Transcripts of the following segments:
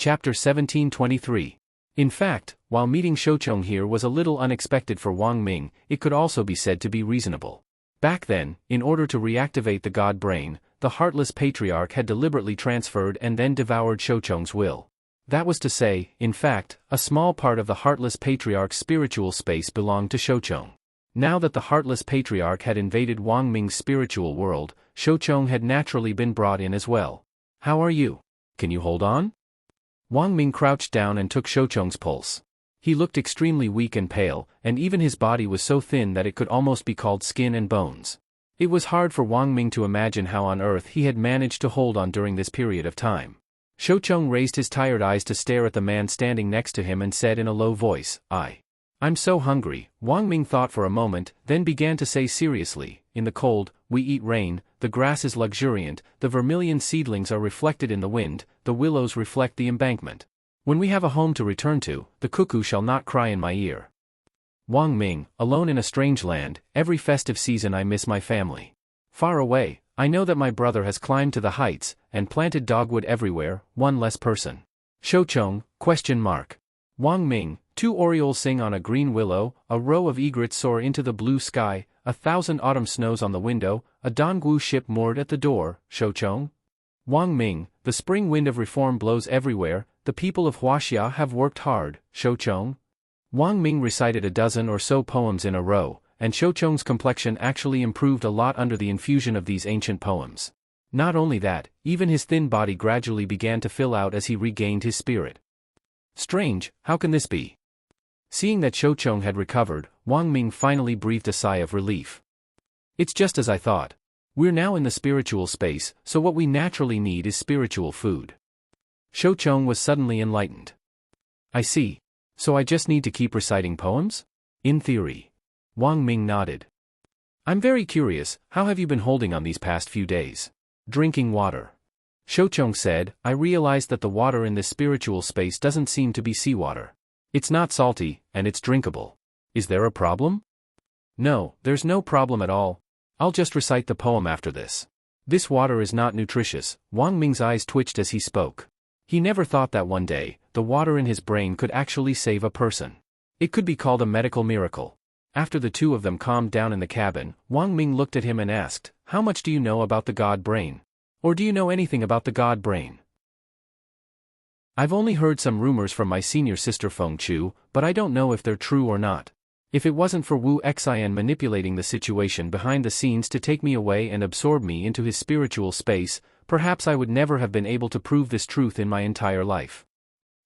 Chapter 1723. In fact, while meeting Shoucheng here was a little unexpected for Wang Ming, it could also be said to be reasonable. Back then, in order to reactivate the god brain, the heartless patriarch had deliberately transferred and then devoured Shoucheng's will. That was to say, in fact, a small part of the heartless patriarch's spiritual space belonged to Shoucheng. Now that the heartless patriarch had invaded Wang Ming's spiritual world, Shoucheng had naturally been brought in as well. "How are you? Can you hold on?" Wang Ming crouched down and took Shoucheng's pulse. He looked extremely weak and pale, and even his body was so thin that it could almost be called skin and bones. It was hard for Wang Ming to imagine how on earth he had managed to hold on during this period of time. Shoucheng raised his tired eyes to stare at the man standing next to him and said in a low voice, I'm so hungry." Wang Ming thought for a moment, then began to say seriously, "In the cold, we eat rain, the grass is luxuriant, the vermilion seedlings are reflected in the wind, the willows reflect the embankment. When we have a home to return to, the cuckoo shall not cry in my ear. Wang Ming, alone in a strange land, every festive season I miss my family. Far away, I know that my brother has climbed to the heights, and planted dogwood everywhere, one less person. Shoucheng, ? Wang Ming, 2 orioles sing on a green willow, a row of egrets soar into the blue sky, 1,000 autumn snows on the window, a Dongwu ship moored at the door, Shoucheng. Wang Ming, the spring wind of reform blows everywhere, the people of Huaxia have worked hard, Shoucheng. Wang Ming recited a dozen or so poems in a row, and Shoucheng's complexion actually improved a lot under the infusion of these ancient poems. Not only that, even his thin body gradually began to fill out as he regained his spirit. Strange, how can this be? Seeing that Shoucheng had recovered, Wang Ming finally breathed a sigh of relief. It's just as I thought. We're now in the spiritual space, so what we naturally need is spiritual food. Shoucheng was suddenly enlightened. I see. So I just need to keep reciting poems? In theory. Wang Ming nodded. I'm very curious, how have you been holding on these past few days? Drinking water. Shoucheng said, I realized that the water in this spiritual space doesn't seem to be seawater. It's not salty, and it's drinkable. Is there a problem? No, there's no problem at all. I'll just recite the poem after this. This water is not nutritious. Wang Ming's eyes twitched as he spoke. He never thought that one day, the water in his brain could actually save a person. It could be called a medical miracle. After the two of them calmed down in the cabin, Wang Ming looked at him and asked, How much do you know about the god brain? Or do you know anything about the god brain? I've only heard some rumors from my senior sister Feng Chu, but I don't know if they're true or not. If it wasn't for Wu Xian manipulating the situation behind the scenes to take me away and absorb me into his spiritual space, perhaps I would never have been able to prove this truth in my entire life.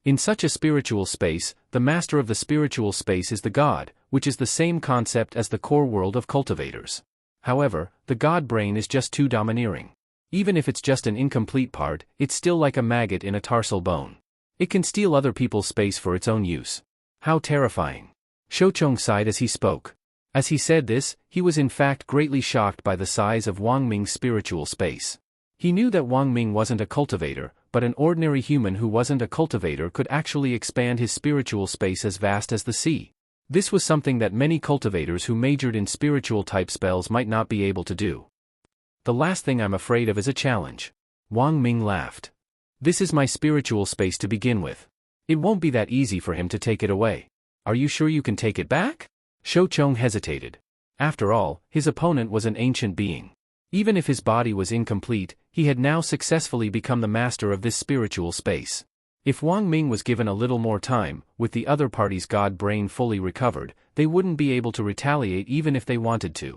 In such a spiritual space, the master of the spiritual space is the god, which is the same concept as the core world of cultivators. However, the god brain is just too domineering. Even if it's just an incomplete part, it's still like a maggot in a tarsal bone. It can steal other people's space for its own use. How terrifying. Shoucheng sighed as he spoke. As he said this, he was in fact greatly shocked by the size of Wang Ming's spiritual space. He knew that Wang Ming wasn't a cultivator, but an ordinary human who wasn't a cultivator could actually expand his spiritual space as vast as the sea. This was something that many cultivators who majored in spiritual type spells might not be able to do. The last thing I'm afraid of is a challenge. Wang Ming laughed. This is my spiritual space to begin with. It won't be that easy for him to take it away. Are you sure you can take it back? Shoucheng hesitated. After all, his opponent was an ancient being. Even if his body was incomplete, he had now successfully become the master of this spiritual space. If Wang Ming was given a little more time, with the other party's god brain fully recovered, they wouldn't be able to retaliate even if they wanted to.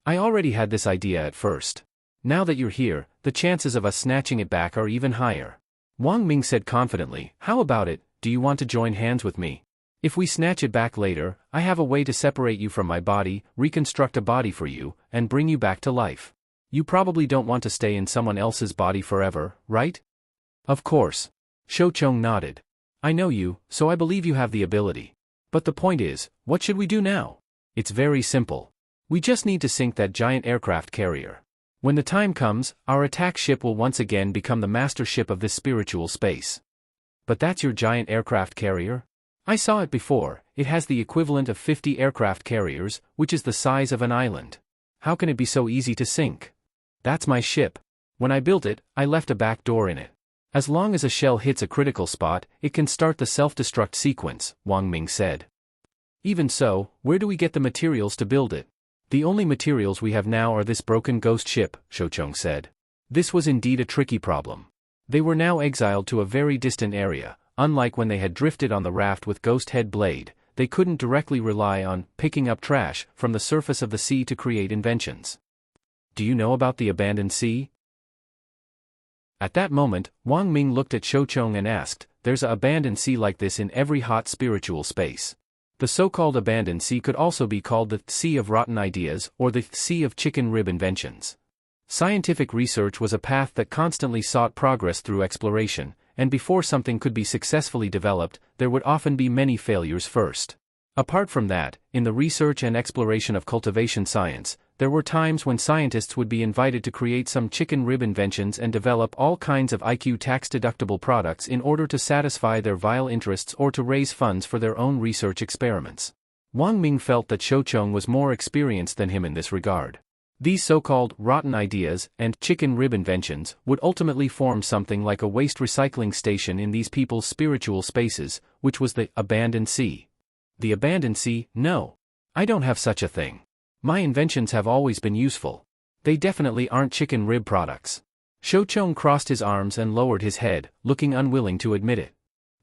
I already had this idea at first. Now that you're here, the chances of us snatching it back are even higher. Wang Ming said confidently, How about it, do you want to join hands with me? If we snatch it back later, I have a way to separate you from my body, reconstruct a body for you, and bring you back to life. You probably don't want to stay in someone else's body forever, right? Of course. Shoucheng nodded. I know you, so I believe you have the ability. But the point is, what should we do now? It's very simple. We just need to sink that giant aircraft carrier. When the time comes, our attack ship will once again become the master ship of this spiritual space. But that's your giant aircraft carrier? I saw it before. It has the equivalent of 50 aircraft carriers, which is the size of an island. How can it be so easy to sink? That's my ship. When I built it, I left a back door in it. As long as a shell hits a critical spot, it can start the self-destruct sequence, Wang Ming said. Even so, where do we get the materials to build it? The only materials we have now are this broken ghost ship, Shoucheng said. This was indeed a tricky problem. They were now exiled to a very distant area. Unlike when they had drifted on the raft with Ghost Head Blade, they couldn't directly rely on picking up trash from the surface of the sea to create inventions. Do you know about the abandoned sea? At that moment, Wang Ming looked at Shoucheng and asked, there's a abandoned sea like this in every hot spiritual space. The so-called abandoned sea could also be called the Sea of Rotten Ideas or the Sea of Chicken Rib Inventions. Scientific research was a path that constantly sought progress through exploration, and before something could be successfully developed, there would often be many failures first. Apart from that, in the research and exploration of cultivation science, there were times when scientists would be invited to create some chicken rib inventions and develop all kinds of IQ tax-deductible products in order to satisfy their vile interests or to raise funds for their own research experiments. Wang Ming felt that Shoucheng was more experienced than him in this regard. These so-called rotten ideas and chicken rib inventions would ultimately form something like a waste recycling station in these people's spiritual spaces, which was the abandoned sea. The abandoned sea? No. I don't have such a thing. My inventions have always been useful. They definitely aren't chicken rib products. Shoucheng crossed his arms and lowered his head, looking unwilling to admit it.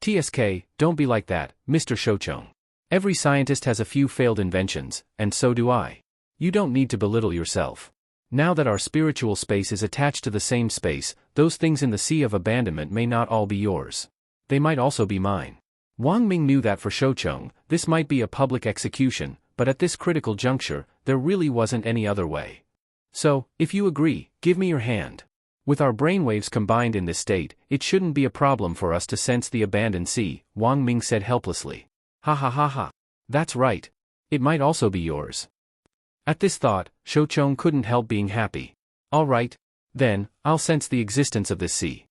TSK, don't be like that, Mr. Shoucheng. Every scientist has a few failed inventions, and so do I. You don't need to belittle yourself. Now that our spiritual space is attached to the same space, those things in the sea of abandonment may not all be yours. They might also be mine. Wang Ming knew that for Shoucheng, this might be a public execution, but at this critical juncture, there really wasn't any other way. So, if you agree, give me your hand. With our brainwaves combined in this state, it shouldn't be a problem for us to sense the abandoned sea, Wang Ming said helplessly. Ha ha ha ha. That's right. It might also be yours. At this thought, Shoucheng couldn't help being happy. All right. Then, I'll sense the existence of this sea.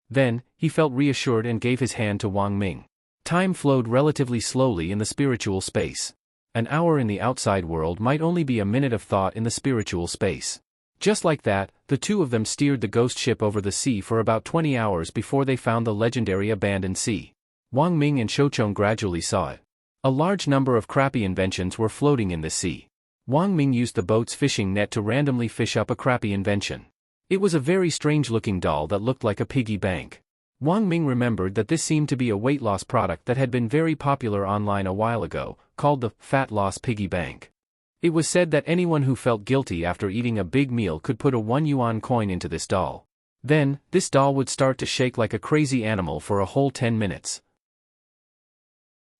Then, he felt reassured and gave his hand to Wang Ming. Time flowed relatively slowly in the spiritual space. An hour in the outside world might only be a minute of thought in the spiritual space. Just like that, the two of them steered the ghost ship over the sea for about 20 hours before they found the legendary abandoned sea. Wang Ming and Shoucheng gradually saw it. A large number of crappy inventions were floating in the sea. Wang Ming used the boat's fishing net to randomly fish up a crappy invention. It was a very strange-looking doll that looked like a piggy bank. Wang Ming remembered that this seemed to be a weight loss product that had been very popular online a while ago, called the Fat Loss Piggy Bank. It was said that anyone who felt guilty after eating a big meal could put a 1 yuan coin into this doll. Then, this doll would start to shake like a crazy animal for a whole 10 minutes.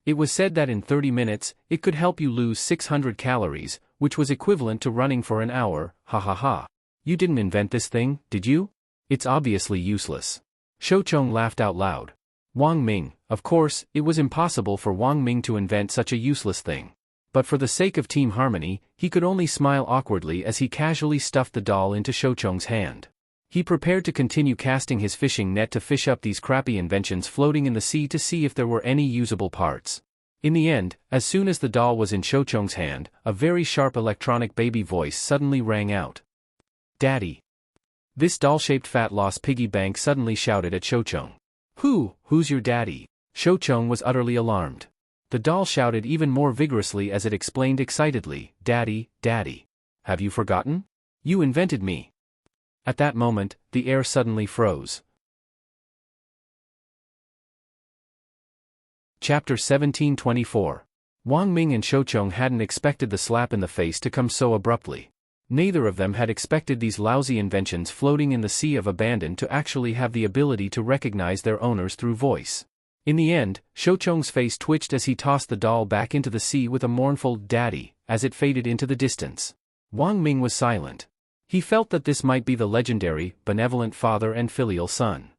It was said that in 30 minutes, it could help you lose 600 calories, which was equivalent to running for an hour. Ha ha ha. You didn't invent this thing, did you? It's obviously useless. Shoucheng laughed out loud. Wang Ming, of course, it was impossible for Wang Ming to invent such a useless thing. But for the sake of team harmony, he could only smile awkwardly as he casually stuffed the doll into Shoucheng's hand. He prepared to continue casting his fishing net to fish up these crappy inventions floating in the sea to see if there were any usable parts. In the end, as soon as the doll was in Shoucheng's hand, a very sharp electronic baby voice suddenly rang out. Daddy. This doll-shaped fat loss piggy bank suddenly shouted at Shoucheng. Who's your daddy? Shoucheng was utterly alarmed. The doll shouted even more vigorously as it explained excitedly, Daddy, Daddy. Have you forgotten? You invented me. At that moment, the air suddenly froze. Chapter 1724. Wang Ming and Shoucheng hadn't expected the slap in the face to come so abruptly. Neither of them had expected these lousy inventions floating in the sea of abandon to actually have the ability to recognize their owners through voice. In the end, Shoucheng's face twitched as he tossed the doll back into the sea with a mournful "Daddy" as it faded into the distance. Wang Ming was silent. He felt that this might be the legendary, benevolent father and filial son.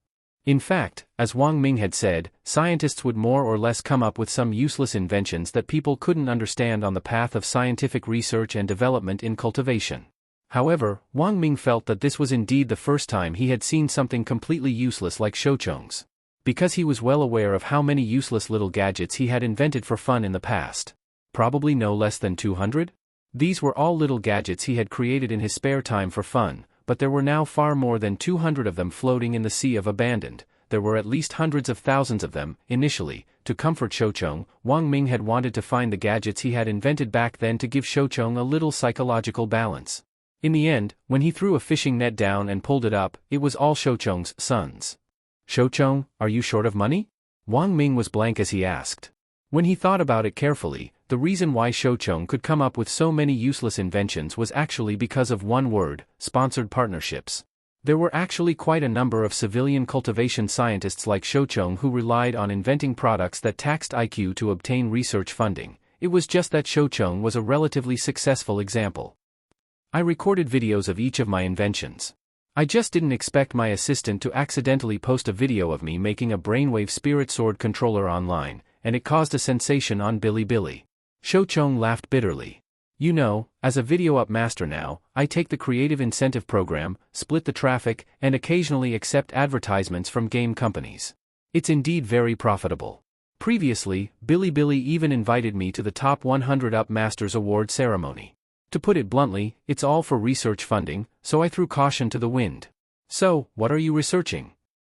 In fact, as Wang Ming had said, scientists would more or less come up with some useless inventions that people couldn't understand on the path of scientific research and development in cultivation. However, Wang Ming felt that this was indeed the first time he had seen something completely useless like Shoucheng's. Because he was well aware of how many useless little gadgets he had invented for fun in the past. Probably no less than 200? These were all little gadgets he had created in his spare time for fun, but there were now far more than 200 of them floating in the sea of abandoned. There were at least hundreds of thousands of them. Initially, to comfort Shoucheng, Wang Ming had wanted to find the gadgets he had invented back then to give Shoucheng a little psychological balance. In the end, when he threw a fishing net down and pulled it up, it was all Shoucheng's sons. "Shoucheng, are you short of money?" Wang Ming was blank as he asked. When he thought about it carefully, the reason why Shoucheng could come up with so many useless inventions was actually because of one word: sponsored partnerships. There were actually quite a number of civilian cultivation scientists like Shoucheng who relied on inventing products that taxed IQ to obtain research funding. It was just that Shoucheng was a relatively successful example. I recorded videos of each of my inventions. I just didn't expect my assistant to accidentally post a video of me making a brainwave spirit sword controller online, and it caused a sensation on Bilibili. Shoucheng laughed bitterly. "You know, as a video up master now, I take the creative incentive program, split the traffic, and occasionally accept advertisements from game companies. It's indeed very profitable. Previously, Bilibili even invited me to the top 100 Up Masters Award ceremony. To put it bluntly, it's all for research funding, so I threw caution to the wind." "So, what are you researching?"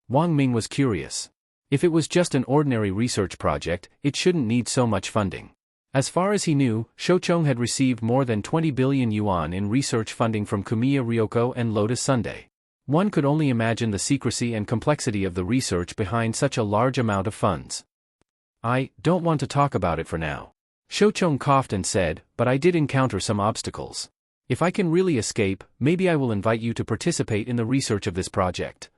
Wang Ming was curious. If it was just an ordinary research project, it shouldn't need so much funding. As far as he knew, Shoucheng had received more than 20 billion yuan in research funding from Kumiya Ryoko and Lotus Sunday. One could only imagine the secrecy and complexity of the research behind such a large amount of funds. "I don't want to talk about it for now." Shoucheng coughed and said, "But I did encounter some obstacles. If I can really escape, maybe I will invite you to participate in the research of this project."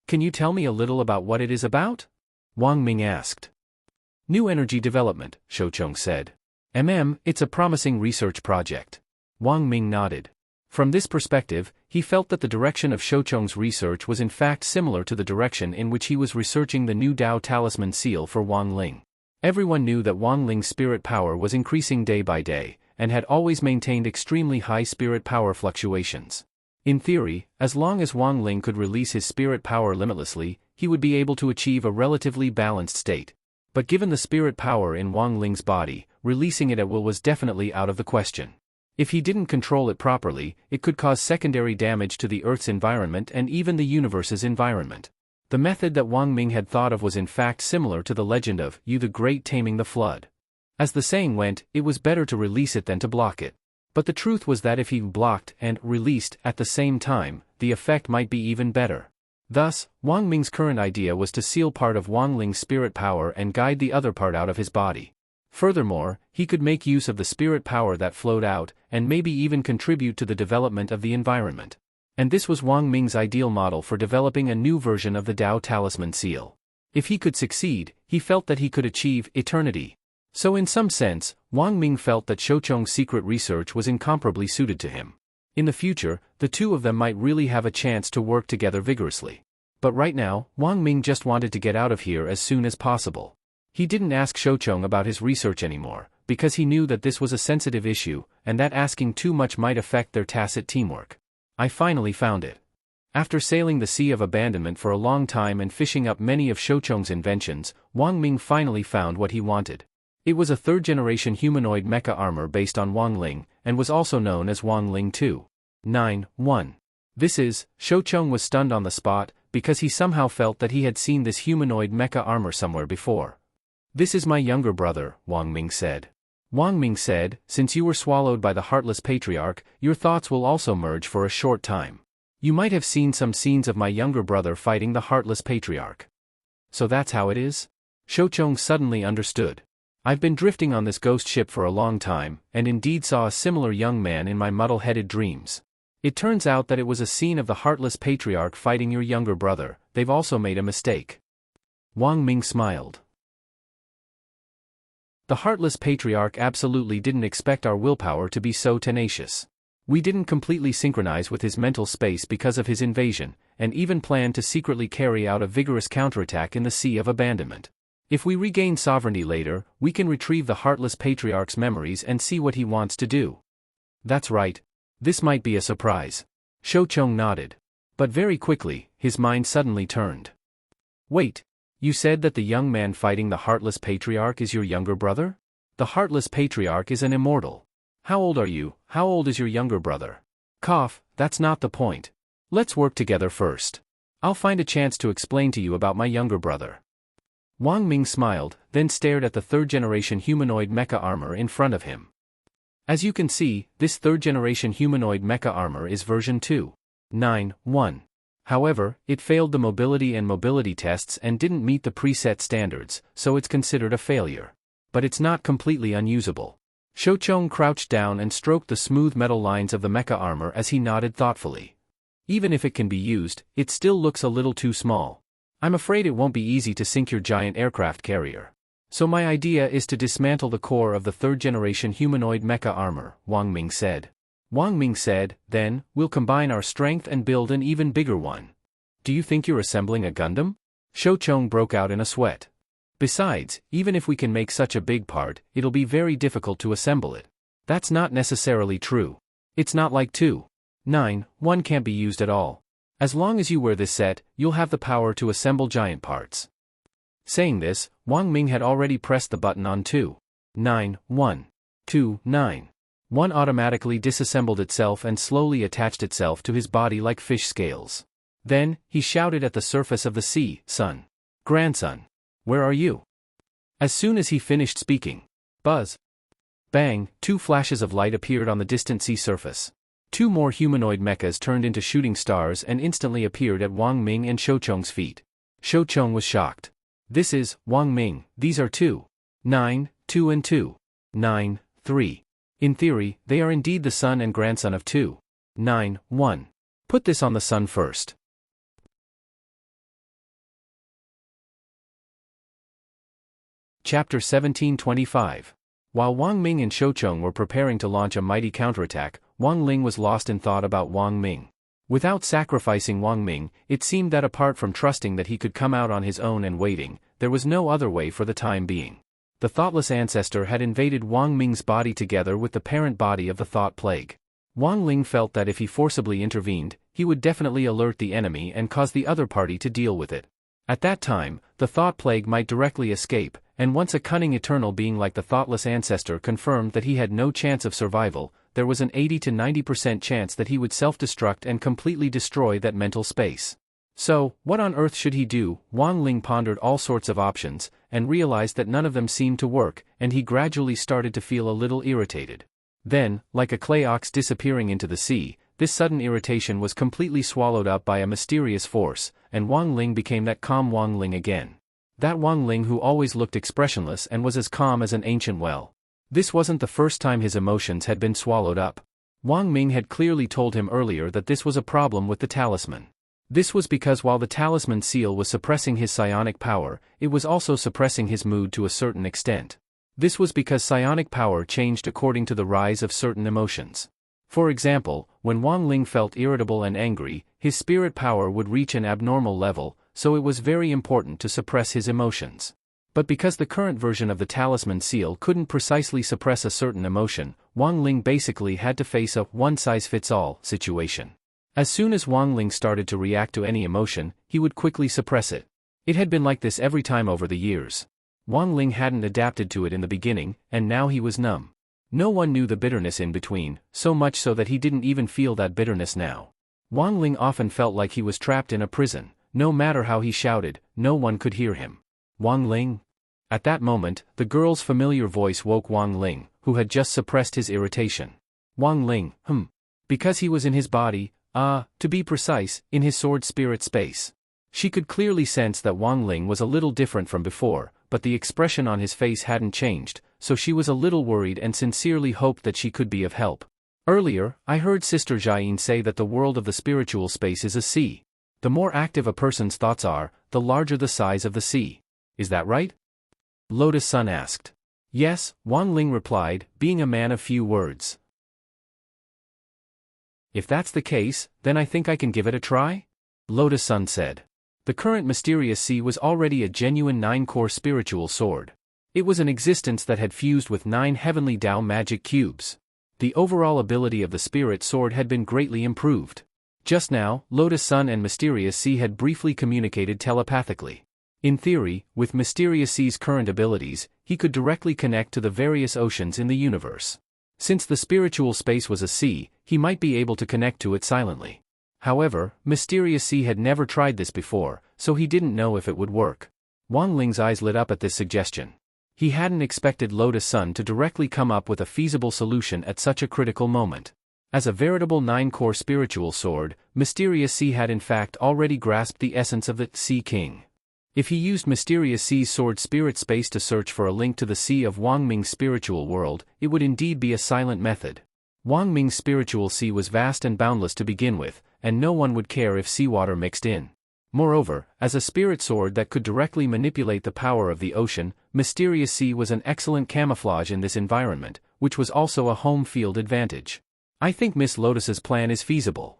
"Can you tell me a little about what it is about?" Wang Ming asked. "New energy development," Shoucheng said. It's a promising research project." Wang Ming nodded. From this perspective, he felt that the direction of Shoucheng's research was in fact similar to the direction in which he was researching the new Dao Talisman seal for Wang Ling. Everyone knew that Wang Ling's spirit power was increasing day by day, and had always maintained extremely high spirit power fluctuations. In theory, as long as Wang Ling could release his spirit power limitlessly, he would be able to achieve a relatively balanced state. But given the spirit power in Wang Ling's body, releasing it at will was definitely out of the question. If he didn't control it properly, it could cause secondary damage to the Earth's environment and even the universe's environment. The method that Wang Ming had thought of was in fact similar to the legend of Yu the Great taming the flood. As the saying went, it was better to release it than to block it. But the truth was that if he blocked and released at the same time, the effect might be even better. Thus, Wang Ming's current idea was to seal part of Wang Ling's spirit power and guide the other part out of his body. Furthermore, he could make use of the spirit power that flowed out, and maybe even contribute to the development of the environment. And this was Wang Ming's ideal model for developing a new version of the Dao Talisman seal. If he could succeed, he felt that he could achieve eternity. So in some sense, Wang Ming felt that Shoucheng's secret research was incomparably suited to him. In the future, the two of them might really have a chance to work together vigorously. But right now, Wang Ming just wanted to get out of here as soon as possible. He didn't ask Shoucheng about his research anymore, because he knew that this was a sensitive issue, and that asking too much might affect their tacit teamwork. "I finally found it." After sailing the sea of abandonment for a long time and fishing up many of Shoucheng's inventions, Wang Ming finally found what he wanted. It was a third-generation humanoid mecha armor based on Wang Ling, and was also known as Wang Ling 2.9.1. Shoucheng was stunned on the spot, because he somehow felt that he had seen this humanoid mecha armor somewhere before. "This is my younger brother," Wang Ming said. Wang Ming said, "Since you were swallowed by the Heartless Patriarch, your thoughts will also merge for a short time. You might have seen some scenes of my younger brother fighting the Heartless Patriarch." "So that's how it is?" Shoucheng suddenly understood. "I've been drifting on this ghost ship for a long time, and indeed saw a similar young man in my muddle-headed dreams. It turns out that it was a scene of the Heartless Patriarch fighting your younger brother. They've also made a mistake." Wang Ming smiled. "The Heartless Patriarch absolutely didn't expect our willpower to be so tenacious. We didn't completely synchronize with his mental space because of his invasion, and even planned to secretly carry out a vigorous counterattack in the Sea of Abandonment. If we regain sovereignty later, we can retrieve the Heartless Patriarch's memories and see what he wants to do." "That's right. This might be a surprise." Shoucheng nodded. But very quickly, his mind suddenly turned. "Wait. You said that the young man fighting the Heartless Patriarch is your younger brother? The Heartless Patriarch is an immortal. How old are you? How old is your younger brother?" Cough, that's not the point. Let's work together first. I'll find a chance to explain to you about my younger brother. Wang Ming smiled, then stared at the third-generation humanoid mecha armor in front of him. As you can see, this third-generation humanoid mecha armor is version 2.9.1. However, it failed the mobility and mobility tests and didn't meet the preset standards, so it's considered a failure. But it's not completely unusable. Shoucheng crouched down and stroked the smooth metal lines of the mecha armor as he nodded thoughtfully. Even if it can be used, it still looks a little too small. I'm afraid it won't be easy to sink your giant aircraft carrier. So my idea is to dismantle the core of the third-generation humanoid mecha armor, Wang Ming said. Wang Ming said, then, we'll combine our strength and build an even bigger one. Do you think you're assembling a Gundam? Shoucheng broke out in a sweat. Besides, even if we can make such a big part, it'll be very difficult to assemble it. That's not necessarily true. It's not like 2.9.1 can't be used at all. As long as you wear this set, you'll have the power to assemble giant parts. Saying this, Wang Ming had already pressed the button on 2.9.1. 2.9.1 automatically disassembled itself and slowly attached itself to his body like fish scales. Then, he shouted at the surface of the sea, "Son. Grandson. Where are you?" As soon as he finished speaking, buzz. Bang, two flashes of light appeared on the distant sea surface. Two more humanoid mechas turned into shooting stars and instantly appeared at Wang Ming and Shoucheng's feet. Shoucheng was shocked. This is, Wang Ming, these are 2.9.2 and 2.9.3. In theory, they are indeed the son and grandson of 2.9.1. Put this on the sun first. Chapter 1725. While Wang Ming and Shoucheng were preparing to launch a mighty counterattack, Wang Ling was lost in thought about Wang Ming. Without sacrificing Wang Ming, it seemed that apart from trusting that he could come out on his own and waiting, there was no other way for the time being. The thoughtless ancestor had invaded Wang Ming's body together with the parent body of the thought plague. Wang Ling felt that if he forcibly intervened, he would definitely alert the enemy and cause the other party to deal with it. At that time, the thought plague might directly escape, and once a cunning eternal being like the thoughtless ancestor confirmed that he had no chance of survival, there was an 80 to 90% chance that he would self-destruct and completely destroy that mental space. So, what on earth should he do? Wang Ling pondered all sorts of options, and realized that none of them seemed to work, and he gradually started to feel a little irritated. Then, like a clay ox disappearing into the sea, this sudden irritation was completely swallowed up by a mysterious force, and Wang Ling became that calm Wang Ling again. That Wang Ling who always looked expressionless and was as calm as an ancient well. This wasn't the first time his emotions had been swallowed up. Wang Ming had clearly told him earlier that this was a problem with the talisman. This was because while the talisman seal was suppressing his psionic power, it was also suppressing his mood to a certain extent. This was because psionic power changed according to the rise of certain emotions. For example, when Wang Ling felt irritable and angry, his spirit power would reach an abnormal level, so it was very important to suppress his emotions. But because the current version of the talisman seal couldn't precisely suppress a certain emotion, Wang Ling basically had to face a one-size-fits-all situation. As soon as Wang Ling started to react to any emotion, he would quickly suppress it. It had been like this every time over the years. Wang Ling hadn't adapted to it in the beginning, and now he was numb. No one knew the bitterness in between, so much so that he didn't even feel that bitterness now. Wang Ling often felt like he was trapped in a prison. No matter how he shouted, no one could hear him. Wang Ling? At that moment, the girl's familiar voice woke Wang Ling, who had just suppressed his irritation. Wang Ling, because he was in his body, to be precise, in his sword spirit space. She could clearly sense that Wang Ling was a little different from before, but the expression on his face hadn't changed, so she was a little worried and sincerely hoped that she could be of help. Earlier, I heard Sister Jiayin say that the world of the spiritual space is a sea. The more active a person's thoughts are, the larger the size of the sea. Is that right? Lotus Sun asked. Yes, Wang Ling replied, being a man of few words. If that's the case, then I think I can give it a try? Lotus Sun said. The current mysterious sea was already a genuine 9-core spiritual sword. It was an existence that had fused with 9 heavenly Tao magic cubes. The overall ability of the spirit sword had been greatly improved. Just now, Lotus Sun and Mysterious Sea had briefly communicated telepathically. In theory, with Mysterious Sea's current abilities, he could directly connect to the various oceans in the universe. Since the spiritual space was a sea, he might be able to connect to it silently. However, Mysterious Sea had never tried this before, so he didn't know if it would work. Wang Ling's eyes lit up at this suggestion. He hadn't expected Lotus Sun to directly come up with a feasible solution at such a critical moment. As a veritable 9-core spiritual sword, Mysterious Sea had in fact already grasped the essence of the Sea King. If he used Mysterious Sea's sword spirit space to search for a link to the Sea of Wang Ming's spiritual world, it would indeed be a silent method. Wang Ming's spiritual sea was vast and boundless to begin with, and no one would care if seawater mixed in. Moreover, as a spirit sword that could directly manipulate the power of the ocean, Mysterious Sea was an excellent camouflage in this environment, which was also a home field advantage. I think Miss Lotus's plan is feasible.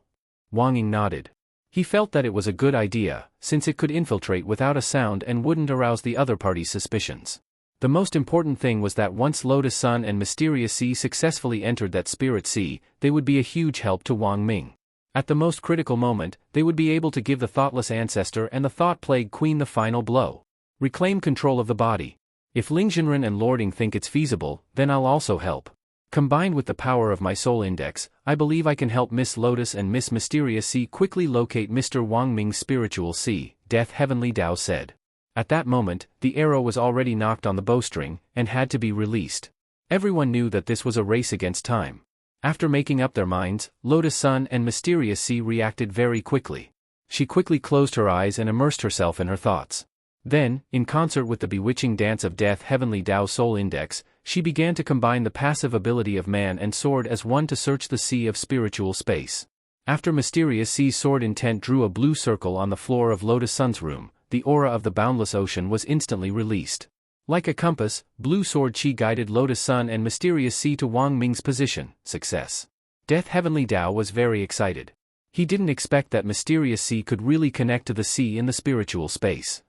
Wang Ying nodded. He felt that it was a good idea, since it could infiltrate without a sound and wouldn't arouse the other party's suspicions. The most important thing was that once Lotus Sun and Mysterious Sea successfully entered that spirit sea, they would be a huge help to Wang Ming. At the most critical moment, they would be able to give the thoughtless ancestor and the thought-plagued queen the final blow. Reclaim control of the body. If Ling Zhenren and Lording think it's feasible, then I'll also help. Combined with the power of my soul index, I believe I can help Miss Lotus and Miss Mysterious Sea quickly locate Mr. Wang Ming's spiritual sea, Death Heavenly Dao said. At that moment, the arrow was already knocked on the bowstring, and had to be released. Everyone knew that this was a race against time. After making up their minds, Lotus Sun and Mysterious Sea reacted very quickly. She quickly closed her eyes and immersed herself in her thoughts. Then, in concert with the bewitching dance of Death Heavenly Dao Soul Index, she began to combine the passive ability of man and sword as one to search the sea of spiritual space. After Mysterious Sea's sword intent drew a blue circle on the floor of Lotus Sun's room, the aura of the boundless ocean was instantly released. Like a compass, Blue Sword Chi guided Lotus Sun and Mysterious Sea to Wang Ming's position. Success. Death Heavenly Dao was very excited. He didn't expect that Mysterious Sea could really connect to the sea in the spiritual space.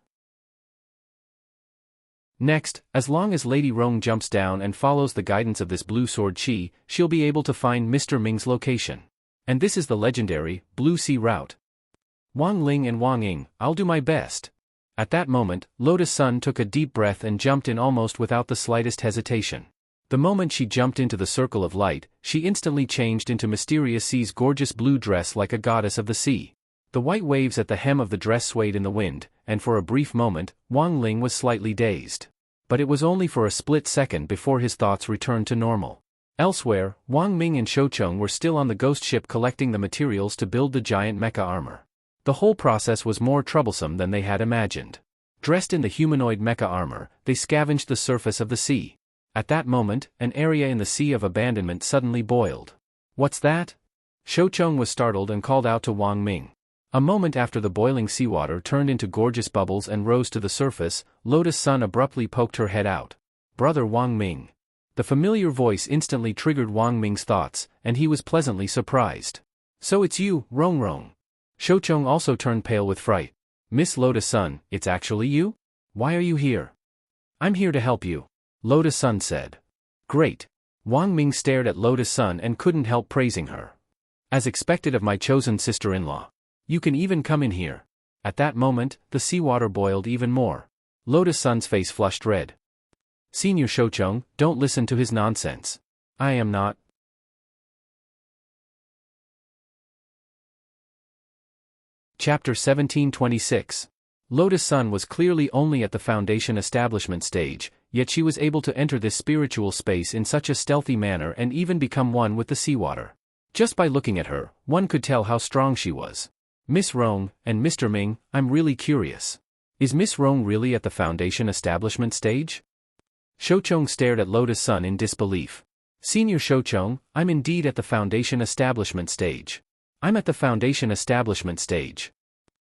Next, as long as Lady Rong jumps down and follows the guidance of this Blue Sword Chi, she'll be able to find Mr. Ming's location. And this is the legendary Blue Sea route. Wang Ling and Wang Ying, I'll do my best. At that moment, Lotus Sun took a deep breath and jumped in almost without the slightest hesitation. The moment she jumped into the circle of light, she instantly changed into Mysterious Sea's gorgeous blue dress like a goddess of the sea. The white waves at the hem of the dress swayed in the wind, and for a brief moment, Wang Ling was slightly dazed. But it was only for a split second before his thoughts returned to normal. Elsewhere, Wang Ming and Shoucheng were still on the ghost ship collecting the materials to build the giant mecha armor. The whole process was more troublesome than they had imagined. Dressed in the humanoid mecha armor, they scavenged the surface of the sea. At that moment, an area in the Sea of Abandonment suddenly boiled. What's that? Shoucheng was startled and called out to Wang Ming. A moment after the boiling seawater turned into gorgeous bubbles and rose to the surface, Lotus Sun abruptly poked her head out. Brother Wang Ming. The familiar voice instantly triggered Wang Ming's thoughts, and he was pleasantly surprised. So it's you, Rong Rong. Shoucheng also turned pale with fright. Miss Lotus Sun, it's actually you? Why are you here? I'm here to help you, Lotus Sun said. Great. Wang Ming stared at Lotus Sun and couldn't help praising her. As expected of my chosen sister-in-law. You can even come in here. At that moment, the seawater boiled even more. Lotus Sun's face flushed red. Senior Shoucheng, don't listen to his nonsense. I am not. Chapter 1726. Lotus Sun was clearly only at the foundation establishment stage, yet she was able to enter this spiritual space in such a stealthy manner and even become one with the seawater. Just by looking at her, one could tell how strong she was. Miss Rong, and Mr. Ming, I'm really curious. Is Miss Rong really at the foundation establishment stage? Shoucheng stared at Lotus Sun in disbelief. Senior Shoucheng, I'm indeed at the foundation establishment stage. I'm at the foundation establishment stage.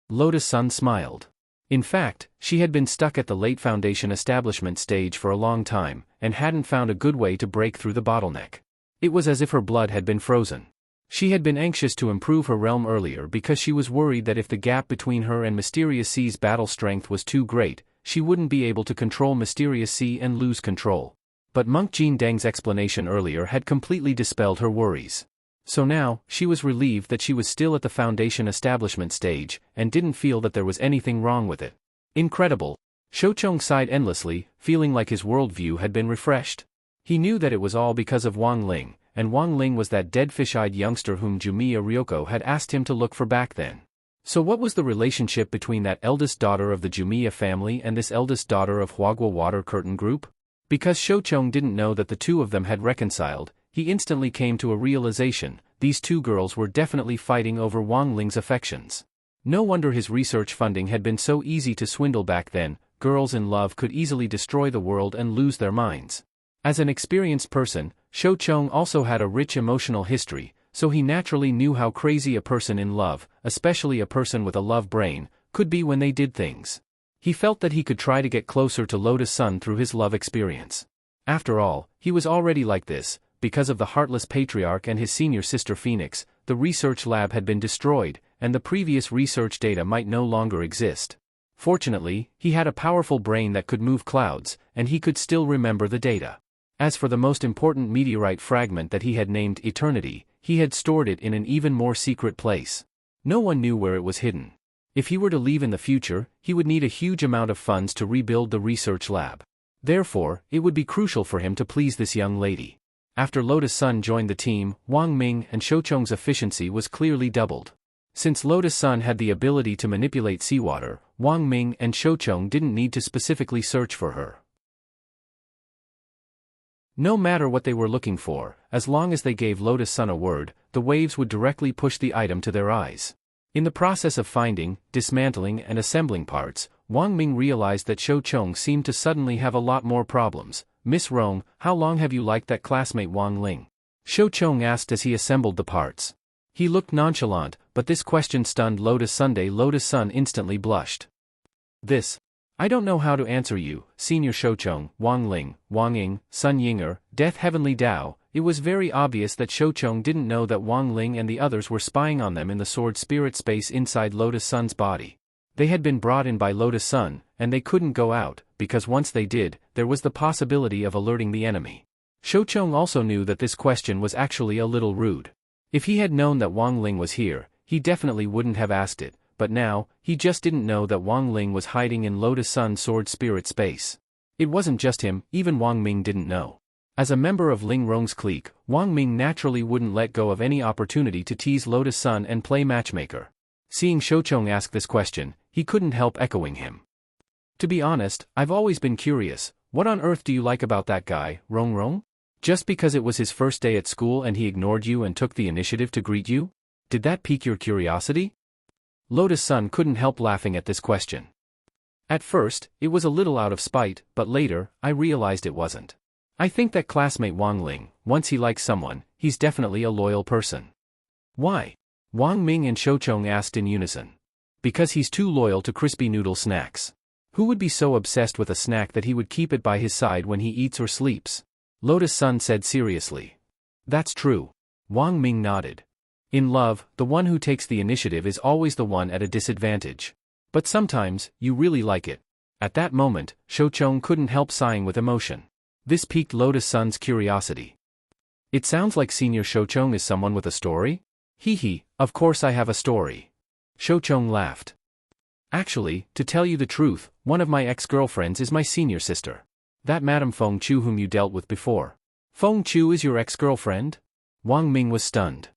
Lotus Sun smiled. In fact, she had been stuck at the late foundation establishment stage for a long time, and hadn't found a good way to break through the bottleneck. It was as if her blood had been frozen. She had been anxious to improve her realm earlier because she was worried that if the gap between her and Mysterious Sea's battle strength was too great, she wouldn't be able to control Mysterious Sea and lose control. But Monk Jin Deng's explanation earlier had completely dispelled her worries. So now, she was relieved that she was still at the foundation establishment stage, and didn't feel that there was anything wrong with it. Incredible. Shoucheng sighed endlessly, feeling like his worldview had been refreshed. He knew that it was all because of Wang Ling, and Wang Ling was that dead fish-eyed youngster whom Jumiya Ryoko had asked him to look for back then. So what was the relationship between that eldest daughter of the Jumiya family and this eldest daughter of Huagua Water Curtain Group? Because Shoucheng didn't know that the two of them had reconciled, he instantly came to a realization: these two girls were definitely fighting over Wang Ling's affections. No wonder his research funding had been so easy to swindle back then. Girls in love could easily destroy the world and lose their minds. As an experienced person, Shoucheng also had a rich emotional history, so he naturally knew how crazy a person in love, especially a person with a love brain, could be when they did things. He felt that he could try to get closer to Lotus Sun through his love experience. After all, he was already like this. Because of the heartless patriarch and his senior sister Phoenix, the research lab had been destroyed, and the previous research data might no longer exist. Fortunately, he had a powerful brain that could move clouds, and he could still remember the data. As for the most important meteorite fragment that he had named Eternity, he had stored it in an even more secret place. No one knew where it was hidden. If he were to leave in the future, he would need a huge amount of funds to rebuild the research lab. Therefore, it would be crucial for him to please this young lady. After Lotus Sun joined the team, Wang Ming and Shoucheng's efficiency was clearly doubled. Since Lotus Sun had the ability to manipulate seawater, Wang Ming and Shoucheng didn't need to specifically search for her. No matter what they were looking for, as long as they gave Lotus Sun a word, the waves would directly push the item to their eyes. In the process of finding, dismantling and assembling parts, Wang Ming realized that Shoucheng seemed to suddenly have a lot more problems. "Miss Rong, how long have you liked that classmate Wang Ling?" Shoucheng asked as he assembled the parts. He looked nonchalant, but this question stunned Lotus Sunday. Lotus Sun instantly blushed. I don't know how to answer you, Senior Shoucheng, Wang Ling, Wang Ying, Sun Yinger, Death Heavenly Dao. It was very obvious that Shoucheng didn't know that Wang Ling and the others were spying on them in the sword spirit space inside Lotus Sun's body. They had been brought in by Lotus Sun, and they couldn't go out, because once they did, there was the possibility of alerting the enemy. Shoucheng also knew that this question was actually a little rude. If he had known that Wang Ling was here, he definitely wouldn't have asked it. But now, he just didn't know that Wang Ling was hiding in Lotus Sun sword spirit space. It wasn't just him, even Wang Ming didn't know. As a member of Ling Rong's clique, Wang Ming naturally wouldn't let go of any opportunity to tease Lotus Sun and play matchmaker. Seeing Shoucheng ask this question, he couldn't help echoing him. To be honest, I've always been curious. What on earth do you like about that guy, Rong Rong? Just because it was his first day at school and he ignored you and took the initiative to greet you? Did that pique your curiosity? Lotus Sun couldn't help laughing at this question. At first, it was a little out of spite, but later, I realized it wasn't. I think that classmate Wang Ling, once he likes someone, he's definitely a loyal person. Why? Wang Ming and Shoucheng asked in unison. Because he's too loyal to crispy noodle snacks. Who would be so obsessed with a snack that he would keep it by his side when he eats or sleeps? Lotus Sun said seriously. That's true. Wang Ming nodded. In love, the one who takes the initiative is always the one at a disadvantage. But sometimes, you really like it. At that moment, Shoucheng couldn't help sighing with emotion. This piqued Lotus Sun's curiosity. It sounds like Senior Shoucheng is someone with a story? Hee, of course I have a story. Shoucheng laughed. Actually, to tell you the truth, one of my ex-girlfriends is my senior sister. That Madame Feng Chu whom you dealt with before. Feng Chu is your ex-girlfriend? Wang Ming was stunned.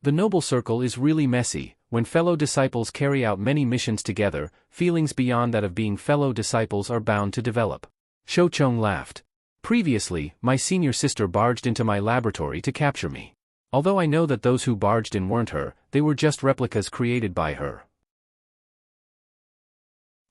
The noble circle is really messy. When fellow disciples carry out many missions together, feelings beyond that of being fellow disciples are bound to develop. Shoucheng laughed. Previously, my senior sister barged into my laboratory to capture me. Although I know that those who barged in weren't her, they were just replicas created by her.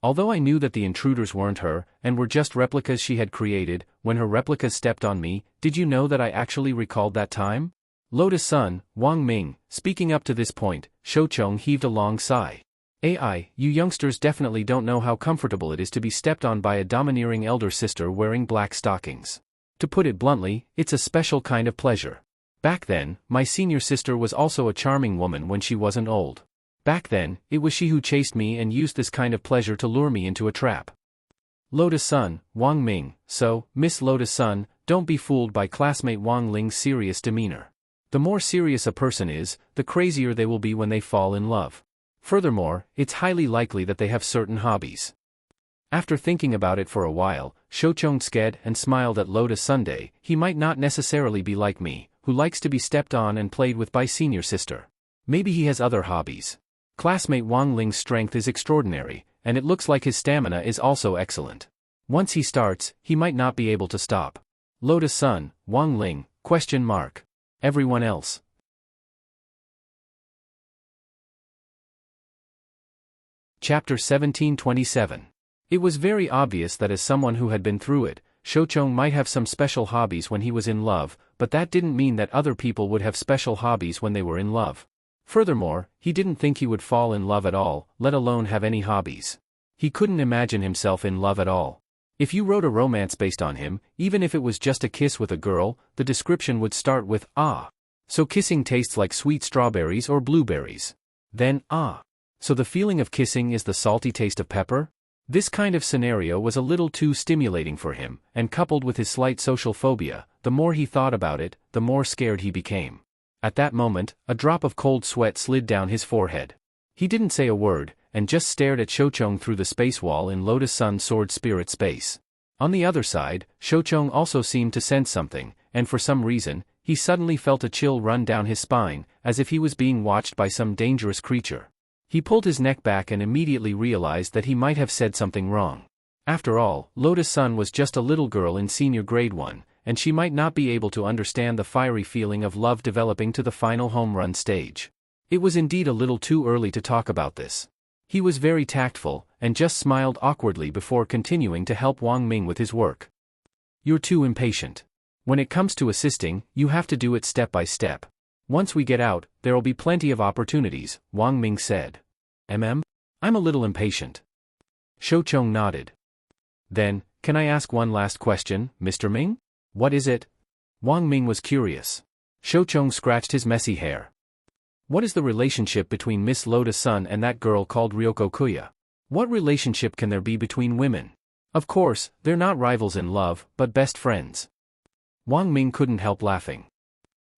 Although I knew that the intruders weren't her, and were just replicas she had created, when her replicas stepped on me, did you know that I actually recalled that time? Lotus Sun, Wang Ming, speaking up to this point, Shoucheng heaved a long sigh. You youngsters definitely don't know how comfortable it is to be stepped on by a domineering elder sister wearing black stockings. To put it bluntly, it's a special kind of pleasure. Back then, my senior sister was also a charming woman when she wasn't old. Back then, it was she who chased me and used this kind of pleasure to lure me into a trap. Lotus Sun, Wang Ming, so, Miss Lotus Sun, don't be fooled by classmate Wang Ling's serious demeanor. The more serious a person is, the crazier they will be when they fall in love. Furthermore, it's highly likely that they have certain hobbies. After thinking about it for a while, Shoucheng sked and smiled at Lotus Sunday. He might not necessarily be like me, who likes to be stepped on and played with by senior sister. Maybe he has other hobbies. Classmate Wang Ling's strength is extraordinary, and it looks like his stamina is also excellent. Once he starts, he might not be able to stop. Lotus Sun, Wang Ling, ? Everyone else. Chapter 1727. It was very obvious that as someone who had been through it, Shoucheng might have some special hobbies when he was in love, but that didn't mean that other people would have special hobbies when they were in love. Furthermore, he didn't think he would fall in love at all, let alone have any hobbies. He couldn't imagine himself in love at all. If you wrote a romance based on him, even if it was just a kiss with a girl, the description would start with, "Ah. So kissing tastes like sweet strawberries or blueberries." Then, "Ah. So the feeling of kissing is the salty taste of pepper?" This kind of scenario was a little too stimulating for him, and coupled with his slight social phobia, the more he thought about it, the more scared he became. At that moment, a drop of cold sweat slid down his forehead. He didn't say a word, and just stared at Shoucheng through the space wall in Lotus Sun Sword Spirit space. On the other side, Shoucheng also seemed to sense something, and for some reason, he suddenly felt a chill run down his spine, as if he was being watched by some dangerous creature. He pulled his neck back and immediately realized that he might have said something wrong. After all, Lotus Sun was just a little girl in senior grade 1, and she might not be able to understand the fiery feeling of love developing to the final home run stage. It was indeed a little too early to talk about this. He was very tactful, and just smiled awkwardly before continuing to help Wang Ming with his work. "You're too impatient. When it comes to assisting, you have to do it step by step. Once we get out, there'll be plenty of opportunities," Wang Ming said. I'm a little impatient." Shoucheng nodded. "Then, can I ask one last question, Mr. Ming?" "What is it?" Wang Ming was curious. Shoucheng scratched his messy hair. "What is the relationship between Miss Lotus Sun and that girl called Ryoko Kuya? What relationship can there be between women? Of course, they're not rivals in love, but best friends." Wang Ming couldn't help laughing.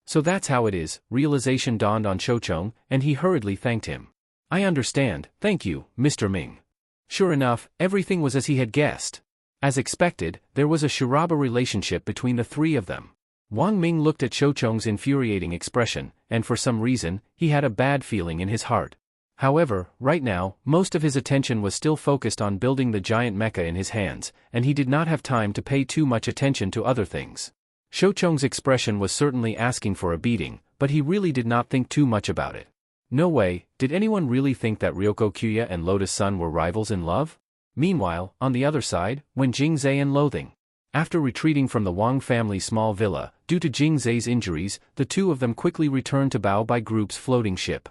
"So that's how it is," realization dawned on Shoucheng, and he hurriedly thanked him. "I understand, thank you, Mr. Ming." Sure enough, everything was as he had guessed. As expected, there was a charaba relationship between the three of them. Wang Ming looked at Shoucheng's infuriating expression, and for some reason, he had a bad feeling in his heart. However, right now, most of his attention was still focused on building the giant mecha in his hands, and he did not have time to pay too much attention to other things. Shoucheng's expression was certainly asking for a beating, but he really did not think too much about it. No way, did anyone really think that Ryoko Kuya and Lotus Sun were rivals in love? Meanwhile, on the other side, when Jingzai and Loathing. After retreating from the Wang family's small villa, due to Jingzai's injuries, the two of them quickly returned to Bao Bai Group's floating ship.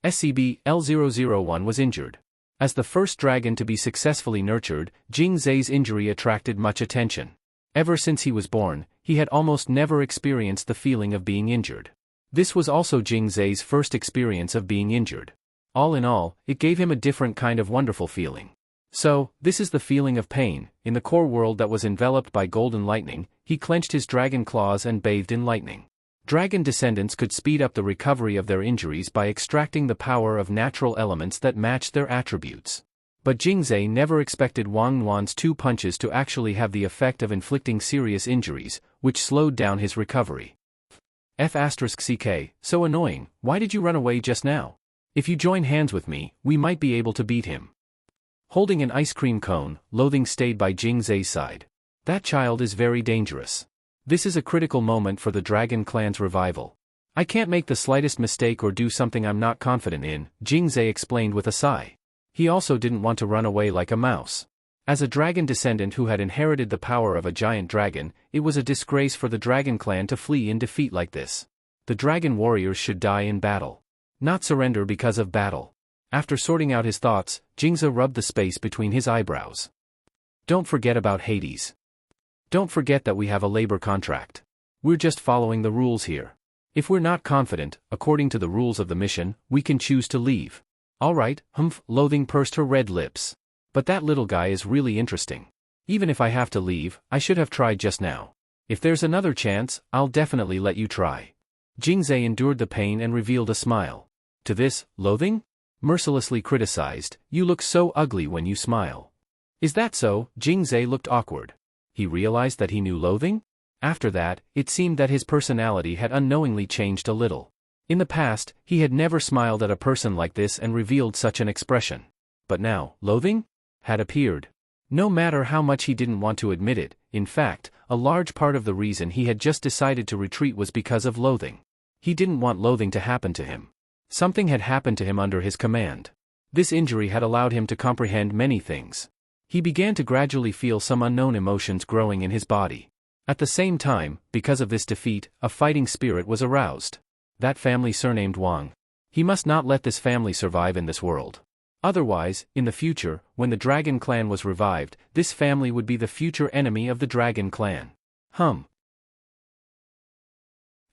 SCB-L001 was injured. As the first dragon to be successfully nurtured, Jingzai's injury attracted much attention. Ever since he was born, he had almost never experienced the feeling of being injured. This was also Jingzai's first experience of being injured. All in all, it gave him a different kind of wonderful feeling. So, this is the feeling of pain. In the core world that was enveloped by golden lightning, he clenched his dragon claws and bathed in lightning. Dragon descendants could speed up the recovery of their injuries by extracting the power of natural elements that matched their attributes. But Jingzai never expected Wang Yuan's 2 punches to actually have the effect of inflicting serious injuries, which slowed down his recovery. F***ck, so annoying, why did you run away just now? If you join hands with me, we might be able to beat him. Holding an ice cream cone, Loathing stayed by Jingzai's side. That child is very dangerous. This is a critical moment for the Dragon Clan's revival. I can't make the slightest mistake or do something I'm not confident in, Jingzai explained with a sigh. He also didn't want to run away like a mouse. As a dragon descendant who had inherited the power of a giant dragon, it was a disgrace for the Dragon Clan to flee in defeat like this. The dragon warriors should die in battle. Not surrender because of battle. After sorting out his thoughts, Jingzai rubbed the space between his eyebrows. Don't forget about Hades. Don't forget that we have a labor contract. We're just following the rules here. If we're not confident, according to the rules of the mission, we can choose to leave. Alright, Loathing pursed her red lips. But that little guy is really interesting. Even if I have to leave, I should have tried just now. If there's another chance, I'll definitely let you try. Jingzai endured the pain and revealed a smile. To this, Loathing mercilessly criticized, you look so ugly when you smile. Is that so? Jingzai looked awkward. He realized that he knew Loathing? After that, it seemed that his personality had unknowingly changed a little. In the past, he had never smiled at a person like this and revealed such an expression. But now, loathing had appeared. No matter how much he didn't want to admit it, in fact, a large part of the reason he had just decided to retreat was because of loathing. He didn't want loathing to happen to him. Something had happened to him under his command. This injury had allowed him to comprehend many things. He began to gradually feel some unknown emotions growing in his body. At the same time, because of this defeat, a fighting spirit was aroused. That family surnamed Wang. He must not let this family survive in this world. Otherwise, in the future, when the Dragon Clan was revived, this family would be the future enemy of the Dragon Clan.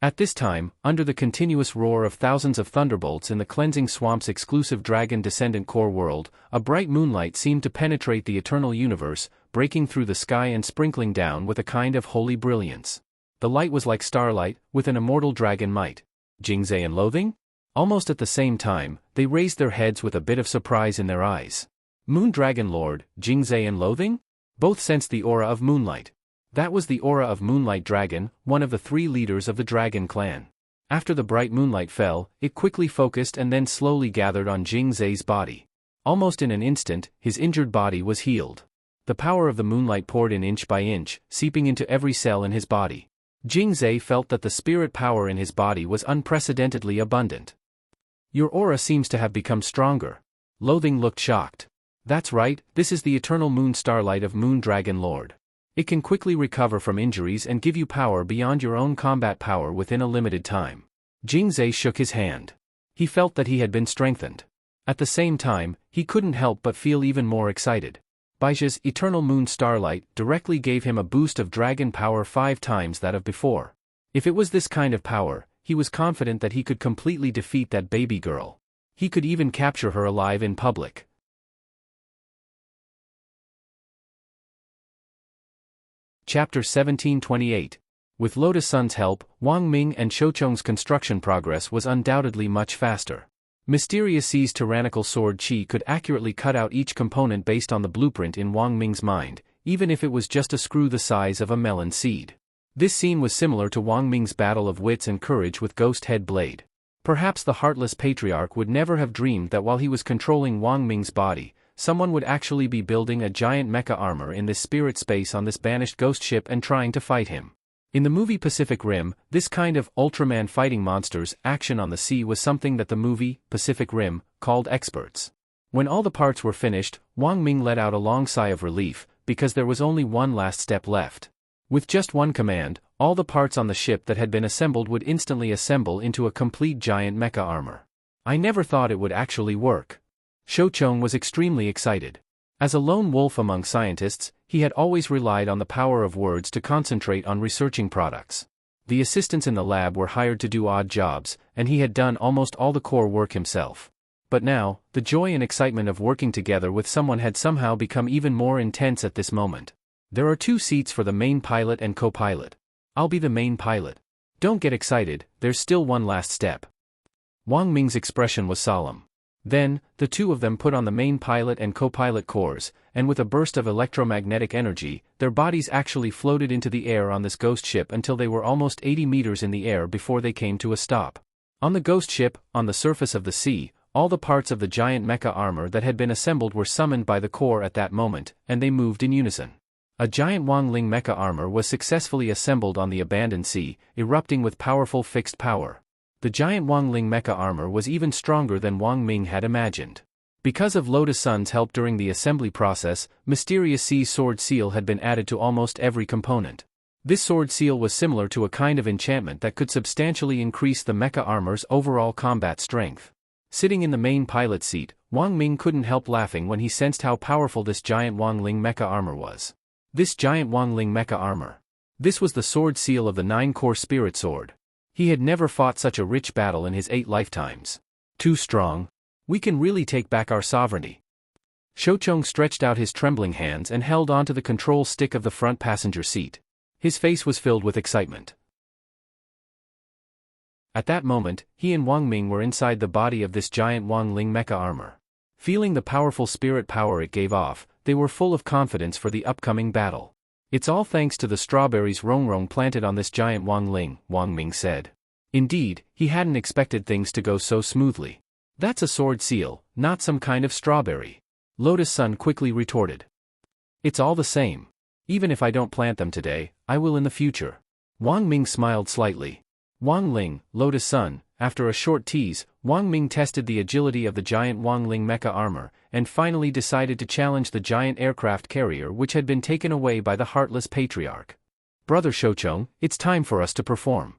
At this time, under the continuous roar of thousands of thunderbolts in the cleansing swamp's exclusive dragon descendant core world, a bright moonlight seemed to penetrate the eternal universe, breaking through the sky and sprinkling down with a kind of holy brilliance. The light was like starlight, with an immortal dragon might. Jingzai and loathing? Almost at the same time, they raised their heads with a bit of surprise in their eyes. Moon Dragon Lord, Jingzai and loathing? Both sensed the aura of moonlight. That was the aura of Moonlight Dragon, one of the 3 leaders of the Dragon Clan. After the bright moonlight fell, it quickly focused and then slowly gathered on Jingzai's body. Almost in an instant, his injured body was healed. The power of the moonlight poured in inch by inch, seeping into every cell in his body. Jingzai felt that the spirit power in his body was unprecedentedly abundant. Your aura seems to have become stronger. Loathing looked shocked. That's right, this is the eternal moon starlight of Moon Dragon Lord. It can quickly recover from injuries and give you power beyond your own combat power within a limited time. Jingzai shook his hand. He felt that he had been strengthened. At the same time, he couldn't help but feel even more excited. Baijia's eternal moon starlight directly gave him a boost of dragon power 5 times that of before. If it was this kind of power, he was confident that he could completely defeat that baby girl. He could even capture her alive in public. Chapter 1728. With Lotus Sun's help, Wang Ming and Shoucheng's construction progress was undoubtedly much faster. Mysterious Sea's tyrannical sword Qi could accurately cut out each component based on the blueprint in Wang Ming's mind, even if it was just a screw the size of a melon seed. This scene was similar to Wang Ming's battle of wits and courage with Ghost Head Blade. Perhaps the heartless patriarch would never have dreamed that while he was controlling Wang Ming's body, someone would actually be building a giant mecha armor in this spirit space on this banished ghost ship and trying to fight him. In the movie Pacific Rim, this kind of Ultraman fighting monsters action on the sea was something that the movie, Pacific Rim, called experts. When all the parts were finished, Wang Ming let out a long sigh of relief, because there was only one last step left. With just one command, all the parts on the ship that had been assembled would instantly assemble into a complete giant mecha armor. I never thought it would actually work. Shoucheng was extremely excited. As a lone wolf among scientists, he had always relied on the power of words to concentrate on researching products. The assistants in the lab were hired to do odd jobs, and he had done almost all the core work himself. But now, the joy and excitement of working together with someone had somehow become even more intense at this moment. There are 2 seats for the main pilot and co-pilot. I'll be the main pilot. Don't get excited, there's still one last step. Wang Ming's expression was solemn. Then, the 2 of them put on the main pilot and co-pilot cores, and with a burst of electromagnetic energy, their bodies actually floated into the air on this ghost ship until they were almost 80 meters in the air before they came to a stop. On the ghost ship, on the surface of the sea, all the parts of the giant mecha armor that had been assembled were summoned by the core at that moment, and they moved in unison. A giant Wangling mecha armor was successfully assembled on the abandoned sea, erupting with powerful fixed power. The giant Wangling mecha armor was even stronger than Wang Ming had imagined. Because of Lotus Sun's help during the assembly process, Mysterious Sea's sword seal had been added to almost every component. This sword seal was similar to a kind of enchantment that could substantially increase the mecha armor's overall combat strength. Sitting in the main pilot seat, Wang Ming couldn't help laughing when he sensed how powerful this giant Wangling mecha armor was. This giant Wangling mecha armor. This was the sword seal of the 9-core spirit sword. He had never fought such a rich battle in his 8 lifetimes. Too strong. We can really take back our sovereignty. Shoucheng stretched out his trembling hands and held onto the control stick of the front passenger seat. His face was filled with excitement. At that moment, he and Wang Ming were inside the body of this giant Wangling mecha armor. Feeling the powerful spirit power it gave off, they were full of confidence for the upcoming battle. It's all thanks to the strawberries Rongrong planted on this giant Wang Ming said. Indeed, he hadn't expected things to go so smoothly. That's a sword seal, not some kind of strawberry. Lotus Sun quickly retorted. It's all the same. Even if I don't plant them today, I will in the future. Wang Ming smiled slightly. Wang Ling, Lotus Sun. After a short tease, Wang Ming tested the agility of the giant Wang Ling mecha armor, and finally decided to challenge the giant aircraft carrier which had been taken away by the heartless patriarch. Brother Shouchong, it's time for us to perform.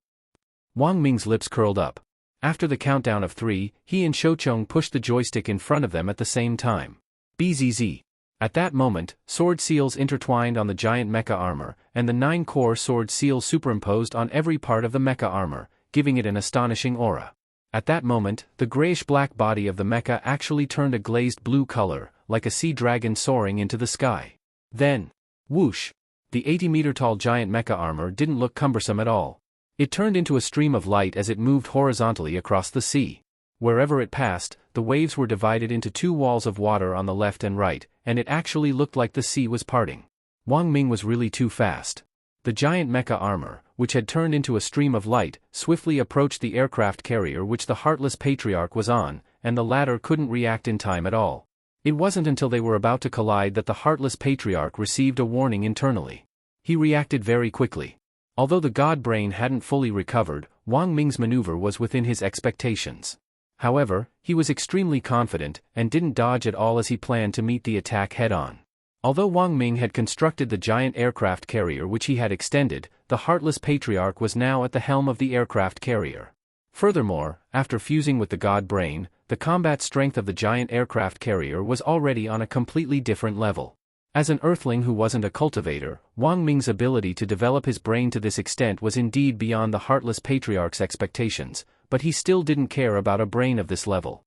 Wang Ming's lips curled up. After the countdown of 3, he and Shouchong pushed the joystick in front of them at the same time. BZZ. At that moment, sword seals intertwined on the giant mecha armor, and the 9-core sword seal superimposed on every part of the mecha armor, giving it an astonishing aura. At that moment, the grayish-black body of the mecha actually turned a glazed blue color, like a sea dragon soaring into the sky. Then, whoosh! The 80-meter-tall giant mecha armor didn't look cumbersome at all. It turned into a stream of light as it moved horizontally across the sea. Wherever it passed, the waves were divided into 2 walls of water on the left and right, and it actually looked like the sea was parting. Wang Ming was really too fast. The giant mecha armor, which had turned into a stream of light, swiftly approached the aircraft carrier which the heartless patriarch was on, and the latter couldn't react in time at all. It wasn't until they were about to collide that the heartless patriarch received a warning internally. He reacted very quickly. Although the god brain hadn't fully recovered, Wang Ming's maneuver was within his expectations. However, he was extremely confident, and didn't dodge at all as he planned to meet the attack head-on. Although Wang Ming had constructed the giant aircraft carrier which he had extended, the heartless patriarch was now at the helm of the aircraft carrier. Furthermore, after fusing with the god brain, the combat strength of the giant aircraft carrier was already on a completely different level. As an earthling who wasn't a cultivator, Wang Ming's ability to develop his brain to this extent was indeed beyond the heartless patriarch's expectations, but he still didn't care about a brain of this level.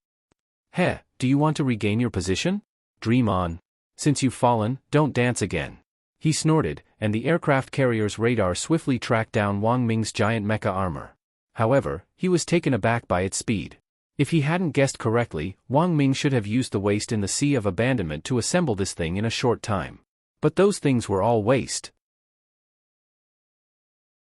Heh, do you want to regain your position? Dream on. Since you've fallen, don't dance again. He snorted, and the aircraft carrier's radar swiftly tracked down Wang Ming's giant mecha armor. However, he was taken aback by its speed. If he hadn't guessed correctly, Wang Ming should have used the waste in the sea of abandonment to assemble this thing in a short time. But those things were all waste.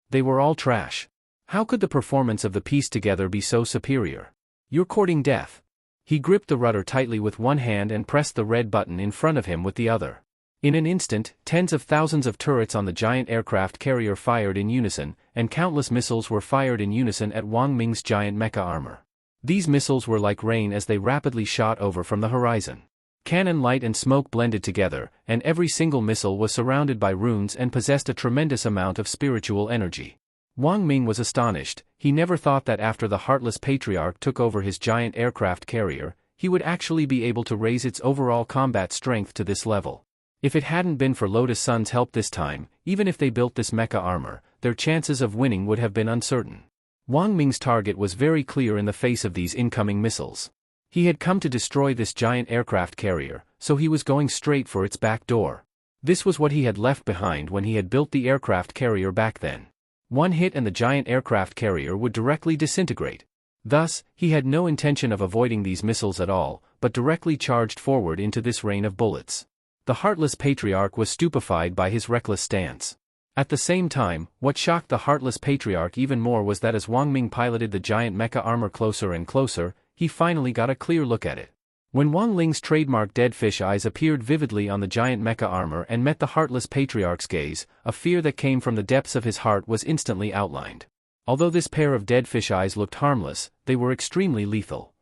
They were all trash. How could the performance of the piece together be so superior? You're courting death. He gripped the rudder tightly with one hand and pressed the red button in front of him with the other. In an instant, tens of thousands of turrets on the giant aircraft carrier fired in unison, and countless missiles were fired in unison at Wang Ming's giant mecha armor. These missiles were like rain as they rapidly shot over from the horizon. Cannon light and smoke blended together, and every single missile was surrounded by runes and possessed a tremendous amount of spiritual energy. Wang Ming was astonished. He never thought that after the heartless patriarch took over his giant aircraft carrier, he would actually be able to raise its overall combat strength to this level. If it hadn't been for Lotus Sun's help this time, even if they built this mecha armor, their chances of winning would have been uncertain. Wang Ming's target was very clear in the face of these incoming missiles. He had come to destroy this giant aircraft carrier, so he was going straight for its back door. This was what he had left behind when he had built the aircraft carrier back then. One hit and the giant aircraft carrier would directly disintegrate. Thus, he had no intention of avoiding these missiles at all, but directly charged forward into this rain of bullets. The heartless patriarch was stupefied by his reckless stance. At the same time, what shocked the heartless patriarch even more was that as Wang Ming piloted the giant mecha armor closer and closer, he finally got a clear look at it. When Wang Ling's trademark dead fish eyes appeared vividly on the giant mecha armor and met the heartless patriarch's gaze, a fear that came from the depths of his heart was instantly outlined. Although this pair of dead fish eyes looked harmless, they were extremely lethal.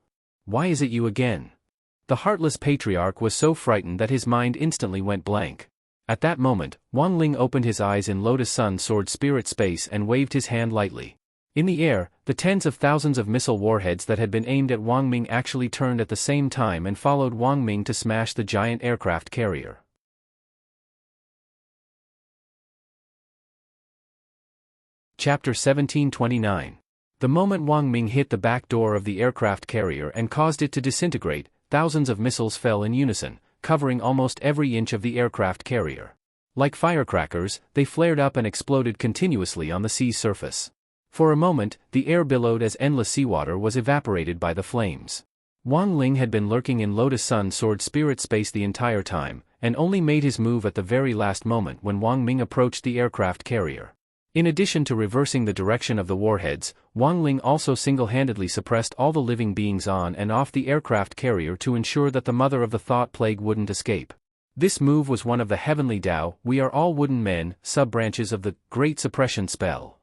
Why is it you again? The heartless patriarch was so frightened that his mind instantly went blank. At that moment, Wang Ling opened his eyes in Lotus Sun Sword Spirit space and waved his hand lightly. In the air, the tens of thousands of missile warheads that had been aimed at Wang Ming actually turned at the same time and followed Wang Ming to smash the giant aircraft carrier. Chapter 1729. The moment Wang Ming hit the back door of the aircraft carrier and caused it to disintegrate, thousands of missiles fell in unison, covering almost every inch of the aircraft carrier. Like firecrackers, they flared up and exploded continuously on the sea's surface. For a moment, the air billowed as endless seawater was evaporated by the flames. Wang Ling had been lurking in Lotus Sun Sword Spirit space the entire time, and only made his move at the very last moment when Wang Ming approached the aircraft carrier. In addition to reversing the direction of the warheads, Wang Ling also single-handedly suppressed all the living beings on and off the aircraft carrier to ensure that the mother of the thought plague wouldn't escape. This move was one of the heavenly Tao, we are all wooden men, sub-branches of the Great Suppression spell.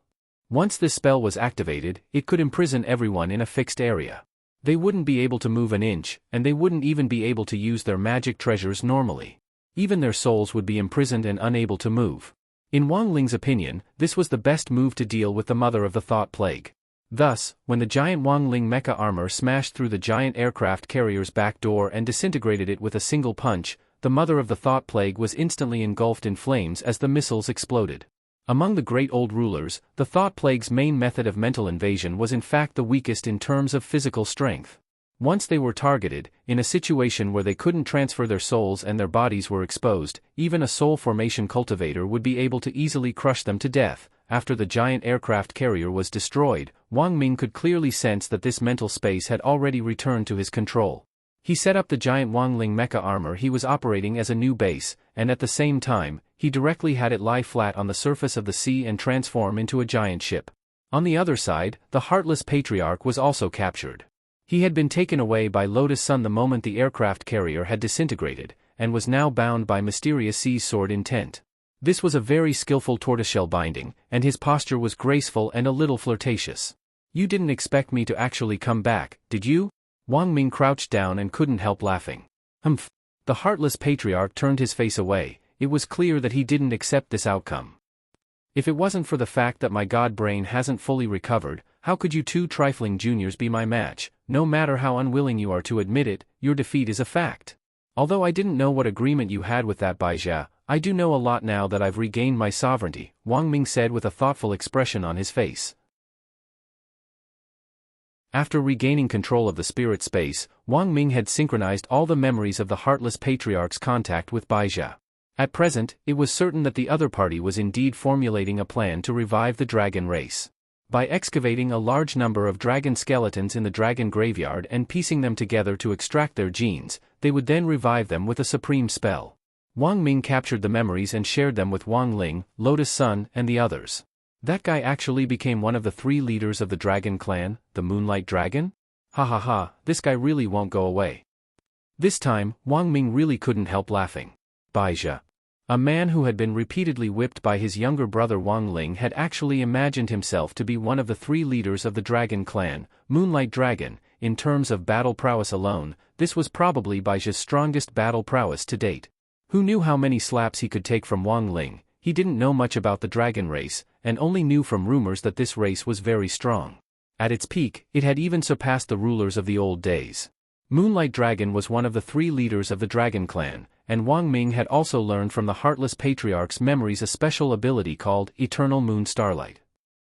Once this spell was activated, it could imprison everyone in a fixed area. They wouldn't be able to move an inch, and they wouldn't even be able to use their magic treasures normally. Even their souls would be imprisoned and unable to move. In Wang Ling's opinion, this was the best move to deal with the mother of the thought plague. Thus, when the giant Wang Ling mecha armor smashed through the giant aircraft carrier's back door and disintegrated it with a single punch, the mother of the thought plague was instantly engulfed in flames as the missiles exploded. Among the great old rulers, the thought plague's main method of mental invasion was in fact the weakest in terms of physical strength. Once they were targeted, in a situation where they couldn't transfer their souls and their bodies were exposed, even a soul formation cultivator would be able to easily crush them to death. After the giant aircraft carrier was destroyed, Wang Ming could clearly sense that this mental space had already returned to his control. He set up the giant Wang Ling mecha armor he was operating as a new base, and at the same time, he directly had it lie flat on the surface of the sea and transform into a giant ship. On the other side, the Heartless Patriarch was also captured. He had been taken away by Lotus Sun the moment the aircraft carrier had disintegrated, and was now bound by Mysterious Sea's sword intent. This was a very skillful tortoiseshell binding, and his posture was graceful and a little flirtatious. "You didn't expect me to actually come back, did you?" Wang Ming crouched down and couldn't help laughing. Humph. The Heartless Patriarch turned his face away. It was clear that he didn't accept this outcome. "If it wasn't for the fact that my god brain hasn't fully recovered, how could you two trifling juniors be my match? No matter how unwilling you are to admit it, your defeat is a fact. Although I didn't know what agreement you had with that Baijia, I do know a lot now that I've regained my sovereignty," Wang Ming said with a thoughtful expression on his face. After regaining control of the spirit space, Wang Ming had synchronized all the memories of the Heartless Patriarch's contact with Baijia. At present, it was certain that the other party was indeed formulating a plan to revive the dragon race. By excavating a large number of dragon skeletons in the dragon graveyard and piecing them together to extract their genes, they would then revive them with a supreme spell. Wang Ming captured the memories and shared them with Wang Ling, Lotus Sun, and the others. That guy actually became one of the 3 leaders of the dragon clan, the Moonlight Dragon? Ha ha ha, this guy really won't go away. This time, Wang Ming really couldn't help laughing. Baijia. A man who had been repeatedly whipped by his younger brother Wang Ling had actually imagined himself to be one of the 3 leaders of the dragon clan, Moonlight Dragon. In terms of battle prowess alone, this was probably Baijia's strongest battle prowess to date. Who knew how many slaps he could take from Wang Ling? He didn't know much about the dragon race, and only knew from rumors that this race was very strong. At its peak, it had even surpassed the rulers of the old days. Moonlight Dragon was one of the 3 leaders of the dragon clan, and Wang Ming had also learned from the Heartless Patriarch's memories a special ability called Eternal Moon Starlight.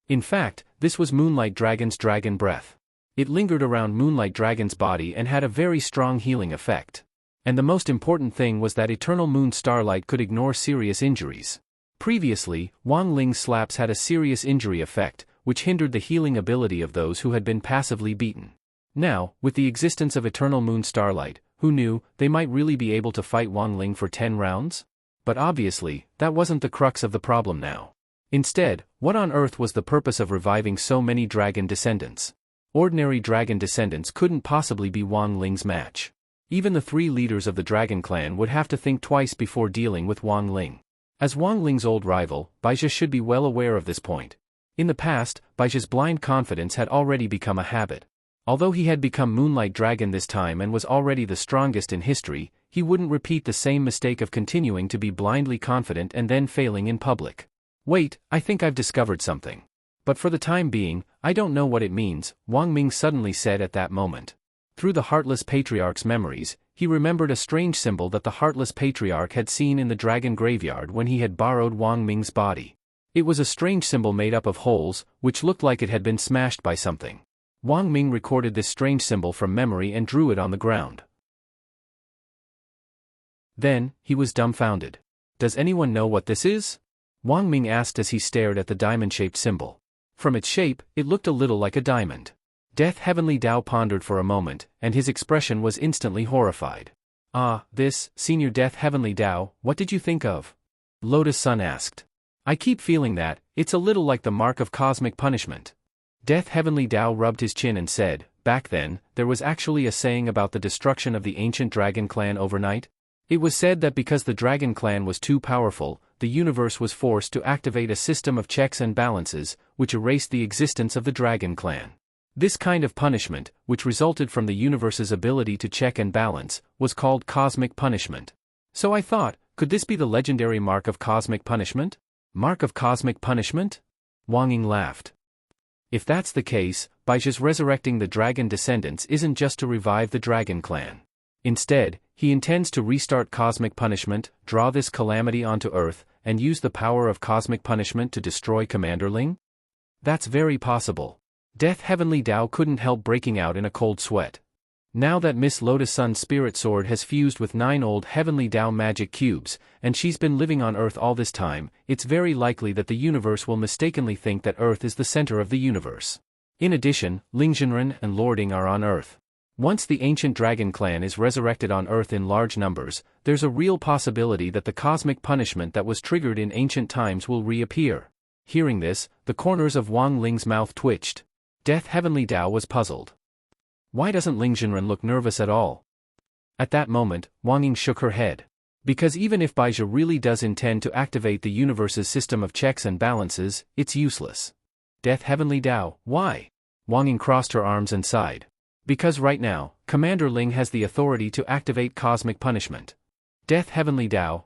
In fact, this was Moonlight Dragon's dragon breath. It lingered around Moonlight Dragon's body and had a very strong healing effect. And the most important thing was that Eternal Moon Starlight could ignore serious injuries. Previously, Wang Ling's slaps had a serious injury effect, which hindered the healing ability of those who had been passively beaten. Now, with the existence of Eternal Moon Starlight, who knew, they might really be able to fight Wang Ling for 10 rounds? But obviously, that wasn't the crux of the problem now. Instead, what on earth was the purpose of reviving so many dragon descendants? Ordinary dragon descendants couldn't possibly be Wang Ling's match. Even the 3 leaders of the dragon clan would have to think twice before dealing with Wang Ling. As Wang Ling's old rival, Baijia should be well aware of this point. In the past, Baijia's blind confidence had already become a habit. Although he had become Moonlight Dragon this time and was already the strongest in history, he wouldn't repeat the same mistake of continuing to be blindly confident and then failing in public. "Wait, I think I've discovered something. But for the time being, I don't know what it means," Wang Ming suddenly said at that moment. Through the Heartless Patriarch's memories, he remembered a strange symbol that the Heartless Patriarch had seen in the dragon graveyard when he had borrowed Wang Ming's body. It was a strange symbol made up of holes, which looked like it had been smashed by something. Wang Ming recorded this strange symbol from memory and drew it on the ground. Then, he was dumbfounded. "Does anyone know what this is?" Wang Ming asked as he stared at the diamond-shaped symbol. From its shape, it looked a little like a diamond. Death Heavenly Tao pondered for a moment, and his expression was instantly horrified. This, Senior Death Heavenly Tao, what did you think of? Lotus Sun asked. I keep feeling that, it's a little like the mark of cosmic punishment. Death Heavenly Tao rubbed his chin and said, back then, there was actually a saying about the destruction of the ancient dragon clan overnight. It was said that because the dragon clan was too powerful, the universe was forced to activate a system of checks and balances, which erased the existence of the dragon clan. This kind of punishment, which resulted from the universe's ability to check and balance, was called cosmic punishment. So I thought, could this be the legendary mark of cosmic punishment? Mark of cosmic punishment? Wang Ying laughed. If that's the case, Baijia's resurrecting the dragon descendants isn't just to revive the dragon clan. Instead, he intends to restart cosmic punishment, draw this calamity onto Earth, and use the power of cosmic punishment to destroy Commander Ling? That's very possible. Death Heavenly Tao couldn't help breaking out in a cold sweat. Now that Miss Lotus Sun's spirit sword has fused with 9 old Heavenly Tao magic cubes, and she's been living on Earth all this time, it's very likely that the universe will mistakenly think that Earth is the center of the universe. In addition, Ling Zhenren and Lord Ying are on Earth. Once the ancient dragon clan is resurrected on Earth in large numbers, there's a real possibility that the cosmic punishment that was triggered in ancient times will reappear. Hearing this, the corners of Wang Ling's mouth twitched. Death Heavenly Tao was puzzled. Why doesn't Ling Zhenren look nervous at all? At that moment, Wang Ying shook her head. Because even if Baizhi really does intend to activate the universe's system of checks and balances, it's useless. Death Heavenly Tao, why? Wang Ying crossed her arms and sighed. Because right now, Commander Ling has the authority to activate cosmic punishment. Death Heavenly Tao, ?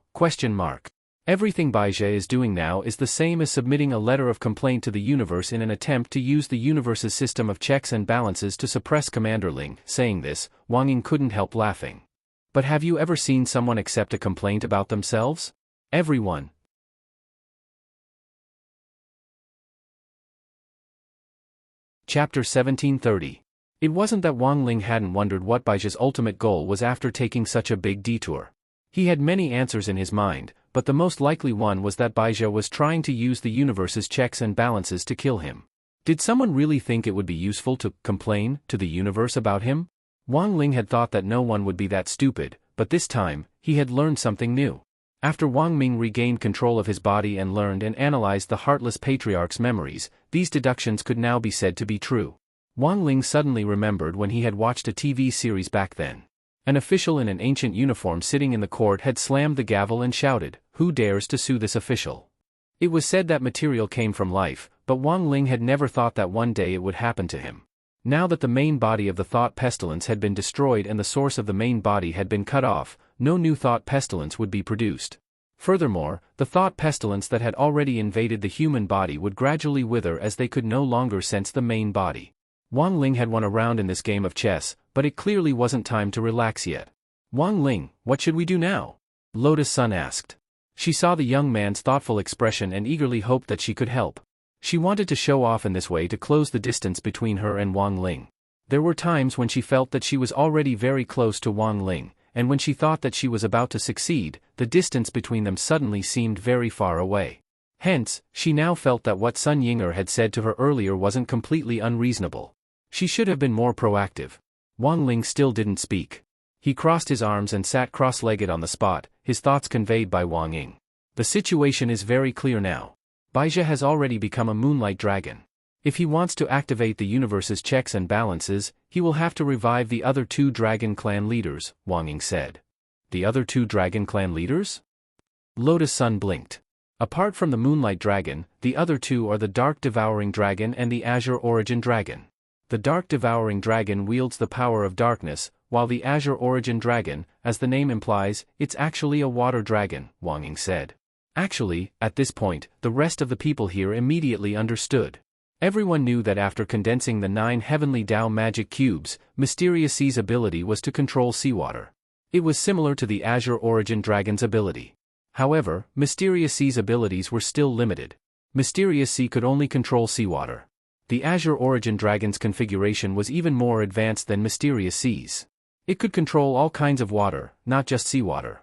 Everything Baizhi is doing now is the same as submitting a letter of complaint to the universe in an attempt to use the universe's system of checks and balances to suppress Commander Ling. Saying this, Wang Ying couldn't help laughing. But have you ever seen someone accept a complaint about themselves? Everyone. Chapter 1730. It wasn't that Wang Ling hadn't wondered what Baizhi's ultimate goal was after taking such a big detour. He had many answers in his mind, but the most likely one was that Baizhi was trying to use the universe's checks and balances to kill him. Did someone really think it would be useful to complain to the universe about him? Wang Ling had thought that no one would be that stupid, but this time, he had learned something new. After Wang Ming regained control of his body and learned and analyzed the Heartless Patriarch's memories, these deductions could now be said to be true. Wang Ling suddenly remembered when he had watched a TV series back then. An official in an ancient uniform sitting in the court had slammed the gavel and shouted, "Who dares to sue this official?" It was said that material came from life, but Wang Ling had never thought that one day it would happen to him. Now that the main body of the thought pestilence had been destroyed and the source of the main body had been cut off, no new thought pestilence would be produced. Furthermore, the thought pestilence that had already invaded the human body would gradually wither as they could no longer sense the main body. Wang Ling had won a round in this game of chess, but it clearly wasn't time to relax yet. Wang Ling, what should we do now? Lotus Sun asked. She saw the young man's thoughtful expression and eagerly hoped that she could help. She wanted to show off in this way to close the distance between her and Wang Ling. There were times when she felt that she was already very close to Wang Ling, and when she thought that she was about to succeed, the distance between them suddenly seemed very far away. Hence, she now felt that what Sun Yinger had said to her earlier wasn't completely unreasonable. She should have been more proactive. Wang Ling still didn't speak. He crossed his arms and sat cross-legged on the spot, his thoughts conveyed by Wang Ying. The situation is very clear now. Baizhi has already become a moonlight dragon. If he wants to activate the universe's checks and balances, he will have to revive the other 2 Dragon Clan leaders, Wang Ying said. The other 2 Dragon Clan leaders? Lotus Sun blinked. Apart from the Moonlight Dragon, the other 2 are the Dark Devouring Dragon and the Azure Origin Dragon. The Dark Devouring Dragon wields the power of darkness, while the Azure Origin Dragon, as the name implies, it's actually a water dragon, Wang Ying said. Actually, at this point, the rest of the people here immediately understood. Everyone knew that after condensing the 9 Heavenly Tao magic cubes, Mysterious Sea's ability was to control seawater. It was similar to the Azure Origin Dragon's ability. However, Mysterious Sea's abilities were still limited. Mysterious Sea could only control seawater. The Azure Origin Dragon's configuration was even more advanced than Mysterious Sea's. It could control all kinds of water, not just seawater.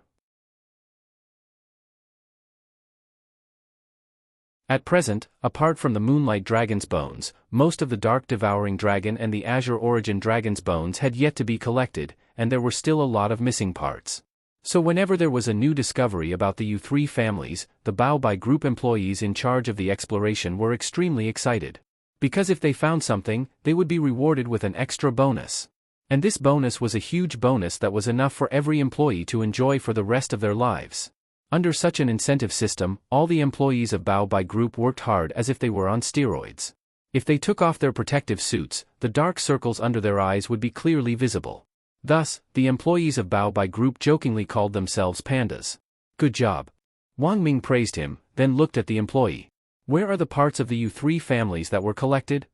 At present, apart from the Moonlight Dragon's bones, most of the Dark Devouring Dragon and the Azure Origin Dragon's bones had yet to be collected, and there were still a lot of missing parts. So whenever there was a new discovery about the U3 families, the Baobei Group employees in charge of the exploration were extremely excited. Because if they found something, they would be rewarded with an extra bonus. And this bonus was a huge bonus that was enough for every employee to enjoy for the rest of their lives. Under such an incentive system, all the employees of Baobei Group worked hard as if they were on steroids. If they took off their protective suits, the dark circles under their eyes would be clearly visible. Thus, the employees of Baobei Group jokingly called themselves pandas. Good job. Wang Ming praised him, then looked at the employee. Where are the parts of the U3 families that were collected?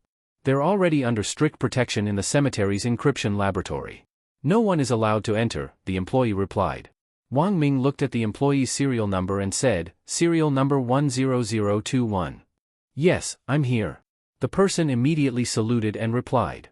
They're already under strict protection in the cemetery's encryption laboratory. No one is allowed to enter, the employee replied. Wang Ming looked at the employee's serial number and said, serial number 10021. Yes, I'm here. The person immediately saluted and replied.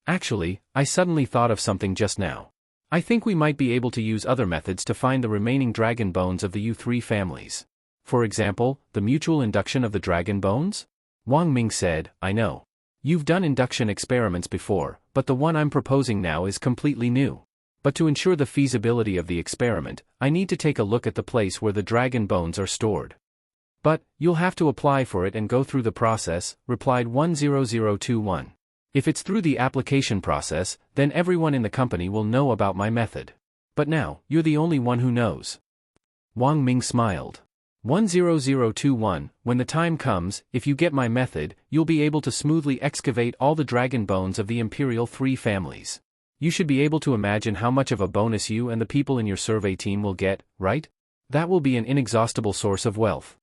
Actually, I suddenly thought of something just now. I think we might be able to use other methods to find the remaining dragon bones of the U3 families. For example, the mutual induction of the dragon bones? Wang Ming said, I know. You've done induction experiments before, but the one I'm proposing now is completely new. But to ensure the feasibility of the experiment, I need to take a look at the place where the dragon bones are stored. But, you'll have to apply for it and go through the process, replied 10021. If it's through the application process, then everyone in the company will know about my method. But now, you're the only one who knows. Wang Ming smiled. 10021, when the time comes, if you get my method, you'll be able to smoothly excavate all the dragon bones of the Imperial 3 families. You should be able to imagine how much of a bonus you and the people in your survey team will get, right? That will be an inexhaustible source of wealth.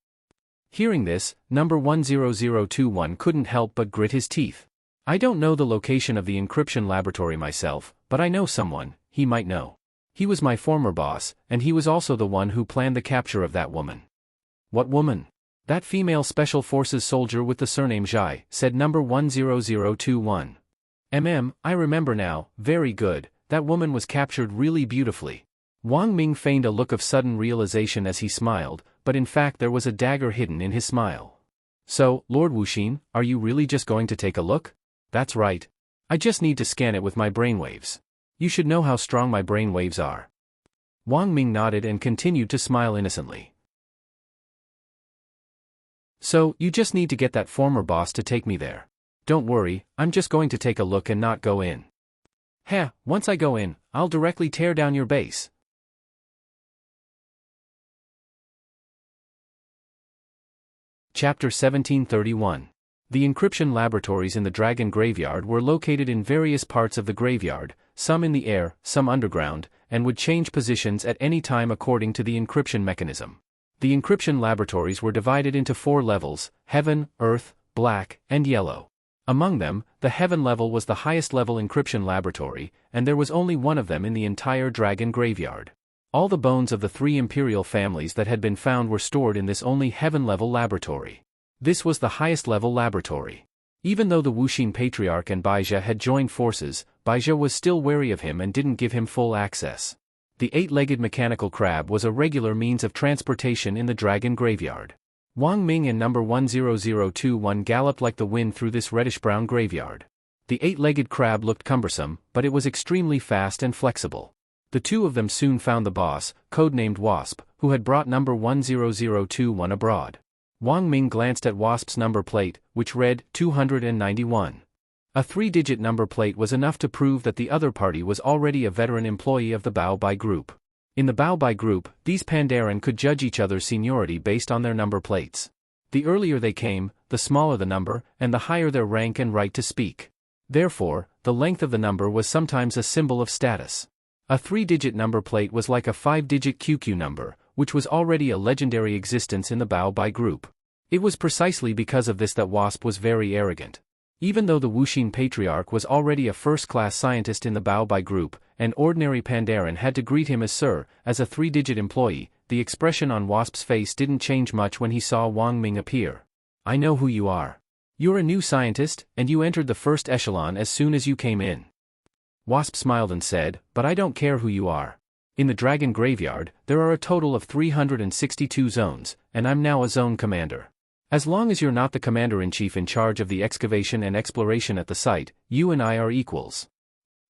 Hearing this, number 10021 couldn't help but grit his teeth. I don't know the location of the encryption laboratory myself, but I know someone, he might know. He was my former boss, and he was also the one who planned the capture of that woman. What woman? That female Special Forces soldier with the surname Zhai, said number 10021. I remember now, very good, that woman was captured really beautifully. Wang Ming feigned a look of sudden realization as he smiled, but in fact there was a dagger hidden in his smile. So, Lord Wuxin, are you really just going to take a look? That's right. I just need to scan it with my brainwaves. You should know how strong my brainwaves are. Wang Ming nodded and continued to smile innocently. So, you just need to get that former boss to take me there. Don't worry, I'm just going to take a look and not go in. Heh, once I go in, I'll directly tear down your base. Chapter 1731. The encryption laboratories in the Dragon Graveyard were located in various parts of the graveyard, some in the air, some underground, and would change positions at any time according to the encryption mechanism. The encryption laboratories were divided into 4 levels: Heaven, Earth, Black, and Yellow. Among them, the Heaven level was the highest level encryption laboratory, and there was only one of them in the entire Dragon Graveyard. All the bones of the 3 imperial families that had been found were stored in this only Heaven level laboratory. This was the highest level laboratory. Even though the Wuxin Patriarch and Baizha had joined forces, Baizha was still wary of him and didn't give him full access. The 8-legged mechanical crab was a regular means of transportation in the Dragon Graveyard. Wang Ming and number 10021 galloped like the wind through this reddish-brown graveyard. The 8-legged crab looked cumbersome, but it was extremely fast and flexible. The two of them soon found the boss, codenamed Wasp, who had brought number 10021 abroad. Wang Ming glanced at Wasp's number plate, which read 291. A 3-digit number plate was enough to prove that the other party was already a veteran employee of the Baobei Group. In the Baobei Group, these Pandaren could judge each other's seniority based on their number plates. The earlier they came, the smaller the number, and the higher their rank and right to speak. Therefore, the length of the number was sometimes a symbol of status. A 3-digit number plate was like a 5-digit QQ number, which was already a legendary existence in the Baobei Group. It was precisely because of this that Wasp was very arrogant. Even though the Wuxin Patriarch was already a first-class scientist in the Baobei Group, an ordinary Pandaren had to greet him as Sir. As a 3-digit employee, the expression on Wasp's face didn't change much when he saw Wang Ming appear. I know who you are. You're a new scientist, and you entered the first echelon as soon as you came in. Wasp smiled and said, but I don't care who you are. In the Dragon Graveyard, there are a total of 362 zones, and I'm now a zone commander. As long as you're not the commander-in-chief in charge of the excavation and exploration at the site, you and I are equals.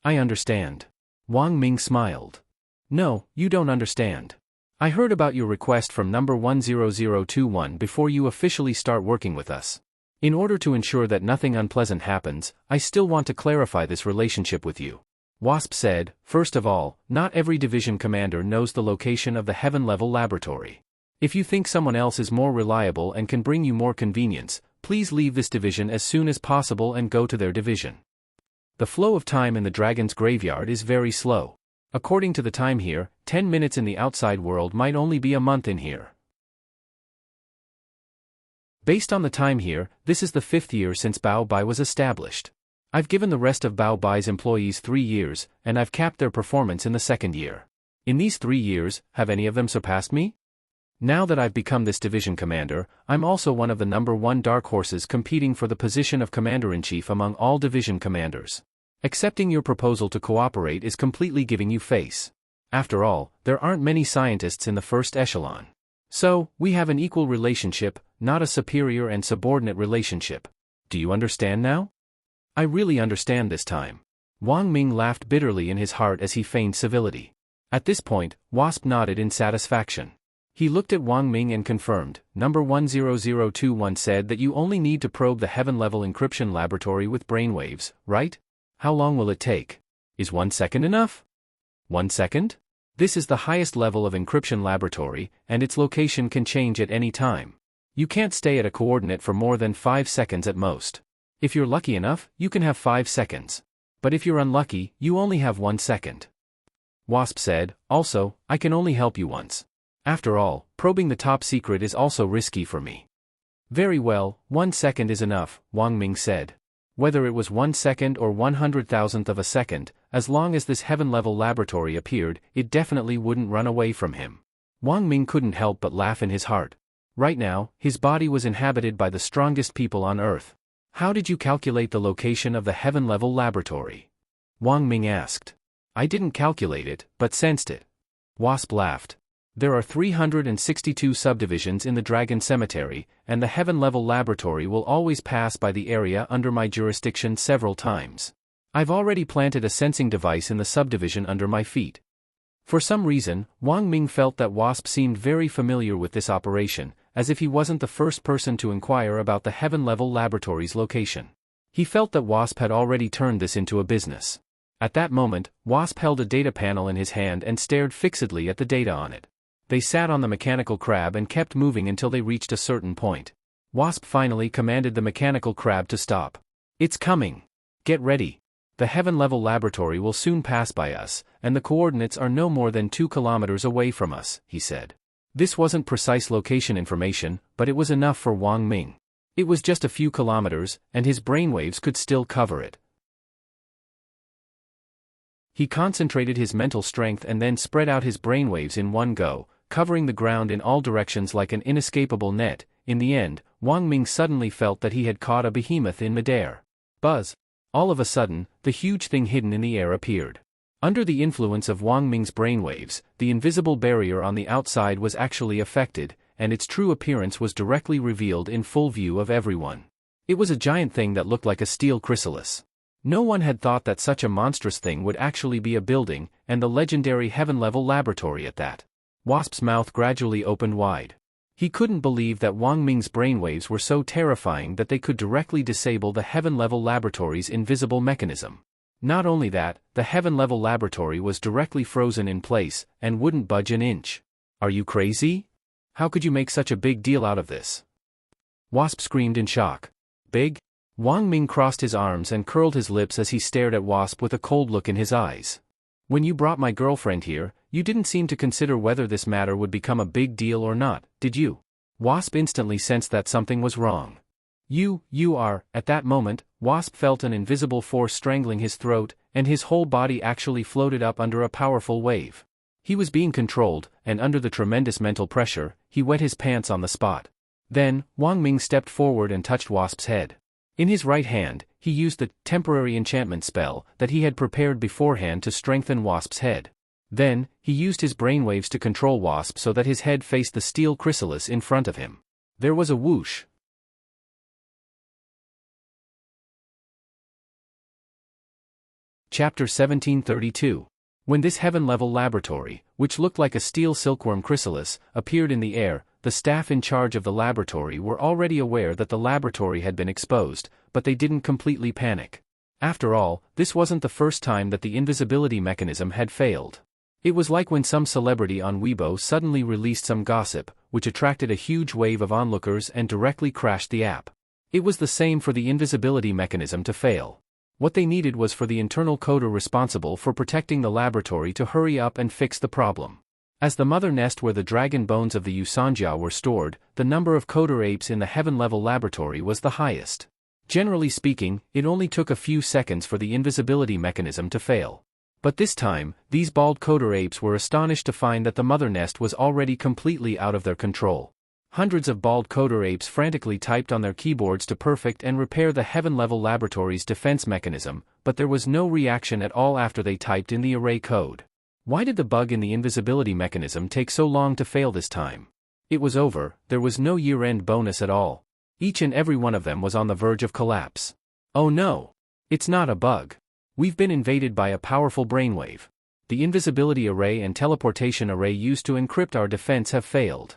I understand. Wang Ming smiled. No, you don't understand. I heard about your request from number 10021 before you officially start working with us. In order to ensure that nothing unpleasant happens, I still want to clarify this relationship with you. Wasp said, first of all, not every division commander knows the location of the heaven-level laboratory. If you think someone else is more reliable and can bring you more convenience, please leave this division as soon as possible and go to their division. The flow of time in the dragon's graveyard is very slow. According to the time here, 10 minutes in the outside world might only be a month in here. Based on the time here, this is the 5th year since Bao Bai was established. I've given the rest of Bao Bai's employees 3 years, and I've capped their performance in the 2nd year. In these 3 years, have any of them surpassed me? Now that I've become this division commander, I'm also one of the number 1 dark horses competing for the position of commander-in-chief among all division commanders. Accepting your proposal to cooperate is completely giving you face. After all, there aren't many scientists in the first echelon. So, we have an equal relationship, not a superior and subordinate relationship. Do you understand now? I really understand this time. Wang Ming laughed bitterly in his heart as he feigned civility. At this point, Wasp nodded in satisfaction. He looked at Wang Ming and confirmed, number 10021 said that you only need to probe the heaven-level encryption laboratory with brainwaves, right? How long will it take? Is 1 second enough? 1 second? This is the highest level of encryption laboratory, and its location can change at any time. You can't stay at a coordinate for more than 5 seconds at most. If you're lucky enough, you can have 5 seconds. But if you're unlucky, you only have 1 second. Wasp said, also, I can only help you once. After all, probing the top secret is also risky for me. Very well, 1 second is enough, Wang Ming said. Whether it was 1 second or 100,000th of a second, as long as this heaven-level laboratory appeared, it definitely wouldn't run away from him. Wang Ming couldn't help but laugh in his heart. Right now, his body was inhabited by the strongest people on Earth. How did you calculate the location of the heaven-level laboratory? Wang Ming asked. I didn't calculate it, but sensed it. Wasp laughed. There are 362 subdivisions in the Dragon Cemetery, and the heaven-level laboratory will always pass by the area under my jurisdiction several times. I've already planted a sensing device in the subdivision under my feet. For some reason, Wang Ming felt that Wasp seemed very familiar with this operation, as if he wasn't the first person to inquire about the heaven-level laboratory's location. He felt that Wasp had already turned this into a business. At that moment, Wasp held a data panel in his hand and stared fixedly at the data on it. They sat on the mechanical crab and kept moving until they reached a certain point. Wasp finally commanded the mechanical crab to stop. It's coming. Get ready. The heaven-level laboratory will soon pass by us, and the coordinates are no more than 2 kilometers away from us, he said. This wasn't precise location information, but it was enough for Wang Ming. It was just a few kilometers, and his brainwaves could still cover it. He concentrated his mental strength and then spread out his brainwaves in one go, covering the ground in all directions like an inescapable net. In the end, Wang Ming suddenly felt that he had caught a behemoth in midair. Buzz! All of a sudden, the huge thing hidden in the air appeared. Under the influence of Wang Ming's brainwaves, the invisible barrier on the outside was actually affected, and its true appearance was directly revealed in full view of everyone. It was a giant thing that looked like a steel chrysalis. No one had thought that such a monstrous thing would actually be a building, and the legendary heaven-level laboratory at that. Wasp's mouth gradually opened wide. He couldn't believe that Wang Ming's brainwaves were so terrifying that they could directly disable the heaven-level laboratory's invisible mechanism. Not only that, the heaven-level laboratory was directly frozen in place, and wouldn't budge an inch. Are you crazy? How could you make such a big deal out of this? Wasp screamed in shock. Big? Wang Ming crossed his arms and curled his lips as he stared at Wasp with a cold look in his eyes. When you brought my girlfriend here, you didn't seem to consider whether this matter would become a big deal or not, did you? Wasp instantly sensed that something was wrong. You are, at that moment, Wasp felt an invisible force strangling his throat, and his whole body actually floated up under a powerful wave. He was being controlled, and under the tremendous mental pressure, he wet his pants on the spot. Then, Wang Ming stepped forward and touched Wasp's head. In his right hand, he used the temporary enchantment spell that he had prepared beforehand to strengthen Wasp's head. Then, he used his brainwaves to control Wasp so that his head faced the steel chrysalis in front of him. There was a whoosh. Chapter 1732. When this heaven-level laboratory, which looked like a steel silkworm chrysalis, appeared in the air, the staff in charge of the laboratory were already aware that the laboratory had been exposed, but they didn't completely panic. After all, this wasn't the first time that the invisibility mechanism had failed. It was like when some celebrity on Weibo suddenly released some gossip, which attracted a huge wave of onlookers and directly crashed the app. It was the same for the invisibility mechanism to fail. What they needed was for the internal coder responsible for protecting the laboratory to hurry up and fix the problem. As the mother nest where the dragon bones of the Yusanjia were stored, the number of coder apes in the heaven-level laboratory was the highest. Generally speaking, it only took a few seconds for the invisibility mechanism to fail. But this time, these bald coder apes were astonished to find that the mother nest was already completely out of their control. Hundreds of bald coder apes frantically typed on their keyboards to perfect and repair the heaven-level laboratory's defense mechanism, but there was no reaction at all after they typed in the array code. Why did the bug in the invisibility mechanism take so long to fail this time? It was over, there was no year-end bonus at all. Each and every one of them was on the verge of collapse. Oh no! It's not a bug. We've been invaded by a powerful brainwave. The invisibility array and teleportation array used to encrypt our defense have failed.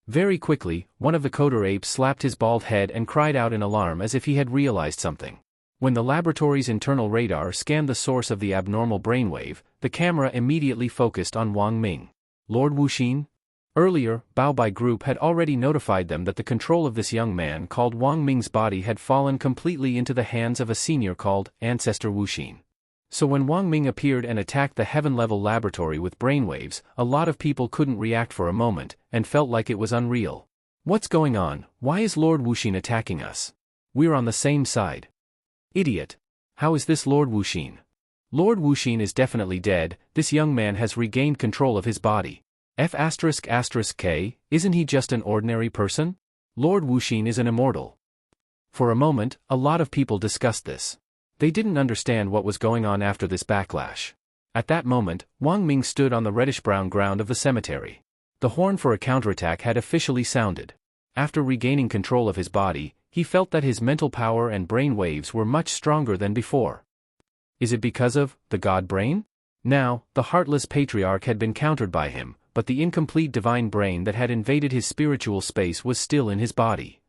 Very quickly, one of the coder apes slapped his bald head and cried out in alarm as if he had realized something. When the laboratory's internal radar scanned the source of the abnormal brainwave, the camera immediately focused on Wang Ming. Lord Wuxin? Earlier, Baobai Group had already notified them that the control of this young man called Wang Ming's body had fallen completely into the hands of a senior called Ancestor Wuxin. So when Wang Ming appeared and attacked the heaven-level laboratory with brainwaves, a lot of people couldn't react for a moment, and felt like it was unreal. What's going on? Why is Lord Wuxin attacking us? We're on the same side. Idiot. How is this Lord Wuxin? Lord Wuxin is definitely dead, this young man has regained control of his body. F***K, isn't he just an ordinary person? Lord Wuxin is an immortal. For a moment, a lot of people discussed this. They didn't understand what was going on after this backlash. At that moment, Wang Ming stood on the reddish-brown ground of the cemetery. The horn for a counterattack had officially sounded. After regaining control of his body, he felt that his mental power and brain waves were much stronger than before. Is it because of the God brain? Now, the heartless patriarch had been countered by him, but the incomplete divine brain that had invaded his spiritual space was still in his body.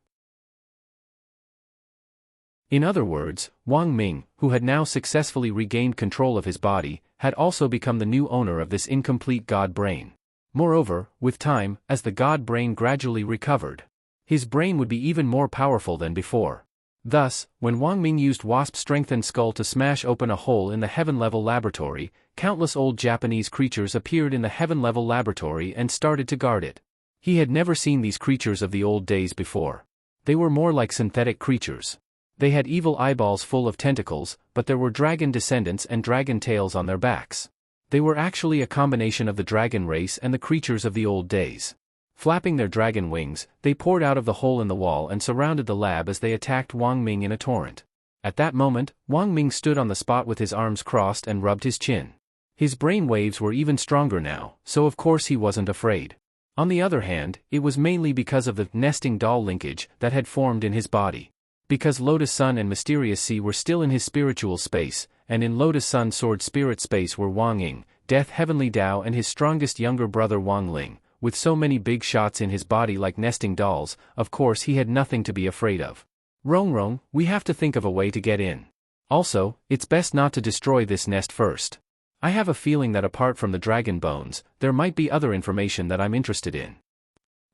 In other words, Wang Ming, who had now successfully regained control of his body, had also become the new owner of this incomplete God brain. Moreover, with time, as the God brain gradually recovered, his brain would be even more powerful than before. Thus, when Wang Ming used Wasp's strengthened skull to smash open a hole in the heaven-level laboratory, countless old Japanese creatures appeared in the heaven-level laboratory and started to guard it. He had never seen these creatures of the old days before. They were more like synthetic creatures. They had evil eyeballs full of tentacles, but there were dragon descendants and dragon tails on their backs. They were actually a combination of the dragon race and the creatures of the old days. Flapping their dragon wings, they poured out of the hole in the wall and surrounded the lab as they attacked Wang Ming in a torrent. At that moment, Wang Ming stood on the spot with his arms crossed and rubbed his chin. His brain waves were even stronger now, so of course he wasn't afraid. On the other hand, it was mainly because of the nesting doll linkage that had formed in his body. Because Lotus Sun and Mysterious Sea were still in his spiritual space, and in Lotus Sun Sword Spirit space were Wang Ying, Death Heavenly Dao and his strongest younger brother Wang Ling, with so many big shots in his body like nesting dolls, of course he had nothing to be afraid of. Rong, we have to think of a way to get in. Also, it's best not to destroy this nest first. I have a feeling that apart from the dragon bones, there might be other information that I'm interested in.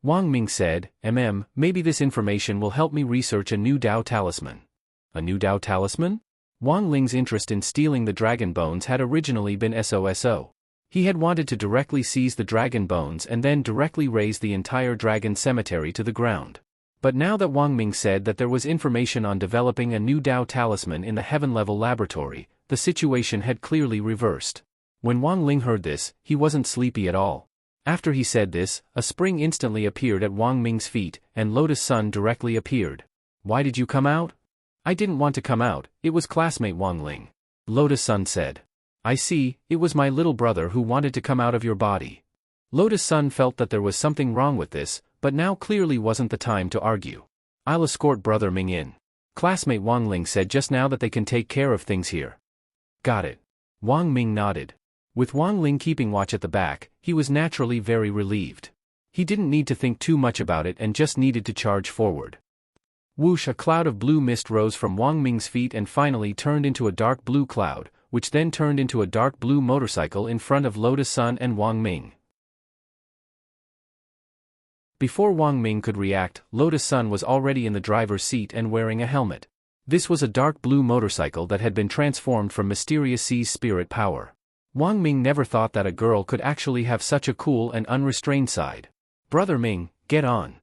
Wang Ming said, maybe this information will help me research a new Dao talisman. A new Dao talisman? Wang Ling's interest in stealing the dragon bones had originally been SOSO. He had wanted to directly seize the dragon bones and then directly raze the entire dragon cemetery to the ground. But now that Wang Ming said that there was information on developing a new Dao talisman in the heaven-level laboratory, the situation had clearly reversed. When Wang Ling heard this, he wasn't sleepy at all. After he said this, a spring instantly appeared at Wang Ming's feet, and Lotus Sun directly appeared. Why did you come out? I didn't want to come out, it was classmate Wang Ling. Lotus Sun said. I see, it was my little brother who wanted to come out of your body. Lotus Sun felt that there was something wrong with this, but now clearly wasn't the time to argue. I'll escort brother Ming in. Classmate Wang Ling said just now that they can take care of things here. Got it. Wang Ming nodded. With Wang Ling keeping watch at the back, he was naturally very relieved. He didn't need to think too much about it and just needed to charge forward. Whoosh! A cloud of blue mist rose from Wang Ming's feet and finally turned into a dark blue cloud, which then turned into a dark blue motorcycle in front of Lotus Sun and Wang Ming. Before Wang Ming could react, Lotus Sun was already in the driver's seat and wearing a helmet. This was a dark blue motorcycle that had been transformed from Mysterious Sea's spirit power. Wang Ming never thought that a girl could actually have such a cool and unrestrained side. Brother Ming, get on.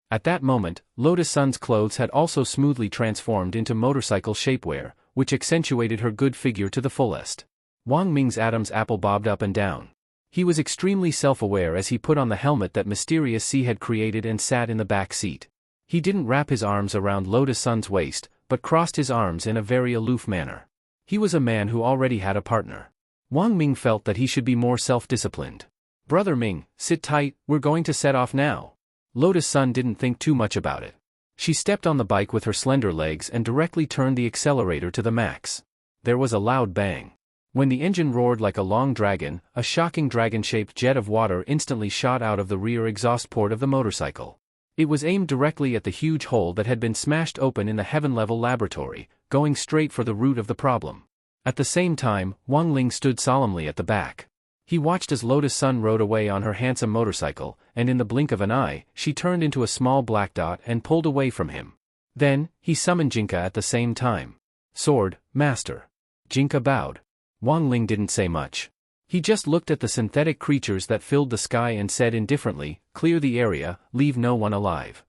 At that moment, Lotus Sun's clothes had also smoothly transformed into motorcycle shapewear, which accentuated her good figure to the fullest. Wang Ming's Adam's apple bobbed up and down. He was extremely self-aware as he put on the helmet that Mysterious Sea had created and sat in the back seat. He didn't wrap his arms around Lotus Sun's waist, but crossed his arms in a very aloof manner. He was a man who already had a partner. Wang Ming felt that he should be more self-disciplined. Brother Ming, sit tight, we're going to set off now. Lotus Sun didn't think too much about it. She stepped on the bike with her slender legs and directly turned the accelerator to the max. There was a loud bang. When the engine roared like a long dragon, a shocking dragon-shaped jet of water instantly shot out of the rear exhaust port of the motorcycle. It was aimed directly at the huge hole that had been smashed open in the heaven-level laboratory, going straight for the root of the problem. At the same time, Wang Ling stood solemnly at the back. He watched as Lotus Sun rode away on her handsome motorcycle, and in the blink of an eye, she turned into a small black dot and pulled away from him. Then, he summoned Jinka at the same time. Sword, Master. Jinka bowed. Wang Ling didn't say much. He just looked at the synthetic creatures that filled the sky and said indifferently, clear the area, leave no one alive.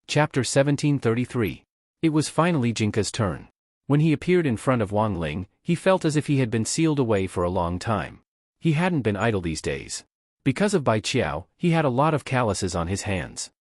Chapter 1733. It was finally Jinka's turn. When he appeared in front of Wang Ling, he felt as if he had been sealed away for a long time. He hadn't been idle these days. Because of Bai Qiao, he had a lot of calluses on his hands.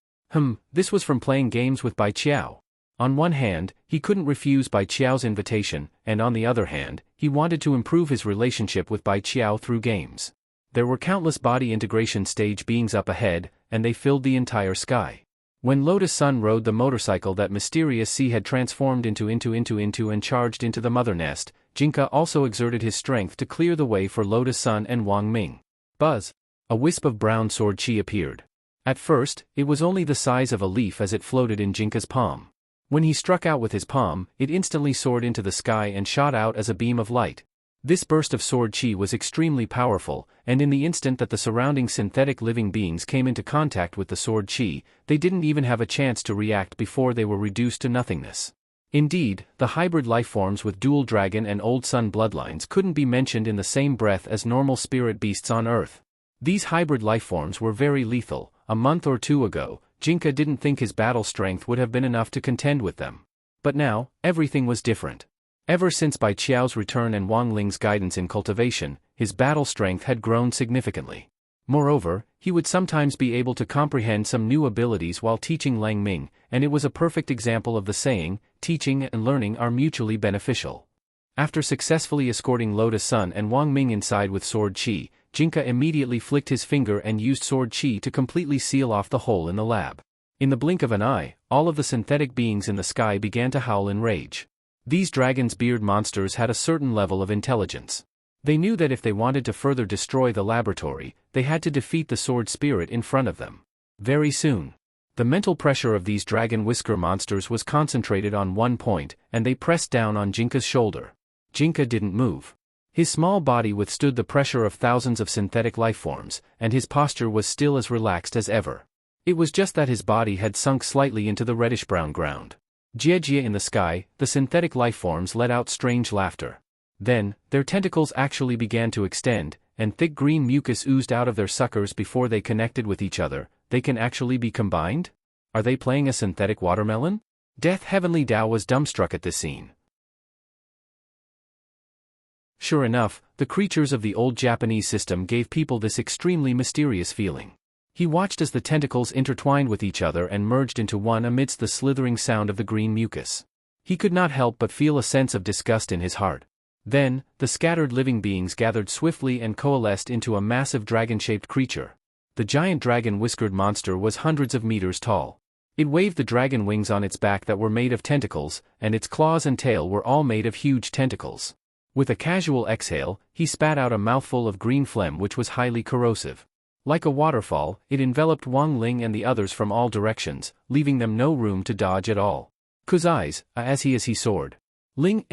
This was from playing games with Bai Qiao. On one hand, he couldn't refuse Bai Qiao's invitation, and on the other hand, he wanted to improve his relationship with Bai Qiao through games. There were countless body integration stage beings up ahead, and they filled the entire sky. When Lotus Sun rode the motorcycle that Mysterious Sea had transformed into and charged into the mother nest, Jinka also exerted his strength to clear the way for Lotus Sun and Wang Ming. Buzz! A wisp of brown sword chi appeared. At first, it was only the size of a leaf as it floated in Jinka's palm. When he struck out with his palm, it instantly soared into the sky and shot out as a beam of light. This burst of sword chi was extremely powerful, and in the instant that the surrounding synthetic living beings came into contact with the sword chi, they didn't even have a chance to react before they were reduced to nothingness. Indeed, the hybrid lifeforms with dual dragon and old sun bloodlines couldn't be mentioned in the same breath as normal spirit beasts on Earth. These hybrid lifeforms were very lethal. A month or two ago, Jinka didn't think his battle strength would have been enough to contend with them. But now, everything was different. Ever since Bai Qiao's return and Wang Ling's guidance in cultivation, his battle strength had grown significantly. Moreover, he would sometimes be able to comprehend some new abilities while teaching Lang Ming, and it was a perfect example of the saying, teaching and learning are mutually beneficial. After successfully escorting Lotus Sun and Wang Ming inside with sword chi, Jinka immediately flicked his finger and used sword chi to completely seal off the hole in the lab. In the blink of an eye, all of the synthetic beings in the sky began to howl in rage. These dragon's beard monsters had a certain level of intelligence. They knew that if they wanted to further destroy the laboratory, they had to defeat the sword spirit in front of them. Very soon. The mental pressure of these dragon whisker monsters was concentrated on one point, and they pressed down on Jinka's shoulder. Jinka didn't move. His small body withstood the pressure of thousands of synthetic lifeforms, and his posture was still as relaxed as ever. It was just that his body had sunk slightly into the reddish-brown ground. Jie in the sky, the synthetic lifeforms let out strange laughter. Then, their tentacles actually began to extend, and thick green mucus oozed out of their suckers before they connected with each other. They can actually be combined? Are they playing a synthetic watermelon? Death Heavenly Tao was dumbstruck at this scene. Sure enough, the creatures of the old Japanese system gave people this extremely mysterious feeling. He watched as the tentacles intertwined with each other and merged into one amidst the slithering sound of the green mucus. He could not help but feel a sense of disgust in his heart. Then, the scattered living beings gathered swiftly and coalesced into a massive dragon-shaped creature. The giant dragon-whiskered monster was hundreds of meters tall. It waved the dragon wings on its back that were made of tentacles, and its claws and tail were all made of huge tentacles. With a casual exhale, he spat out a mouthful of green phlegm which was highly corrosive. Like a waterfall, it enveloped Wang Ling and the others from all directions, leaving them no room to dodge at all. Ku's eyes, as he soared. Ling,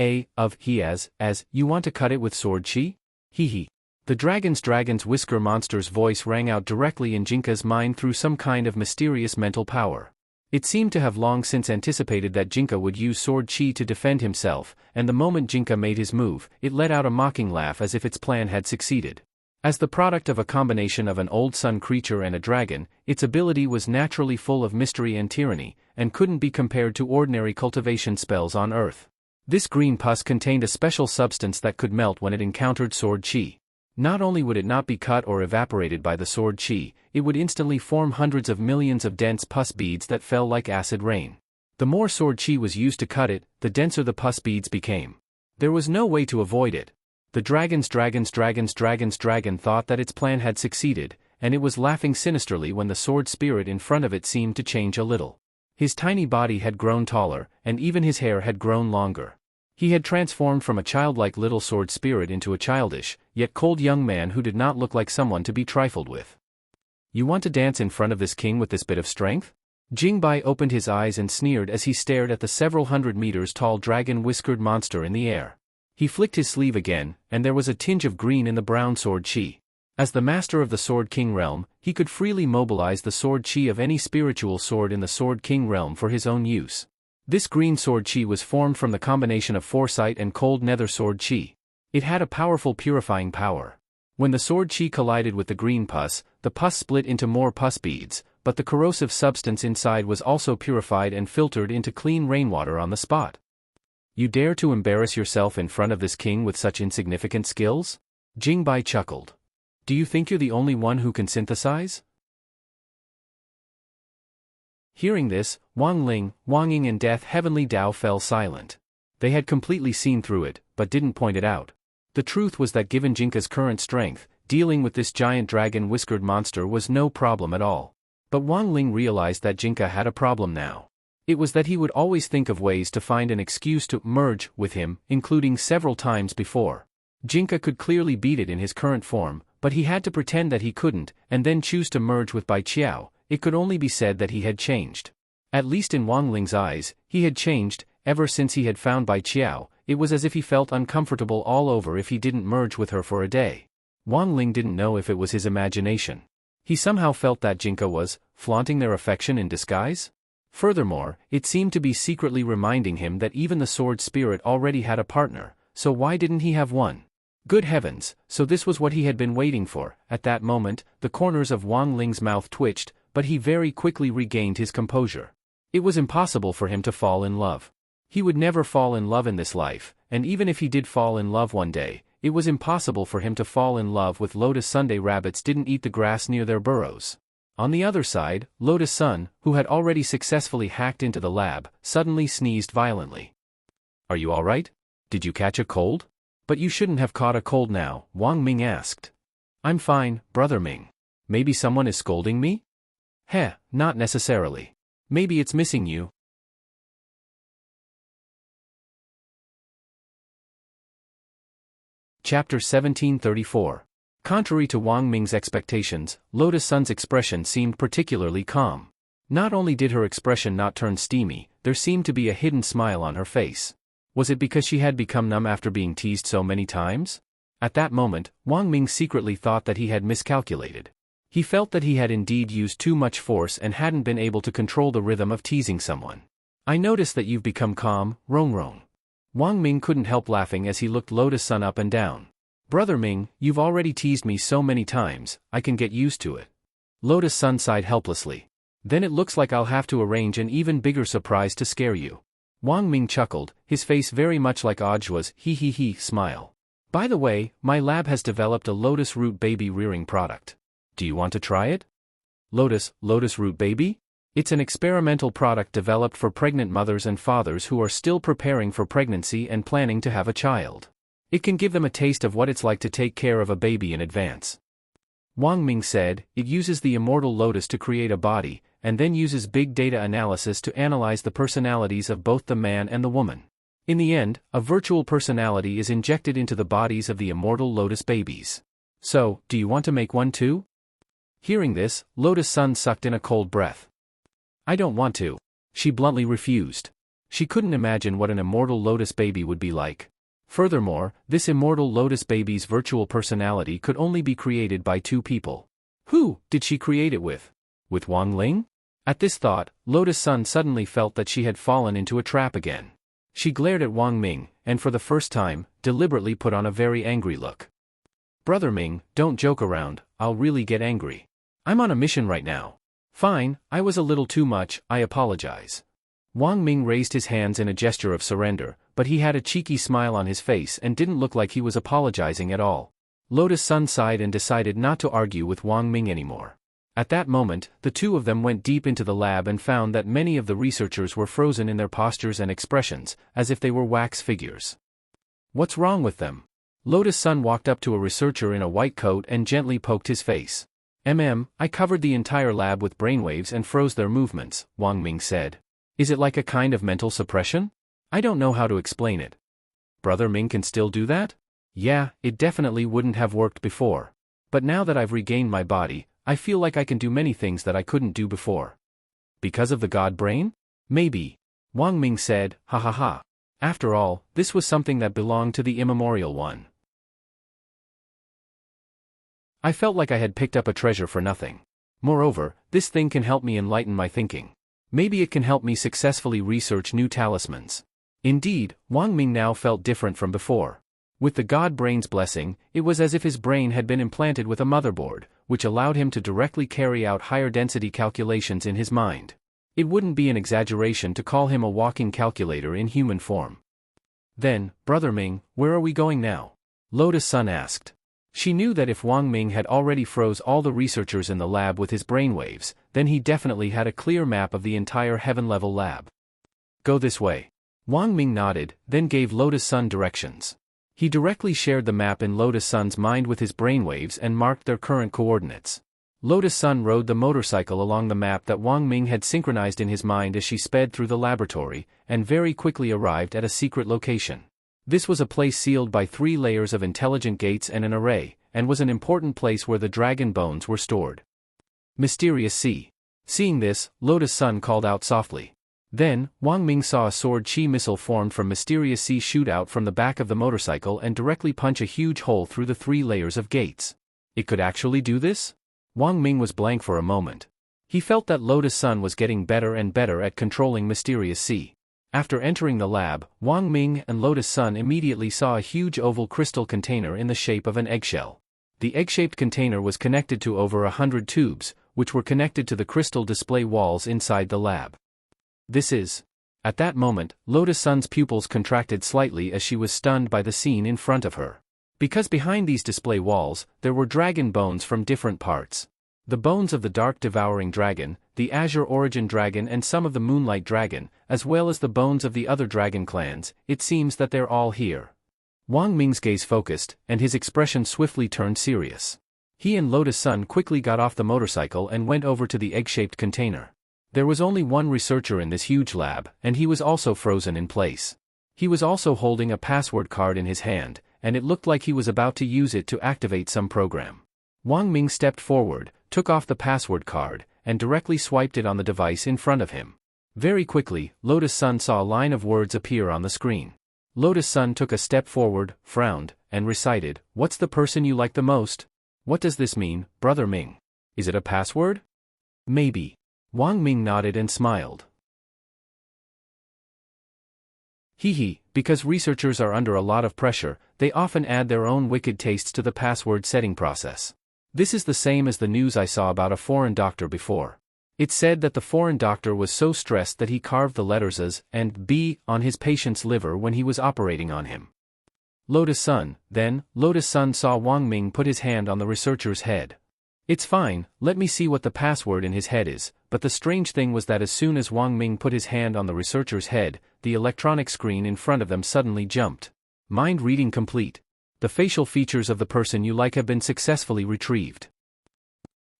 he as, you want to cut it with sword chi? He. The dragon's whisker monster's voice rang out directly in Jinka's mind through some kind of mysterious mental power. It seemed to have long since anticipated that Jinka would use sword chi to defend himself, and the moment Jinka made his move, it let out a mocking laugh as if its plan had succeeded. As the product of a combination of an old sun creature and a dragon, its ability was naturally full of mystery and tyranny, and couldn't be compared to ordinary cultivation spells on Earth. This green pus contained a special substance that could melt when it encountered sword chi. Not only would it not be cut or evaporated by the sword chi, it would instantly form hundreds of millions of dense pus beads that fell like acid rain. The more sword chi was used to cut it, the denser the pus beads became. There was no way to avoid it. The dragon thought that its plan had succeeded, and it was laughing sinisterly when the sword spirit in front of it seemed to change a little. His tiny body had grown taller, and even his hair had grown longer. He had transformed from a childlike little sword spirit into a childish, yet cold young man who did not look like someone to be trifled with. You want to dance in front of this king with this bit of strength? Jingbai opened his eyes and sneered as he stared at the several hundred meters tall dragon-whiskered monster in the air. He flicked his sleeve again, and there was a tinge of green in the brown sword chi. As the master of the Sword King realm, he could freely mobilize the sword chi of any spiritual sword in the Sword King realm for his own use. This green sword chi was formed from the combination of foresight and cold nether sword chi. It had a powerful purifying power. When the sword chi collided with the green pus, the pus split into more pus beads, but the corrosive substance inside was also purified and filtered into clean rainwater on the spot. You dare to embarrass yourself in front of this king with such insignificant skills? Jingbai chuckled. Do you think you're the only one who can synthesize? Hearing this, Wang Ling, Wang Ying and Death Heavenly Dao fell silent. They had completely seen through it, but didn't point it out. The truth was that given Jinka's current strength, dealing with this giant dragon-whiskered monster was no problem at all. But Wang Ling realized that Jinka had a problem now. It was that he would always think of ways to find an excuse to merge with him, including several times before. Jinka could clearly beat it in his current form, but he had to pretend that he couldn't, and then choose to merge with Bai Qiao. It could only be said that he had changed. At least in Wang Ling's eyes, he had changed. Ever since he had found Bai Qiao, it was as if he felt uncomfortable all over if he didn't merge with her for a day. Wang Ling didn't know if it was his imagination. He somehow felt that Jinka was flaunting their affection in disguise. Furthermore, it seemed to be secretly reminding him that even the sword spirit already had a partner, so why didn't he have one? Good heavens, so this was what he had been waiting for. At that moment, the corners of Wang Ling's mouth twitched, but he very quickly regained his composure. It was impossible for him to fall in love. He would never fall in love in this life, and even if he did fall in love one day, it was impossible for him to fall in love with Lotus Sunday. Rabbits didn't eat the grass near their burrows. On the other side, Lotus Sun, who had already successfully hacked into the lab, suddenly sneezed violently. Are you all right? Did you catch a cold? But you shouldn't have caught a cold now, Wang Ming asked. I'm fine, Brother Ming. Maybe someone is scolding me? Heh, not necessarily. Maybe it's missing you. Chapter 1734. Contrary to Wang Ming's expectations, Lotus Sun's expression seemed particularly calm. Not only did her expression not turn steamy, there seemed to be a hidden smile on her face. Was it because she had become numb after being teased so many times? At that moment, Wang Ming secretly thought that he had miscalculated. He felt that he had indeed used too much force and hadn't been able to control the rhythm of teasing someone. I notice that you've become calm, Rong Rong. Wang Ming couldn't help laughing as he looked Lotus Sun up and down. Brother Ming, you've already teased me so many times, I can get used to it. Lotus Sun sighed helplessly. Then it looks like I'll have to arrange an even bigger surprise to scare you. Wang Ming chuckled, his face very much like Ajua's smile. By the way, my lab has developed a lotus root baby rearing product. Do you want to try it? Lotus root baby? It's an experimental product developed for pregnant mothers and fathers who are still preparing for pregnancy and planning to have a child. It can give them a taste of what it's like to take care of a baby in advance. Wang Ming said, it uses the immortal lotus to create a body, and then uses big data analysis to analyze the personalities of both the man and the woman. In the end, a virtual personality is injected into the bodies of the immortal Lotus babies. So, do you want to make one too? Hearing this, Lotus Sun sucked in a cold breath. I don't want to. She bluntly refused. She couldn't imagine what an immortal Lotus baby would be like. Furthermore, this immortal Lotus baby's virtual personality could only be created by two people. Who did she create it with? With Wang Ling? At this thought, Lotus Sun suddenly felt that she had fallen into a trap again. She glared at Wang Ming, and for the first time, deliberately put on a very angry look. Brother Ming, don't joke around, I'll really get angry. I'm on a mission right now. Fine, I was a little too much, I apologize. Wang Ming raised his hands in a gesture of surrender, but he had a cheeky smile on his face and didn't look like he was apologizing at all. Lotus Sun sighed and decided not to argue with Wang Ming anymore. At that moment, the two of them went deep into the lab and found that many of the researchers were frozen in their postures and expressions, as if they were wax figures. What's wrong with them? Lotus Sun walked up to a researcher in a white coat and gently poked his face. I covered the entire lab with brainwaves and froze their movements, Wang Ming said. Is it like a kind of mental suppression? I don't know how to explain it. Brother Ming can still do that? Yeah, it definitely wouldn't have worked before. But now that I've regained my body, I feel like I can do many things that I couldn't do before. Because of the God brain? Maybe. Wang Ming said, ha ha ha. After all, this was something that belonged to the immemorial one. I felt like I had picked up a treasure for nothing. Moreover, this thing can help me enlighten my thinking. Maybe it can help me successfully research new talismans. Indeed, Wang Ming now felt different from before. With the God brain's blessing, it was as if his brain had been implanted with a motherboard, which allowed him to directly carry out higher density calculations in his mind. It wouldn't be an exaggeration to call him a walking calculator in human form. Then, Brother Ming, where are we going now? Lotus Sun asked. She knew that if Wang Ming had already froze all the researchers in the lab with his brainwaves, then he definitely had a clear map of the entire heaven-level lab. Go this way. Wang Ming nodded, then gave Lotus Sun directions. He directly shared the map in Lotus Sun's mind with his brainwaves and marked their current coordinates. Lotus Sun rode the motorcycle along the map that Wang Ming had synchronized in his mind as she sped through the laboratory, and very quickly arrived at a secret location. This was a place sealed by 3 layers of intelligent gates and an array, and was an important place where the dragon bones were stored. Mysterious Sea. Seeing this, Lotus Sun called out softly. Then, Wang Ming saw a sword chi missile formed from Mysterious Sea shoot out from the back of the motorcycle and directly punch a huge hole through the 3 layers of gates. It could actually do this? Wang Ming was blank for a moment. He felt that Lotus Sun was getting better and better at controlling Mysterious Sea. After entering the lab, Wang Ming and Lotus Sun immediately saw a huge oval crystal container in the shape of an eggshell. The egg-shaped container was connected to over 100 tubes, which were connected to the crystal display walls inside the lab. This is... At that moment, Lotus Sun's pupils contracted slightly as she was stunned by the scene in front of her. Because behind these display walls, there were dragon bones from different parts. The bones of the Dark Devouring Dragon, the Azure Origin Dragon and some of the Moonlight Dragon, as well as the bones of the other dragon clans, it seems that they're all here. Wang Ming's gaze focused, and his expression swiftly turned serious. He and Lotus Sun quickly got off the motorcycle and went over to the egg-shaped container. There was only one researcher in this huge lab, and he was also frozen in place. He was also holding a password card in his hand, and it looked like he was about to use it to activate some program. Wang Ming stepped forward, took off the password card, and directly swiped it on the device in front of him. Very quickly, Lotus Sun saw a line of words appear on the screen. Lotus Sun took a step forward, frowned, and recited, "What's the person you like the most? What does this mean, Brother Ming? Is it a password?" "Maybe." Wang Ming nodded and smiled. Because researchers are under a lot of pressure, they often add their own wicked tastes to the password setting process. This is the same as the news I saw about a foreign doctor before. It said that the foreign doctor was so stressed that he carved the letters as and B on his patient's liver when he was operating on him. Lotus Sun saw Wang Ming put his hand on the researcher's head. "It's fine, let me see what the password in his head is," but the strange thing was that as soon as Wang Ming put his hand on the researcher's head, the electronic screen in front of them suddenly jumped. Mind reading complete. The facial features of the person you like have been successfully retrieved.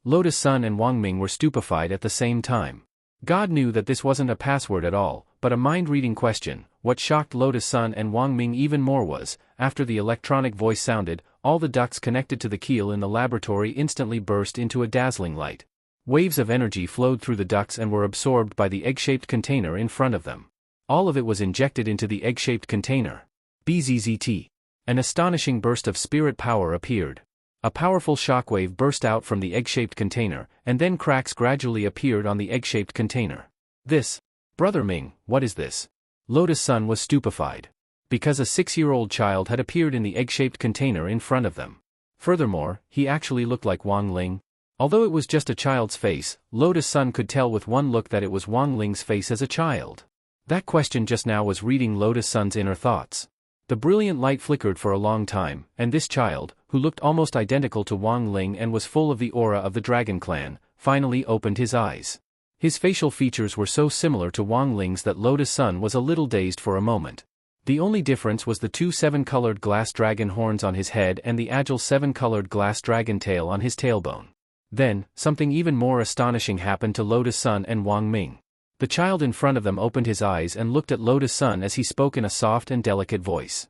Lotus Sun and Wang Ming were stupefied at the same time. God knew that this wasn't a password at all, but a mind-reading question. What shocked Lotus Sun and Wang Ming even more was, after the electronic voice sounded, all the ducts connected to the keel in the laboratory instantly burst into a dazzling light. Waves of energy flowed through the ducts and were absorbed by the egg-shaped container in front of them. All of it was injected into the egg-shaped container. Bzzzt. An astonishing burst of spirit power appeared. A powerful shockwave burst out from the egg-shaped container, and then cracks gradually appeared on the egg-shaped container. This. Brother Ming, what is this? Lotus Sun was stupefied. Because a 6-year-old child had appeared in the egg-shaped container in front of them. Furthermore, he actually looked like Wang Ling. Although it was just a child's face, Lotus Sun could tell with one look that it was Wang Ling's face as a child. That question just now was reading Lotus Sun's inner thoughts. The brilliant light flickered for a long time, and this child, who looked almost identical to Wang Ling and was full of the aura of the Dragon Clan, finally opened his eyes. His facial features were so similar to Wang Ling's that Lotus Sun was a little dazed for a moment. The only difference was the 2 7-colored glass dragon horns on his head and the agile 7-colored glass dragon tail on his tailbone. Then, something even more astonishing happened to Lotus Sun and Wang Ming. The child in front of them opened his eyes and looked at Lotus Sun as he spoke in a soft and delicate voice.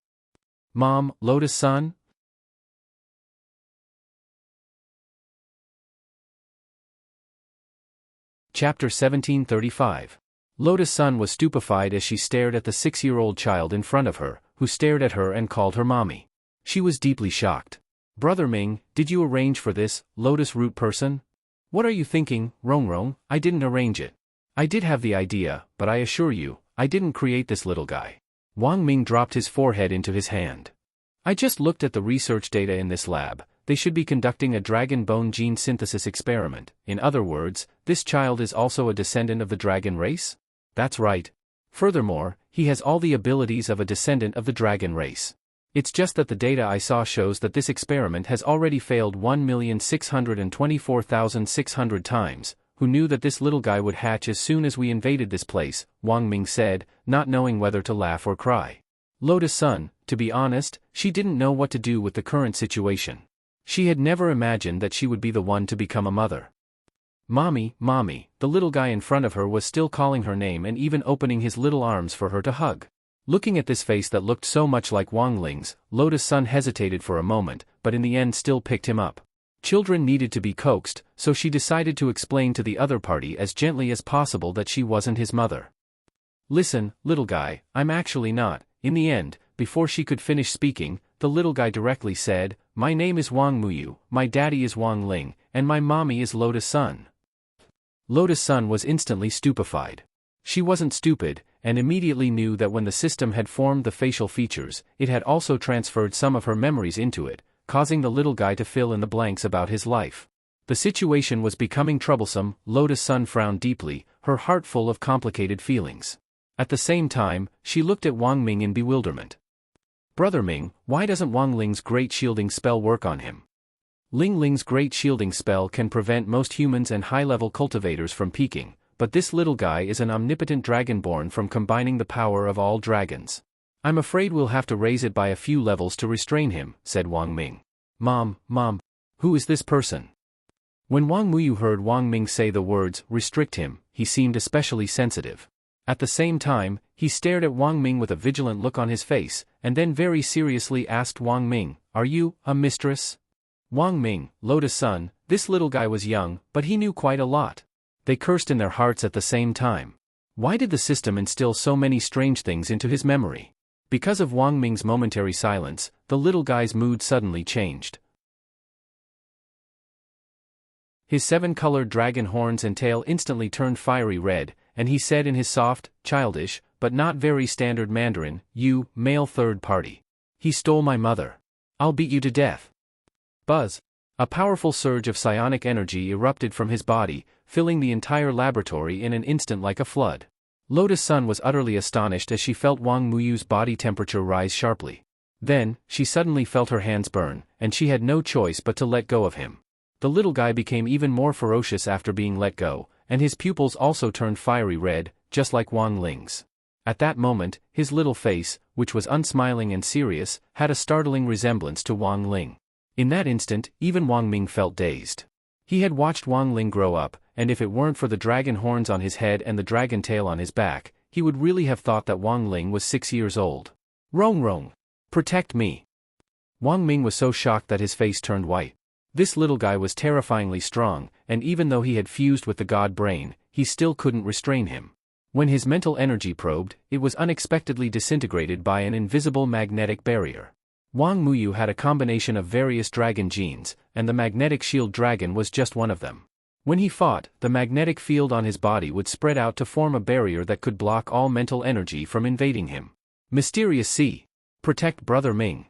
Mom, Lotus Sun? Chapter 1735. Lotus Sun was stupefied as she stared at the 6-year-old child in front of her, who stared at her and called her mommy. She was deeply shocked. Brother Ming, did you arrange for this, Lotus Root person? What are you thinking, Rongrong? I didn't arrange it. I did have the idea, but I assure you, I didn't create this little guy. Wang Ming dropped his forehead into his hand. I just looked at the research data in this lab. They should be conducting a dragon bone gene synthesis experiment. In other words, this child is also a descendant of the dragon race? That's right. Furthermore, he has all the abilities of a descendant of the dragon race. It's just that the data I saw shows that this experiment has already failed 1,624,600 times. Who knew that this little guy would hatch as soon as we invaded this place, Wang Ming said, not knowing whether to laugh or cry. Lotus Sun, to be honest, she didn't know what to do with the current situation. She had never imagined that she would be the one to become a mother. Mommy, mommy, the little guy in front of her was still calling her name and even opening his little arms for her to hug. Looking at this face that looked so much like Wang Ling's, Lotus Sun hesitated for a moment, but in the end still picked him up. Children needed to be coaxed, so she decided to explain to the other party as gently as possible that she wasn't his mother. Listen, little guy, I'm actually not. In the end, before she could finish speaking, the little guy directly said, my name is Wang Muyu, my daddy is Wang Ling, and my mommy is Lotus Sun. Lotus Sun was instantly stupefied. She wasn't stupid, and immediately knew that when the system had formed the facial features, it had also transferred some of her memories into it, causing the little guy to fill in the blanks about his life. The situation was becoming troublesome. Lotus Sun frowned deeply, her heart full of complicated feelings. At the same time, she looked at Wang Ming in bewilderment. Brother Ming, why doesn't Wang Ling's great shielding spell work on him? Ling Ling's great shielding spell can prevent most humans and high-level cultivators from peaking, but this little guy is an omnipotent dragonborn from combining the power of all dragons. I'm afraid we'll have to raise it by a few levels to restrain him, said Wang Ming. Mom, who is this person? When Wang Muyu heard Wang Ming say the words, restrict him, he seemed especially sensitive. At the same time, he stared at Wang Ming with a vigilant look on his face, and then very seriously asked Wang Ming, are you a mistress? Wang Ming, Lotus Sun, this little guy was young, but he knew quite a lot. They cursed in their hearts at the same time. Why did the system instill so many strange things into his memory? Because of Wang Ming's momentary silence, the little guy's mood suddenly changed. His 7-colored dragon horns and tail instantly turned fiery red, and he said in his soft, childish, but not very standard Mandarin, you, male third party. He stole my mother. I'll beat you to death. Buzz. A powerful surge of psionic energy erupted from his body, filling the entire laboratory in an instant like a flood. Lotus Sun was utterly astonished as she felt Wang Muyu's body temperature rise sharply. Then, she suddenly felt her hands burn, and she had no choice but to let go of him. The little guy became even more ferocious after being let go, and his pupils also turned fiery red, just like Wang Ling's. At that moment, his little face, which was unsmiling and serious, had a startling resemblance to Wang Ling. In that instant, even Wang Ming felt dazed. He had watched Wang Ling grow up, and if it weren't for the dragon horns on his head and the dragon tail on his back, he would really have thought that Wang Ling was 6 years old. Rong Rong! Protect me! Wang Ming was so shocked that his face turned white. This little guy was terrifyingly strong, and even though he had fused with the god brain, he still couldn't restrain him. When his mental energy probed, it was unexpectedly disintegrated by an invisible magnetic barrier. Wang Muyu had a combination of various dragon genes, and the magnetic shield dragon was just one of them. When he fought, the magnetic field on his body would spread out to form a barrier that could block all mental energy from invading him. Mysterious Sea! Protect Brother Ming!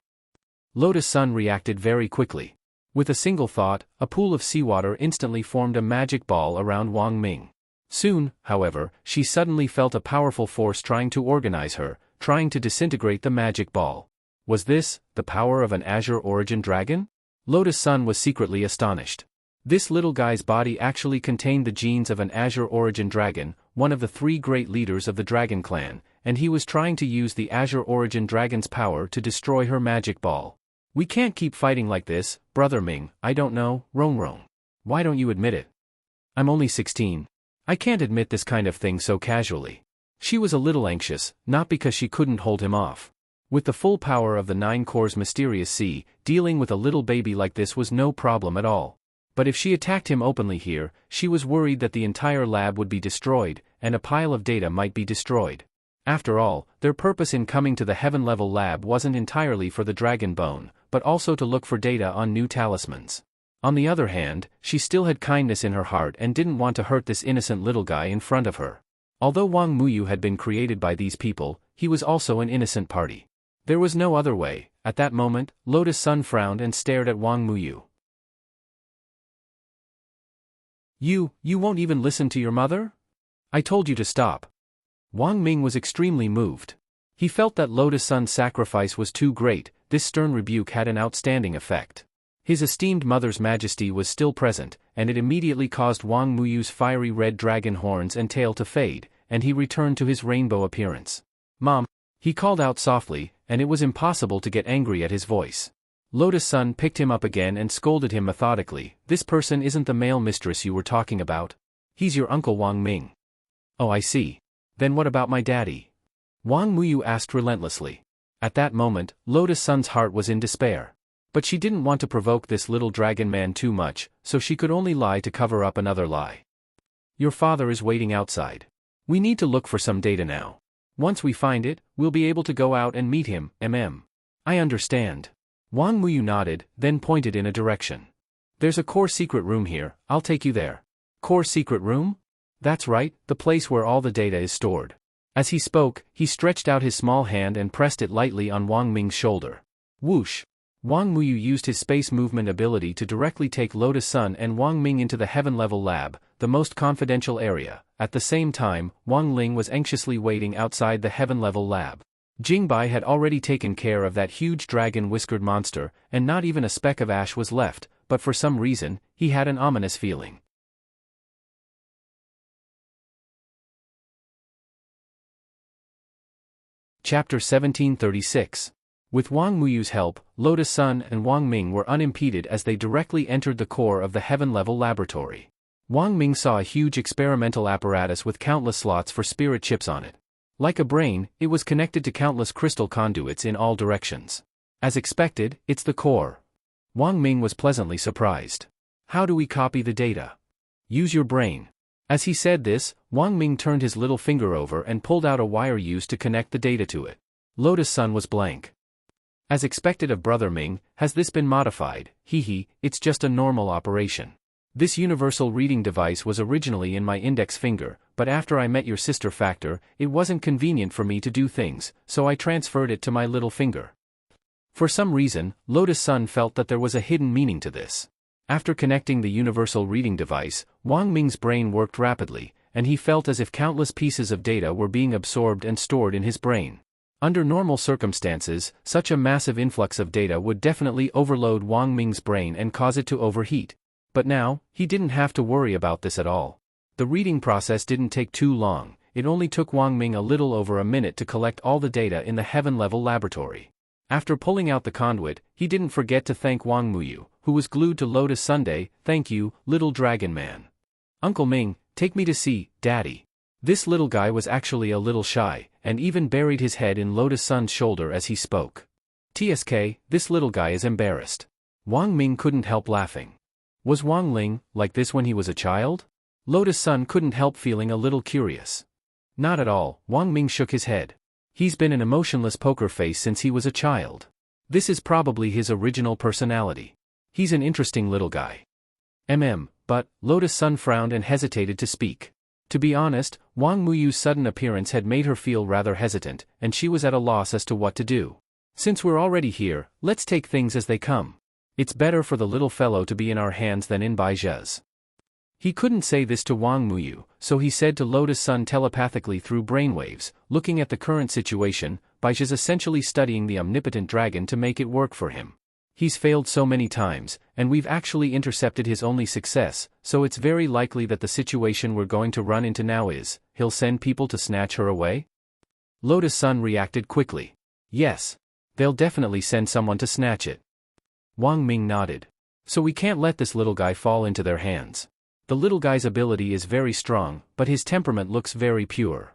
Lotus Sun reacted very quickly. With a single thought, a pool of seawater instantly formed a magic ball around Wang Ming. Soon, however, she suddenly felt a powerful force trying to organize her, trying to disintegrate the magic ball. Was this the power of an Azure Origin dragon? Lotus Sun was secretly astonished. This little guy's body actually contained the genes of an Azure Origin dragon, one of the 3 great leaders of the dragon clan, and he was trying to use the Azure Origin dragon's power to destroy her magic ball. We can't keep fighting like this, Brother Ming. I don't know, Rong Rong. Why don't you admit it? I'm only 16. I can't admit this kind of thing so casually. She was a little anxious, not because she couldn't hold him off. With the full power of the 9 cores Mysterious Sea, dealing with a little baby like this was no problem at all. But if she attacked him openly here, she was worried that the entire lab would be destroyed, and a pile of data might be destroyed. After all, their purpose in coming to the heaven-level lab wasn't entirely for the dragon bone, but also to look for data on new talismans. On the other hand, she still had kindness in her heart and didn't want to hurt this innocent little guy in front of her. Although Wang Muyu had been created by these people, he was also an innocent party. There was no other way. At that moment, Lotus Sun frowned and stared at Wang Muyu. You won't even listen to your mother? I told you to stop. Wang Ming was extremely moved. He felt that Lotus Sun's sacrifice was too great. This stern rebuke had an outstanding effect. His esteemed mother's majesty was still present, and it immediately caused Wang Muyu's fiery red dragon horns and tail to fade, and he returned to his rainbow appearance. Mom! He called out softly, and it was impossible to get angry at his voice. Lotus Sun picked him up again and scolded him methodically. This person isn't the male mistress you were talking about. He's your uncle Wang Ming. Oh, I see. Then what about my daddy? Wang Muyu asked relentlessly. At that moment, Lotus Sun's heart was in despair. But she didn't want to provoke this little dragon man too much, so she could only lie to cover up another lie. Your father is waiting outside. We need to look for some data now. Once we find it, we'll be able to go out and meet him, I understand. Wang Muyu nodded, then pointed in a direction. There's a core secret room here, I'll take you there. Core secret room? That's right, the place where all the data is stored. As he spoke, he stretched out his small hand and pressed it lightly on Wang Ming's shoulder. Whoosh! Wang Muyu used his space movement ability to directly take Lotus Sun and Wang Ming into the heaven-level lab, the most confidential area. At the same time, Wang Ling was anxiously waiting outside the heaven-level lab. Jingbai had already taken care of that huge dragon-whiskered monster, and not even a speck of ash was left, but for some reason, he had an ominous feeling. Chapter 1736. With Wang Muyu's help, Lotus Sun and Wang Ming were unimpeded as they directly entered the core of the heaven-level laboratory. Wang Ming saw a huge experimental apparatus with countless slots for spirit chips on it. Like a brain, it was connected to countless crystal conduits in all directions. As expected, it's the core. Wang Ming was pleasantly surprised. How do we copy the data? Use your brain. As he said this, Wang Ming turned his little finger over and pulled out a wire used to connect the data to it. Lotus Sun was blank. As expected of Brother Ming, has this been modified? It's just a normal operation. This universal reading device was originally in my index finger, but after I met your sister Factor, it wasn't convenient for me to do things, so I transferred it to my little finger. For some reason, Lotus Sun felt that there was a hidden meaning to this. After connecting the universal reading device, Wang Ming's brain worked rapidly, and he felt as if countless pieces of data were being absorbed and stored in his brain. Under normal circumstances, such a massive influx of data would definitely overload Wang Ming's brain and cause it to overheat. But now, he didn't have to worry about this at all. The reading process didn't take too long, it only took Wang Ming a little over a minute to collect all the data in the heaven-level laboratory. After pulling out the conduit, he didn't forget to thank Wang Muyu, who was glued to Lotus Sunday. "Thank you, little dragon man. Uncle Ming, take me to see Daddy." This little guy was actually a little shy, and even buried his head in Lotus Sun's shoulder as he spoke. "TSK, this little guy is embarrassed." Wang Ming couldn't help laughing. Was Wang Ling like this when he was a child? Lotus Sun couldn't help feeling a little curious. Not at all, Wang Ming shook his head. He's been an emotionless poker face since he was a child. This is probably his original personality. He's an interesting little guy. But, Lotus Sun frowned and hesitated to speak. To be honest, Wang Muyu's sudden appearance had made her feel rather hesitant, and she was at a loss as to what to do. Since we're already here, let's take things as they come. It's better for the little fellow to be in our hands than in Baijia's. He couldn't say this to Wang Muyu, so he said to Lotus Sun telepathically through brainwaves, looking at the current situation, Baijia's essentially studying the omnipotent dragon to make it work for him. He's failed so many times, and we've actually intercepted his only success, so it's very likely that the situation we're going to run into now is, he'll send people to snatch her away? Lotus Sun reacted quickly. Yes. They'll definitely send someone to snatch it. Wang Ming nodded. So we can't let this little guy fall into their hands. The little guy's ability is very strong, but his temperament looks very pure.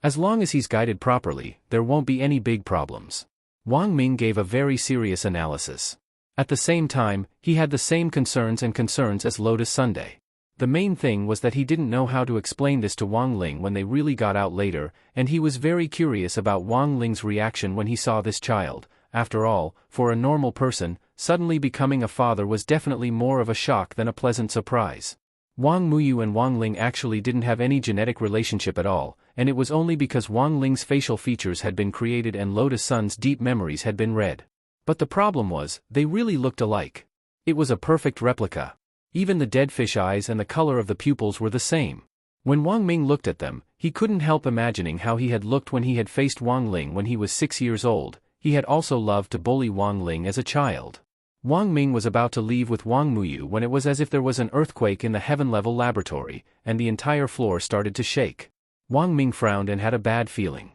As long as he's guided properly, there won't be any big problems. Wang Ming gave a very serious analysis. At the same time, he had the same concerns as Lotus Sunday. The main thing was that he didn't know how to explain this to Wang Ling when they really got out later, and he was very curious about Wang Ling's reaction when he saw this child. After all, for a normal person, suddenly becoming a father was definitely more of a shock than a pleasant surprise. Wang Muyu and Wang Ling actually didn't have any genetic relationship at all, and it was only because Wang Ling's facial features had been created and Lotus Sun's deep memories had been read. But the problem was, they really looked alike. It was a perfect replica. Even the dead fish eyes and the color of the pupils were the same. When Wang Ming looked at them, he couldn't help imagining how he had looked when he had faced Wang Ling when he was 6 years old. He had also loved to bully Wang Ling as a child. Wang Ming was about to leave with Wang Muyu when it was as if there was an earthquake in the heaven-level laboratory, and the entire floor started to shake. Wang Ming frowned and had a bad feeling.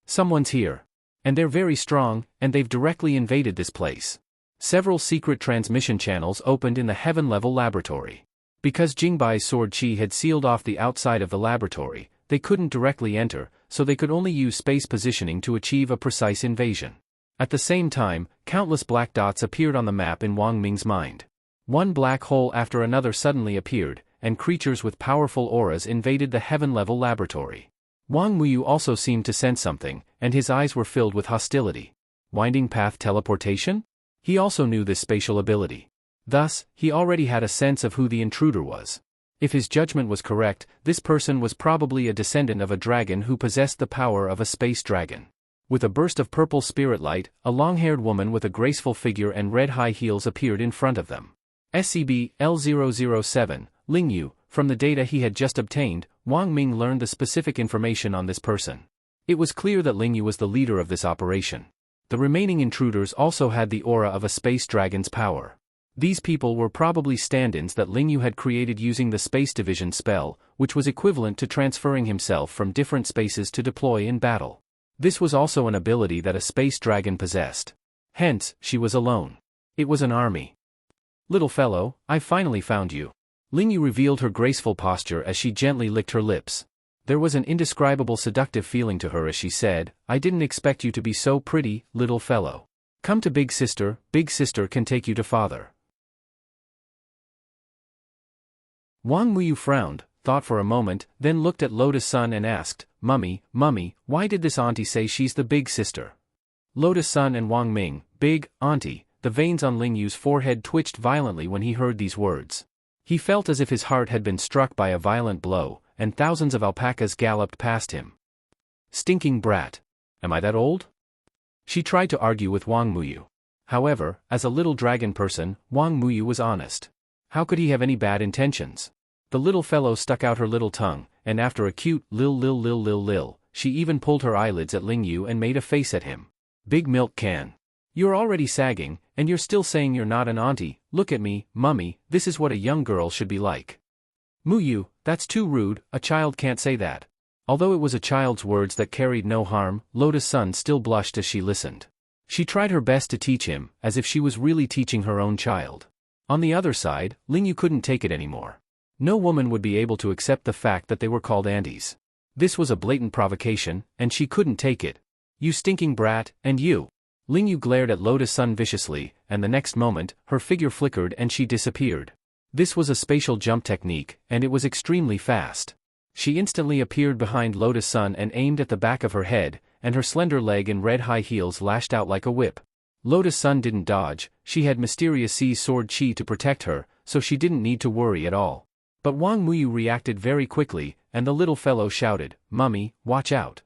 Someone's here. And they're very strong, and they've directly invaded this place. Several secret transmission channels opened in the heaven-level laboratory. Because Jingbai's sword chi had sealed off the outside of the laboratory, they couldn't directly enter, so they could only use space positioning to achieve a precise invasion. At the same time, countless black dots appeared on the map in Wang Ming's mind. One black hole after another suddenly appeared, and creatures with powerful auras invaded the heaven-level laboratory. Wang Muyu also seemed to sense something, and his eyes were filled with hostility. Winding path teleportation? He also knew this spatial ability. Thus, he already had a sense of who the intruder was. If his judgment was correct, this person was probably a descendant of a dragon who possessed the power of a space dragon. With a burst of purple spirit light, a long-haired woman with a graceful figure and red high heels appeared in front of them. SCB-L007, Lingyu. From the data he had just obtained, Wang Ming learned the specific information on this person. It was clear that Lingyu was the leader of this operation. The remaining intruders also had the aura of a space dragon's power. These people were probably stand-ins that Lingyu had created using the Space Division spell, which was equivalent to transferring himself from different spaces to deploy in battle. This was also an ability that a space dragon possessed. Hence, she was alone. It was an army. Little fellow, I finally found you. Lingyu revealed her graceful posture as she gently licked her lips. There was an indescribable seductive feeling to her as she said, I didn't expect you to be so pretty, little fellow. Come to big sister can take you to father. Wang Muyu frowned, thought for a moment, then looked at Lotus Sun and asked, Mummy, why did this auntie say she's the big sister? Lotus Sun and Wang Ming, big, auntie, the veins on Lingyu's forehead twitched violently when he heard these words. He felt as if his heart had been struck by a violent blow, and thousands of alpacas galloped past him. Stinking brat. Am I that old? She tried to argue with Wang Muyu. However, as a little dragon person, Wang Muyu was honest. How could he have any bad intentions? The little fellow stuck out her little tongue, and after a cute lil, she even pulled her eyelids at Lingyu and made a face at him. Big milk can. You're already sagging, and you're still saying you're not an auntie. Look at me, Mummy, this is what a young girl should be like. Muyu, that's too rude, a child can't say that. Although it was a child's words that carried no harm, Lotus Sun still blushed as she listened. She tried her best to teach him, as if she was really teaching her own child. On the other side, Lingyu couldn't take it anymore. No woman would be able to accept the fact that they were called aunties. This was a blatant provocation, and she couldn't take it. You stinking brat, and you! Lingyu glared at Lotus Sun viciously, and the next moment, her figure flickered and she disappeared. This was a spatial jump technique, and it was extremely fast. She instantly appeared behind Lotus Sun and aimed at the back of her head, and her slender leg in red high heels lashed out like a whip. Lotus Sun didn't dodge, she had Mysterious Sea's sword chi to protect her, so she didn't need to worry at all. But Wang Muyu reacted very quickly, and the little fellow shouted, "Mummy, watch out."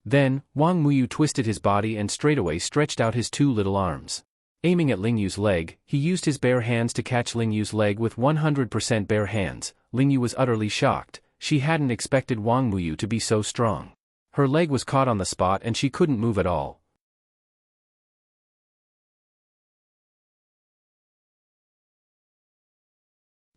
Then, Wang Muyu twisted his body and straightaway stretched out his two little arms. Aiming at Lingyu's leg, he used his bare hands to catch Lingyu's leg with 100% bare hands. Lingyu was utterly shocked. She hadn't expected Wang Muyu to be so strong. Her leg was caught on the spot and she couldn't move at all.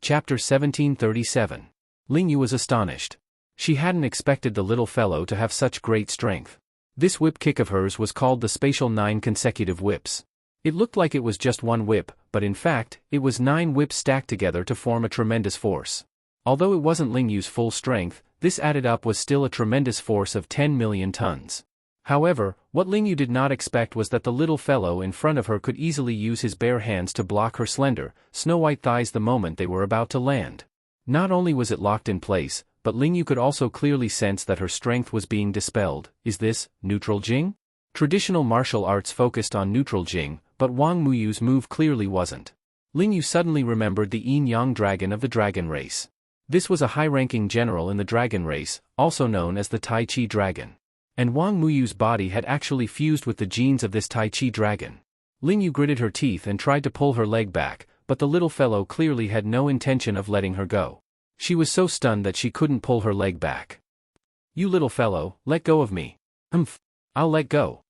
Chapter 1737. Lingyu was astonished. She hadn't expected the little fellow to have such great strength. This whip kick of hers was called the Spatial 9 consecutive whips. It looked like it was just one whip, but in fact, it was 9 whips stacked together to form a tremendous force. Although it wasn't Lingyu's full strength, this added up was still a tremendous force of 10 million tons. However, what Lingyu did not expect was that the little fellow in front of her could easily use his bare hands to block her slender, snow-white thighs the moment they were about to land. Not only was it locked in place, but Lingyu could also clearly sense that her strength was being dispelled. Is this neutral Jing? Traditional martial arts focused on neutral Jing, but Wang Muyu's move clearly wasn't. Lingyu suddenly remembered the yin-yang dragon of the dragon race. This was a high-ranking general in the dragon race, also known as the Tai Chi dragon. And Wang Muyu's body had actually fused with the genes of this Tai Chi dragon. Lingyu gritted her teeth and tried to pull her leg back, but the little fellow clearly had no intention of letting her go. She was so stunned that she couldn't pull her leg back. "You little fellow, let go of me." "Humph. I'll let go."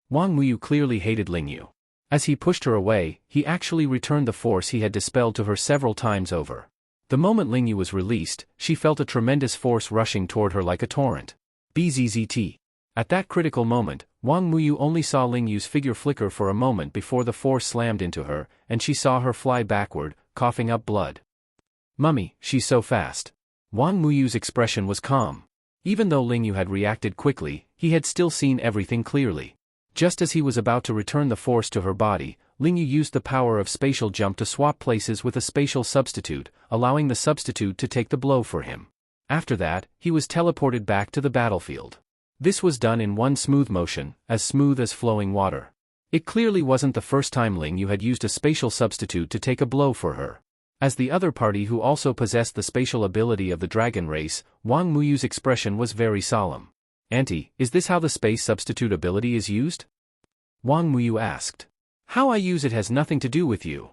Wang Muyu clearly hated Lingyu. As he pushed her away, he actually returned the force he had dispelled to her several times over. The moment Lingyu was released, she felt a tremendous force rushing toward her like a torrent. Bzzzt. At that critical moment, Wang Muyu only saw Lingyu's figure flicker for a moment before the force slammed into her, and she saw her fly backward, coughing up blood. "Mummy, she's so fast." Wang Muyu's expression was calm. Even though Lingyu had reacted quickly, he had still seen everything clearly. Just as he was about to return the force to her body, Lingyu used the power of spatial jump to swap places with a spatial substitute, allowing the substitute to take the blow for him. After that, he was teleported back to the battlefield. This was done in one smooth motion, as smooth as flowing water. It clearly wasn't the first time Lingyu had used a spatial substitute to take a blow for her. As the other party who also possessed the spatial ability of the dragon race, Wang Muyu's expression was very solemn. "Auntie, is this how the space substitute ability is used?" Wang Muyu asked. "How I use it has nothing to do with you."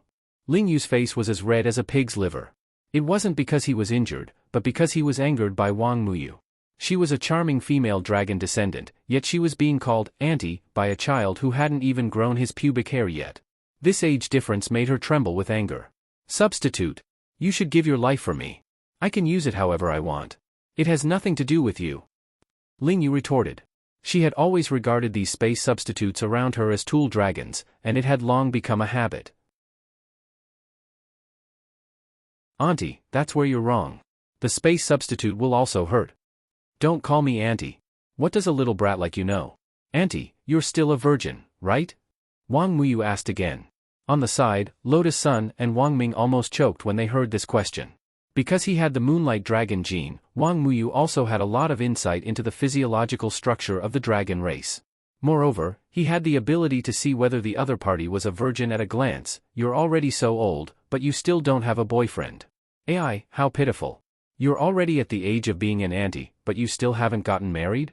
Lingyu's face was as red as a pig's liver. It wasn't because he was injured, but because he was angered by Wang Muyu. She was a charming female dragon descendant, yet she was being called auntie by a child who hadn't even grown his pubic hair yet. This age difference made her tremble with anger. "Substitute. You should give your life for me. I can use it however I want. It has nothing to do with you." Lingyu retorted. She had always regarded these space substitutes around her as tool dragons, and it had long become a habit. "Auntie, that's where you're wrong. The space substitute will also hurt. Don't call me auntie. What does a little brat like you know? Auntie, you're still a virgin, right?" Wang Muyu asked again. On the side, Lotus Sun and Wang Ming almost choked when they heard this question. Because he had the Moonlight Dragon gene, Wang Muyu also had a lot of insight into the physiological structure of the dragon race. Moreover, he had the ability to see whether the other party was a virgin at a glance. "You're already so old, but you still don't have a boyfriend. Ai, how pitiful. You're already at the age of being an auntie, but you still haven't gotten married?"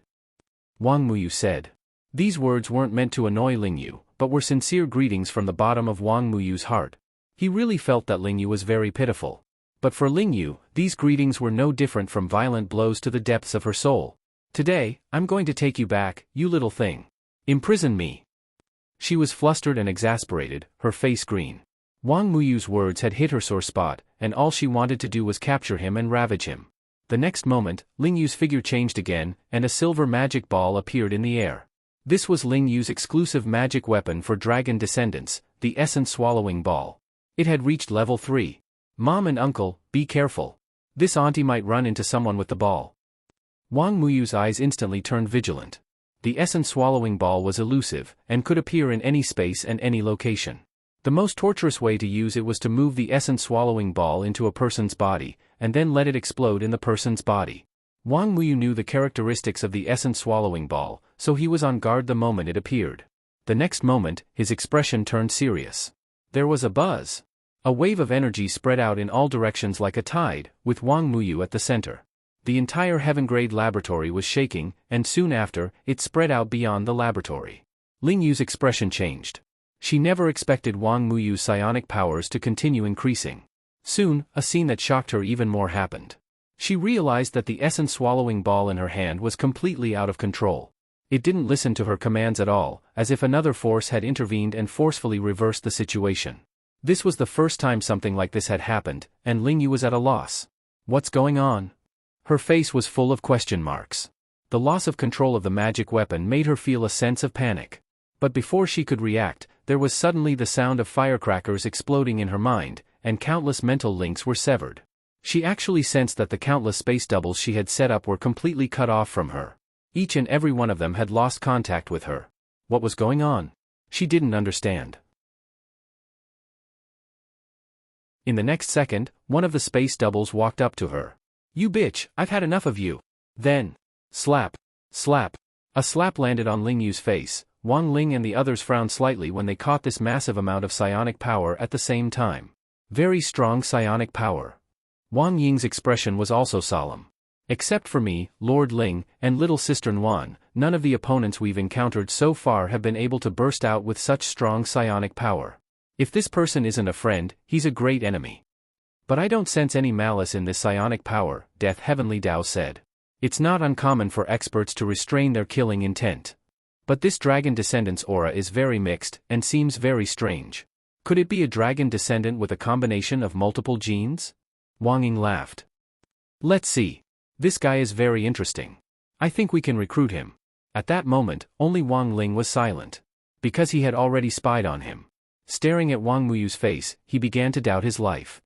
Wang Muyu said. These words weren't meant to annoy Lingyu, but were sincere greetings from the bottom of Wang Muyu's heart. He really felt that Lingyu was very pitiful. But for Lingyu, these greetings were no different from violent blows to the depths of her soul. "Today, I'm going to take you back, you little thing. Imprison me." She was flustered and exasperated, her face green. Wang Muyu's words had hit her sore spot, and all she wanted to do was capture him and ravage him. The next moment, Ling Yu's figure changed again, and a silver magic ball appeared in the air. This was Ling Yu's exclusive magic weapon for dragon descendants, the essence swallowing ball. It had reached level 3. Mom and uncle, be careful. This auntie might run into someone with the ball. Wang Muyu's eyes instantly turned vigilant. The essence swallowing ball was elusive, and could appear in any space and any location. The most torturous way to use it was to move the essence swallowing ball into a person's body, and then let it explode in the person's body. Wang Muyu knew the characteristics of the essence swallowing ball, so he was on guard the moment it appeared. The next moment, his expression turned serious. There was a buzz. A wave of energy spread out in all directions like a tide, with Wang Muyu at the center. The entire heaven-grade laboratory was shaking, and soon after, it spread out beyond the laboratory. Ling Yu's expression changed. She never expected Wang Muyu's psionic powers to continue increasing. Soon, a scene that shocked her even more happened. She realized that the essence-swallowing ball in her hand was completely out of control. It didn't listen to her commands at all, as if another force had intervened and forcefully reversed the situation. This was the first time something like this had happened, and Ling Yu was at a loss. What's going on? Her face was full of question marks. The loss of control of the magic weapon made her feel a sense of panic. But before she could react, there was suddenly the sound of firecrackers exploding in her mind, and countless mental links were severed. She actually sensed that the countless space doubles she had set up were completely cut off from her. Each and every one of them had lost contact with her. What was going on? She didn't understand. In the next second, one of the space doubles walked up to her. "You bitch, I've had enough of you." Then, slap, slap. A slap landed on Ling Yu's face. Wang Ling and the others frowned slightly when they caught this massive amount of psionic power at the same time. Very strong psionic power. Wang Ying's expression was also solemn. "Except for me, Lord Ling, and little sister Nuan, none of the opponents we've encountered so far have been able to burst out with such strong psionic power. If this person isn't a friend, he's a great enemy." "But I don't sense any malice in this psionic power," Death Heavenly Tao said. "It's not uncommon for experts to restrain their killing intent. But this dragon descendant's aura is very mixed, and seems very strange. Could it be a dragon descendant with a combination of multiple genes?" Wang Ying laughed. "Let's see. This guy is very interesting. I think we can recruit him." At that moment, only Wang Ling was silent. Because he had already spied on him. Staring at Wang Muyu's face, he began to doubt his life.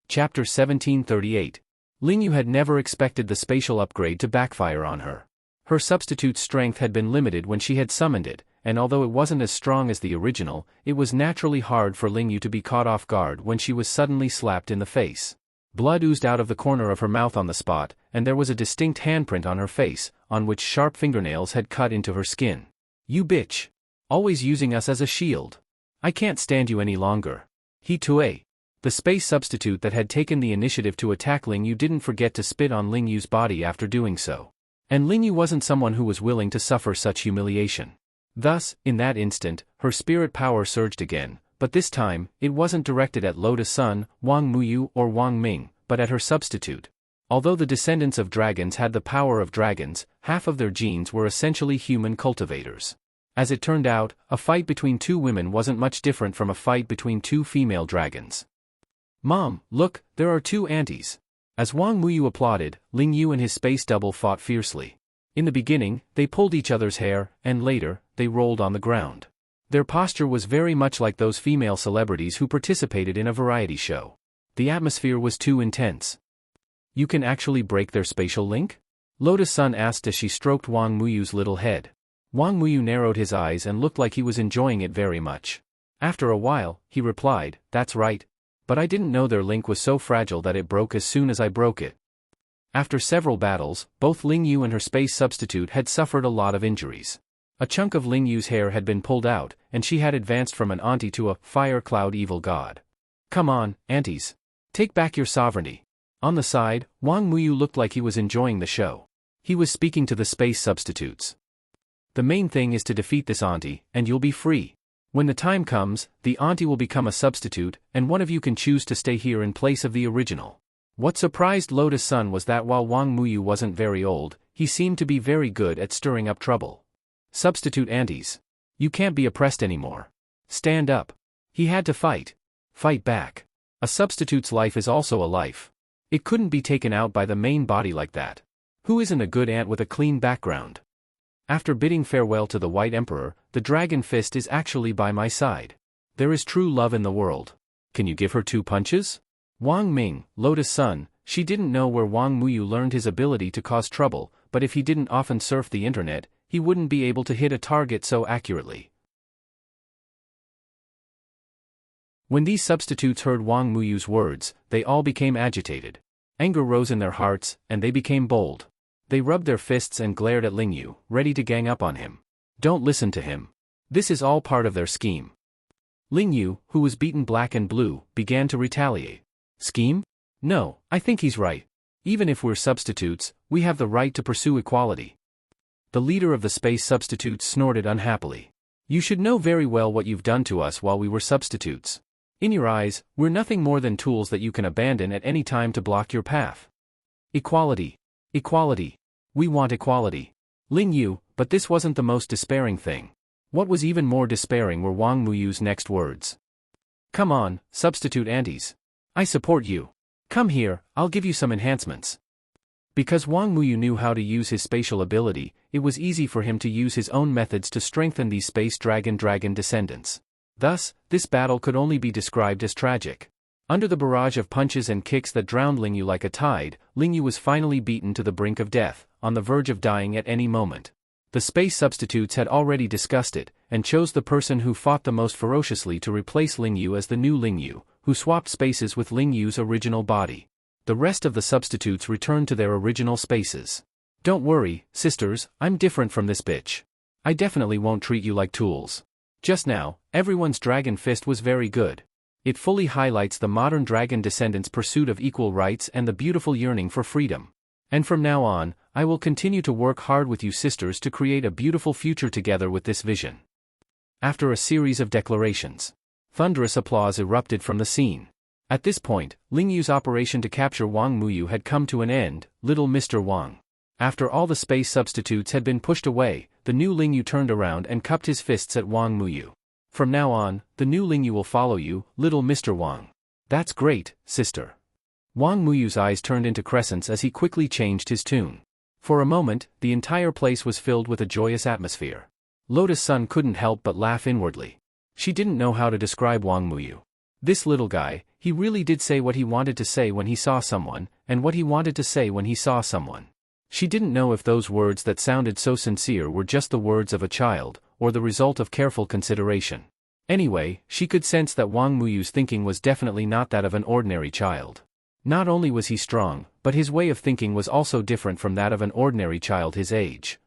Chapter 1738. Ling Yu had never expected the spatial upgrade to backfire on her. Her substitute's strength had been limited when she had summoned it, and although it wasn't as strong as the original, it was naturally hard for Ling Yu to be caught off guard when she was suddenly slapped in the face. Blood oozed out of the corner of her mouth on the spot, and there was a distinct handprint on her face, on which sharp fingernails had cut into her skin. "You bitch! Always using us as a shield. I can't stand you any longer." He Tue. The space substitute that had taken the initiative to attack Ling Yu didn't forget to spit on Ling Yu's body after doing so. And Ling Yu wasn't someone who was willing to suffer such humiliation. Thus, in that instant, her spirit power surged again, but this time, it wasn't directed at Lotus Sun, Wang Muyu or Wang Ming, but at her substitute. Although the descendants of dragons had the power of dragons, half of their genes were essentially human cultivators. As it turned out, a fight between two women wasn't much different from a fight between two female dragons. "Mom, look, there are two aunties." As Wang Muyu applauded, Ling Yu and his space double fought fiercely. In the beginning, they pulled each other's hair, and later, they rolled on the ground. Their posture was very much like those female celebrities who participated in a variety show. The atmosphere was too intense. "You can actually break their spatial link?" Lotus Sun asked as she stroked Wang Muyu's little head. Wang Muyu narrowed his eyes and looked like he was enjoying it very much. After a while, he replied, "That's right. But I didn't know their link was so fragile that it broke as soon as I broke it." After several battles, both Ling Yu and her space substitute had suffered a lot of injuries. A chunk of Ling Yu's hair had been pulled out, and she had advanced from an auntie to a fire cloud evil god. "Come on, aunties. Take back your sovereignty." On the side, Wang Muyu looked like he was enjoying the show. He was speaking to the space substitutes. "The main thing is to defeat this auntie, and you'll be free. When the time comes, the auntie will become a substitute, and one of you can choose to stay here in place of the original." What surprised Lotus Sun was that while Wang Muyu wasn't very old, he seemed to be very good at stirring up trouble. "Substitute aunties. You can't be oppressed anymore. Stand up." He had to fight. Fight back. A substitute's life is also a life. It couldn't be taken out by the main body like that. Who isn't a good ant with a clean background? After bidding farewell to the White Emperor, the Dragon Fist is actually by my side. There is true love in the world. Can you give her 2 punches? Wang Ming, Lotus Sun, she didn't know where Wang Muyu learned his ability to cause trouble, but if he didn't often surf the internet, he wouldn't be able to hit a target so accurately. When these substitutes heard Wang Muyu's words, they all became agitated. Anger rose in their hearts, and they became bold. They rubbed their fists and glared at Lingyu, ready to gang up on him. Don't listen to him. This is all part of their scheme. Lingyu, who was beaten black and blue, began to retaliate. Scheme? No, I think he's right. Even if we're substitutes, we have the right to pursue equality. The leader of the space substitutes snorted unhappily. You should know very well what you've done to us while we were substitutes. In your eyes, we're nothing more than tools that you can abandon at any time to block your path. Equality. Equality. We want equality. Lingyu, but this wasn't the most despairing thing. What was even more despairing were Wang Muyu's next words. Come on, substitute antis. I support you. Come here, I'll give you some enhancements. Because Wang Muyu knew how to use his spatial ability, it was easy for him to use his own methods to strengthen these space dragon descendants. Thus, this battle could only be described as tragic. Under the barrage of punches and kicks that drowned Lingyu like a tide, Lingyu was finally beaten to the brink of death, on the verge of dying at any moment. The space substitutes had already discussed it, and chose the person who fought the most ferociously to replace Lingyu as the new Lingyu, who swapped spaces with Lingyu's original body. The rest of the substitutes returned to their original spaces. Don't worry, sisters, I'm different from this bitch. I definitely won't treat you like tools. Just now, everyone's Dragon Fist was very good. It fully highlights the modern dragon descendants' pursuit of equal rights and the beautiful yearning for freedom. And from now on, I will continue to work hard with you sisters to create a beautiful future together with this vision. After a series of declarations, thunderous applause erupted from the scene. At this point, Lingyu's operation to capture Wang Muyu had come to an end, little Mr. Wang. After all the space substitutes had been pushed away, the new Lingyu turned around and cupped his fists at Wang Muyu. From now on, the new Lingyu will follow you, little Mr. Wang. That's great, sister. Wang Muyu's eyes turned into crescents as he quickly changed his tune. For a moment, the entire place was filled with a joyous atmosphere. Lotus Sun couldn't help but laugh inwardly. She didn't know how to describe Wang Muyu. This little guy, he really did say what he wanted to say when he saw someone, and what he wanted to say when he saw someone. She didn't know if those words that sounded so sincere were just the words of a child, or the result of careful consideration. Anyway, she could sense that Wang Muyu's thinking was definitely not that of an ordinary child. Not only was he strong, but his way of thinking was also different from that of an ordinary child his age.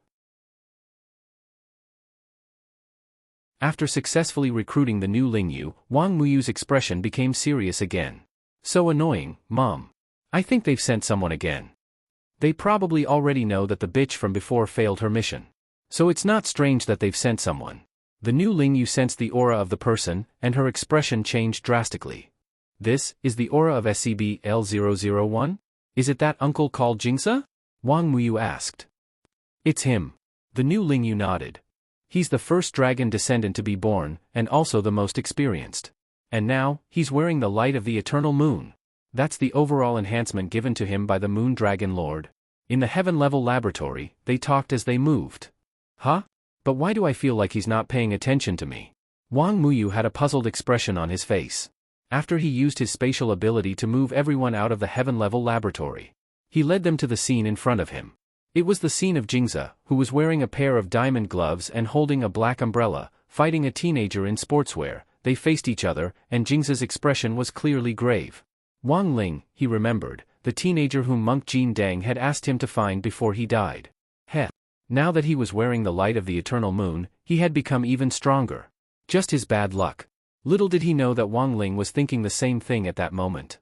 After successfully recruiting the new Lingyu, Wang Muyu's expression became serious again. So annoying, Mom. I think they've sent someone again. They probably already know that the bitch from before failed her mission. So it's not strange that they've sent someone. The new Lingyu sensed the aura of the person, and her expression changed drastically. This is the aura of SCP-L001? Is it that uncle called Jingsa? Wang Muyu asked. It's him. The new Lingyu nodded. He's the first dragon descendant to be born, and also the most experienced. And now, he's wearing the light of the eternal moon. That's the overall enhancement given to him by the Moon Dragon Lord. In the heaven-level laboratory, they talked as they moved. Huh? But why do I feel like he's not paying attention to me? Wang Muyu had a puzzled expression on his face. After he used his spatial ability to move everyone out of the heaven-level laboratory, he led them to the scene in front of him. It was the scene of Jingza, who was wearing a pair of diamond gloves and holding a black umbrella, fighting a teenager in sportswear. They faced each other, and Jingza's expression was clearly grave. Wang Ling, he remembered, the teenager whom Monk Jin Dang had asked him to find before he died. Heh. Now that he was wearing the light of the eternal moon, he had become even stronger. Just his bad luck. Little did he know that Wang Ling was thinking the same thing at that moment.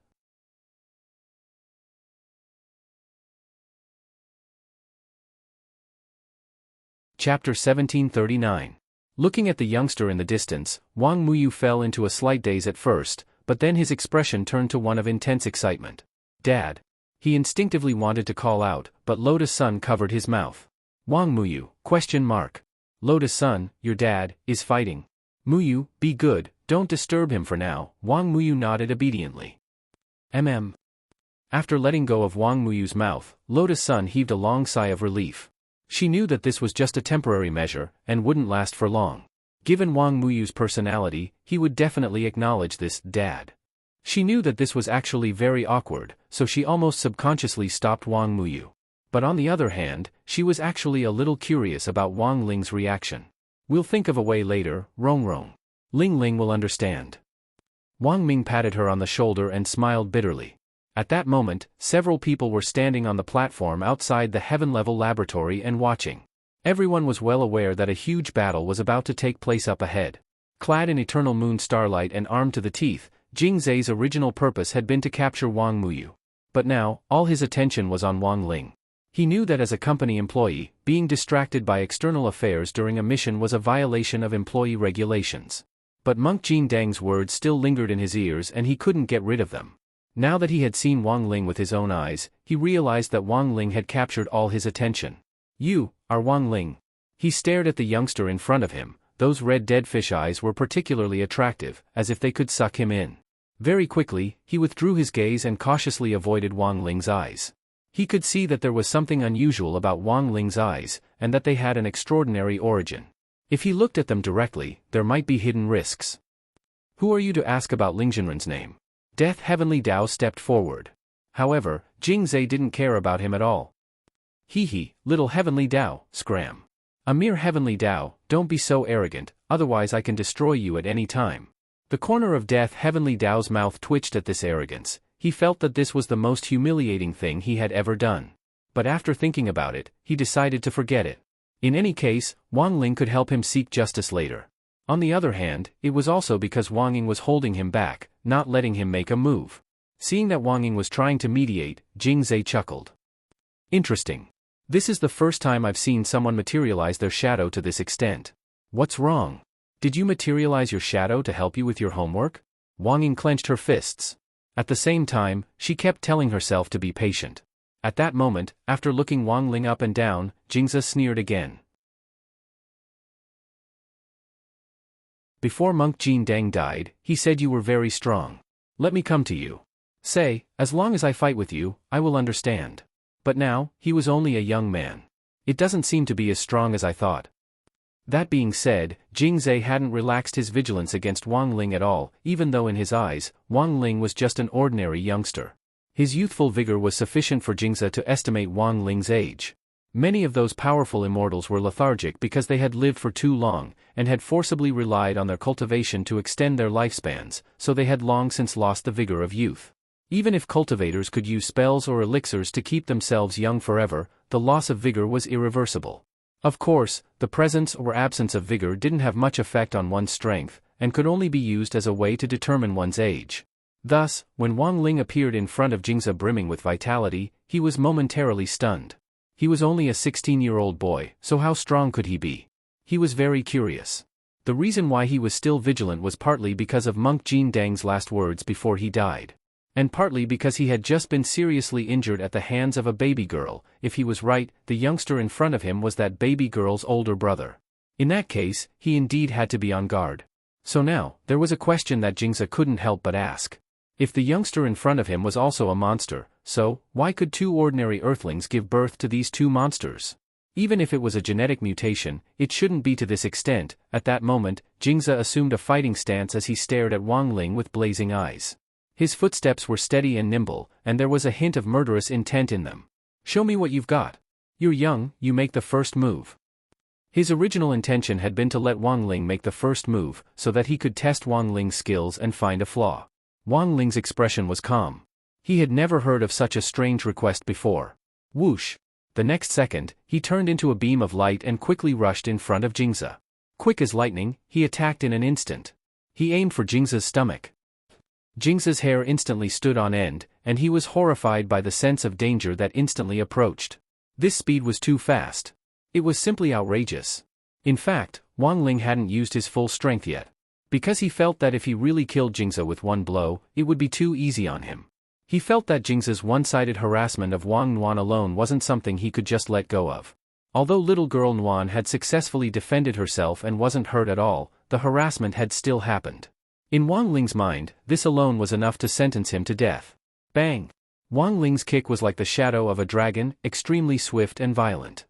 Chapter 1739. Looking at the youngster in the distance, Wang Muyu fell into a slight daze at first, but then his expression turned to one of intense excitement. Dad. He instinctively wanted to call out, but Lotus Sun covered his mouth. Wang Muyu, ? Lotus Sun, your dad, is fighting. Muyu, be good, Don't disturb him for now. Wang Muyu nodded obediently. After letting go of Wang Muyu's mouth, Lotus Sun heaved a long sigh of relief. She knew that this was just a temporary measure, and wouldn't last for long. Given Wang Muyu's personality, he would definitely acknowledge this, Dad. She knew that this was actually very awkward, so she almost subconsciously stopped Wang Muyu. But on the other hand, she was actually a little curious about Wang Ling's reaction. We'll think of a way later, Rong Rong. Ling Ling will understand. Wang Ming patted her on the shoulder and smiled bitterly. At that moment, several people were standing on the platform outside the heaven-level laboratory and watching. Everyone was well aware that a huge battle was about to take place up ahead. Clad in eternal moon starlight and armed to the teeth, Jing Zai's original purpose had been to capture Wang Muyu. But now, all his attention was on Wang Ling. He knew that as a company employee, being distracted by external affairs during a mission was a violation of employee regulations. But Monk Jin Dang's words still lingered in his ears and he couldn't get rid of them. Now that he had seen Wang Ling with his own eyes, he realized that Wang Ling had captured all his attention. You are Wang Ling. He stared at the youngster in front of him. Those red dead fish eyes were particularly attractive, as if they could suck him in. Very quickly, he withdrew his gaze and cautiously avoided Wang Ling's eyes. He could see that there was something unusual about Wang Ling's eyes, and that they had an extraordinary origin. If he looked at them directly, there might be hidden risks. Who are you to ask about Ling Jinren's name? Death Heavenly Dao stepped forward. However, Jing Zai didn't care about him at all. Hee, little Heavenly Dao, scram. A mere Heavenly Dao, don't be so arrogant, otherwise I can destroy you at any time. The corner of Death Heavenly Dao's mouth twitched at this arrogance. He felt that this was the most humiliating thing he had ever done. But after thinking about it, he decided to forget it. In any case, Wang Ling could help him seek justice later. On the other hand, it was also because Wang Ying was holding him back, not letting him make a move. Seeing that Wang Ying was trying to mediate, Jing Zai chuckled. Interesting. This is the first time I've seen someone materialize their shadow to this extent. What's wrong? Did you materialize your shadow to help you with your homework? Wang Ying clenched her fists. At the same time, she kept telling herself to be patient. At that moment, after looking Wang Ling up and down, Jingza sneered again. Before Monk Jin Dang died, he said you were very strong. Let me come to you. Say, as long as I fight with you, I will understand. But now, he was only a young man. It doesn't seem to be as strong as I thought. That being said, Jing Zai hadn't relaxed his vigilance against Wang Ling at all, even though in his eyes, Wang Ling was just an ordinary youngster. His youthful vigor was sufficient for Jingza to estimate Wang Ling's age. Many of those powerful immortals were lethargic because they had lived for too long, and had forcibly relied on their cultivation to extend their lifespans, so they had long since lost the vigor of youth. Even if cultivators could use spells or elixirs to keep themselves young forever, the loss of vigor was irreversible. Of course, the presence or absence of vigor didn't have much effect on one's strength, and could only be used as a way to determine one's age. Thus, when Wang Ling appeared in front of Jingza brimming with vitality, he was momentarily stunned. He was only a 16-year-old boy, so how strong could he be? He was very curious. The reason why he was still vigilant was partly because of Monk Jin Dang's last words before he died. And partly because he had just been seriously injured at the hands of a baby girl. If he was right, the youngster in front of him was that baby girl's older brother. In that case, he indeed had to be on guard. So now, there was a question that Jingza couldn't help but ask. If the youngster in front of him was also a monster, so, why could two ordinary earthlings give birth to these two monsters? Even if it was a genetic mutation, it shouldn't be to this extent. At that moment, Jingza assumed a fighting stance as he stared at Wang Ling with blazing eyes. His footsteps were steady and nimble, and there was a hint of murderous intent in them. Show me what you've got. You're young, you make the first move. His original intention had been to let Wang Ling make the first move, so that he could test Wang Ling's skills and find a flaw. Wang Ling's expression was calm. He had never heard of such a strange request before. Whoosh! The next second, he turned into a beam of light and quickly rushed in front of Jingza. Quick as lightning, he attacked in an instant. He aimed for Jingza's stomach. Jingza's hair instantly stood on end, and he was horrified by the sense of danger that instantly approached. This speed was too fast. It was simply outrageous. In fact, Wang Ling hadn't used his full strength yet. Because he felt that if he really killed Jingza with one blow, it would be too easy on him. He felt that Jingza's one-sided harassment of Wang Nuan alone wasn't something he could just let go of. Although little girl Nuan had successfully defended herself and wasn't hurt at all, the harassment had still happened. In Wang Ling's mind, this alone was enough to sentence him to death. Bang! Wang Ling's kick was like the shadow of a dragon, extremely swift and violent.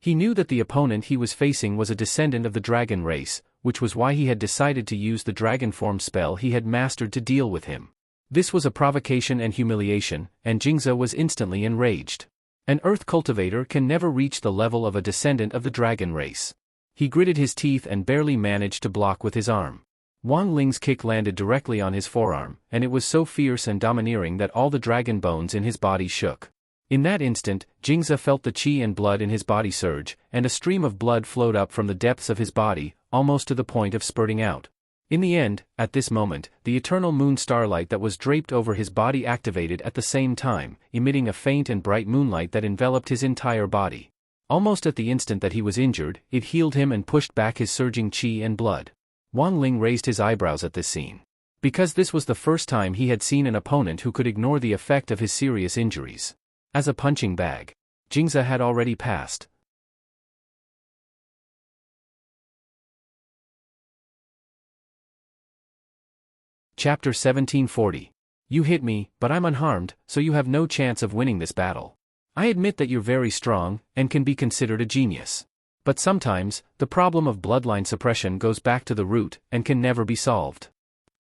He knew that the opponent he was facing was a descendant of the dragon race, which was why he had decided to use the dragon form spell he had mastered to deal with him. This was a provocation and humiliation, and Jingze was instantly enraged. An earth cultivator can never reach the level of a descendant of the dragon race. He gritted his teeth and barely managed to block with his arm. Wang Ling's kick landed directly on his forearm, and it was so fierce and domineering that all the dragon bones in his body shook. In that instant, Jingze felt the qi and blood in his body surge, and a stream of blood flowed up from the depths of his body, almost to the point of spurting out. In the end, at this moment, the eternal moon starlight that was draped over his body activated at the same time, emitting a faint and bright moonlight that enveloped his entire body. Almost at the instant that he was injured, it healed him and pushed back his surging qi and blood. Wang Ling raised his eyebrows at this scene. Because this was the first time he had seen an opponent who could ignore the effect of his serious injuries. As a punching bag, Jingze had already passed. Chapter 1740. You hit me, but I'm unharmed, so you have no chance of winning this battle. I admit that you're very strong, and can be considered a genius. But sometimes, the problem of bloodline suppression goes back to the root, and can never be solved.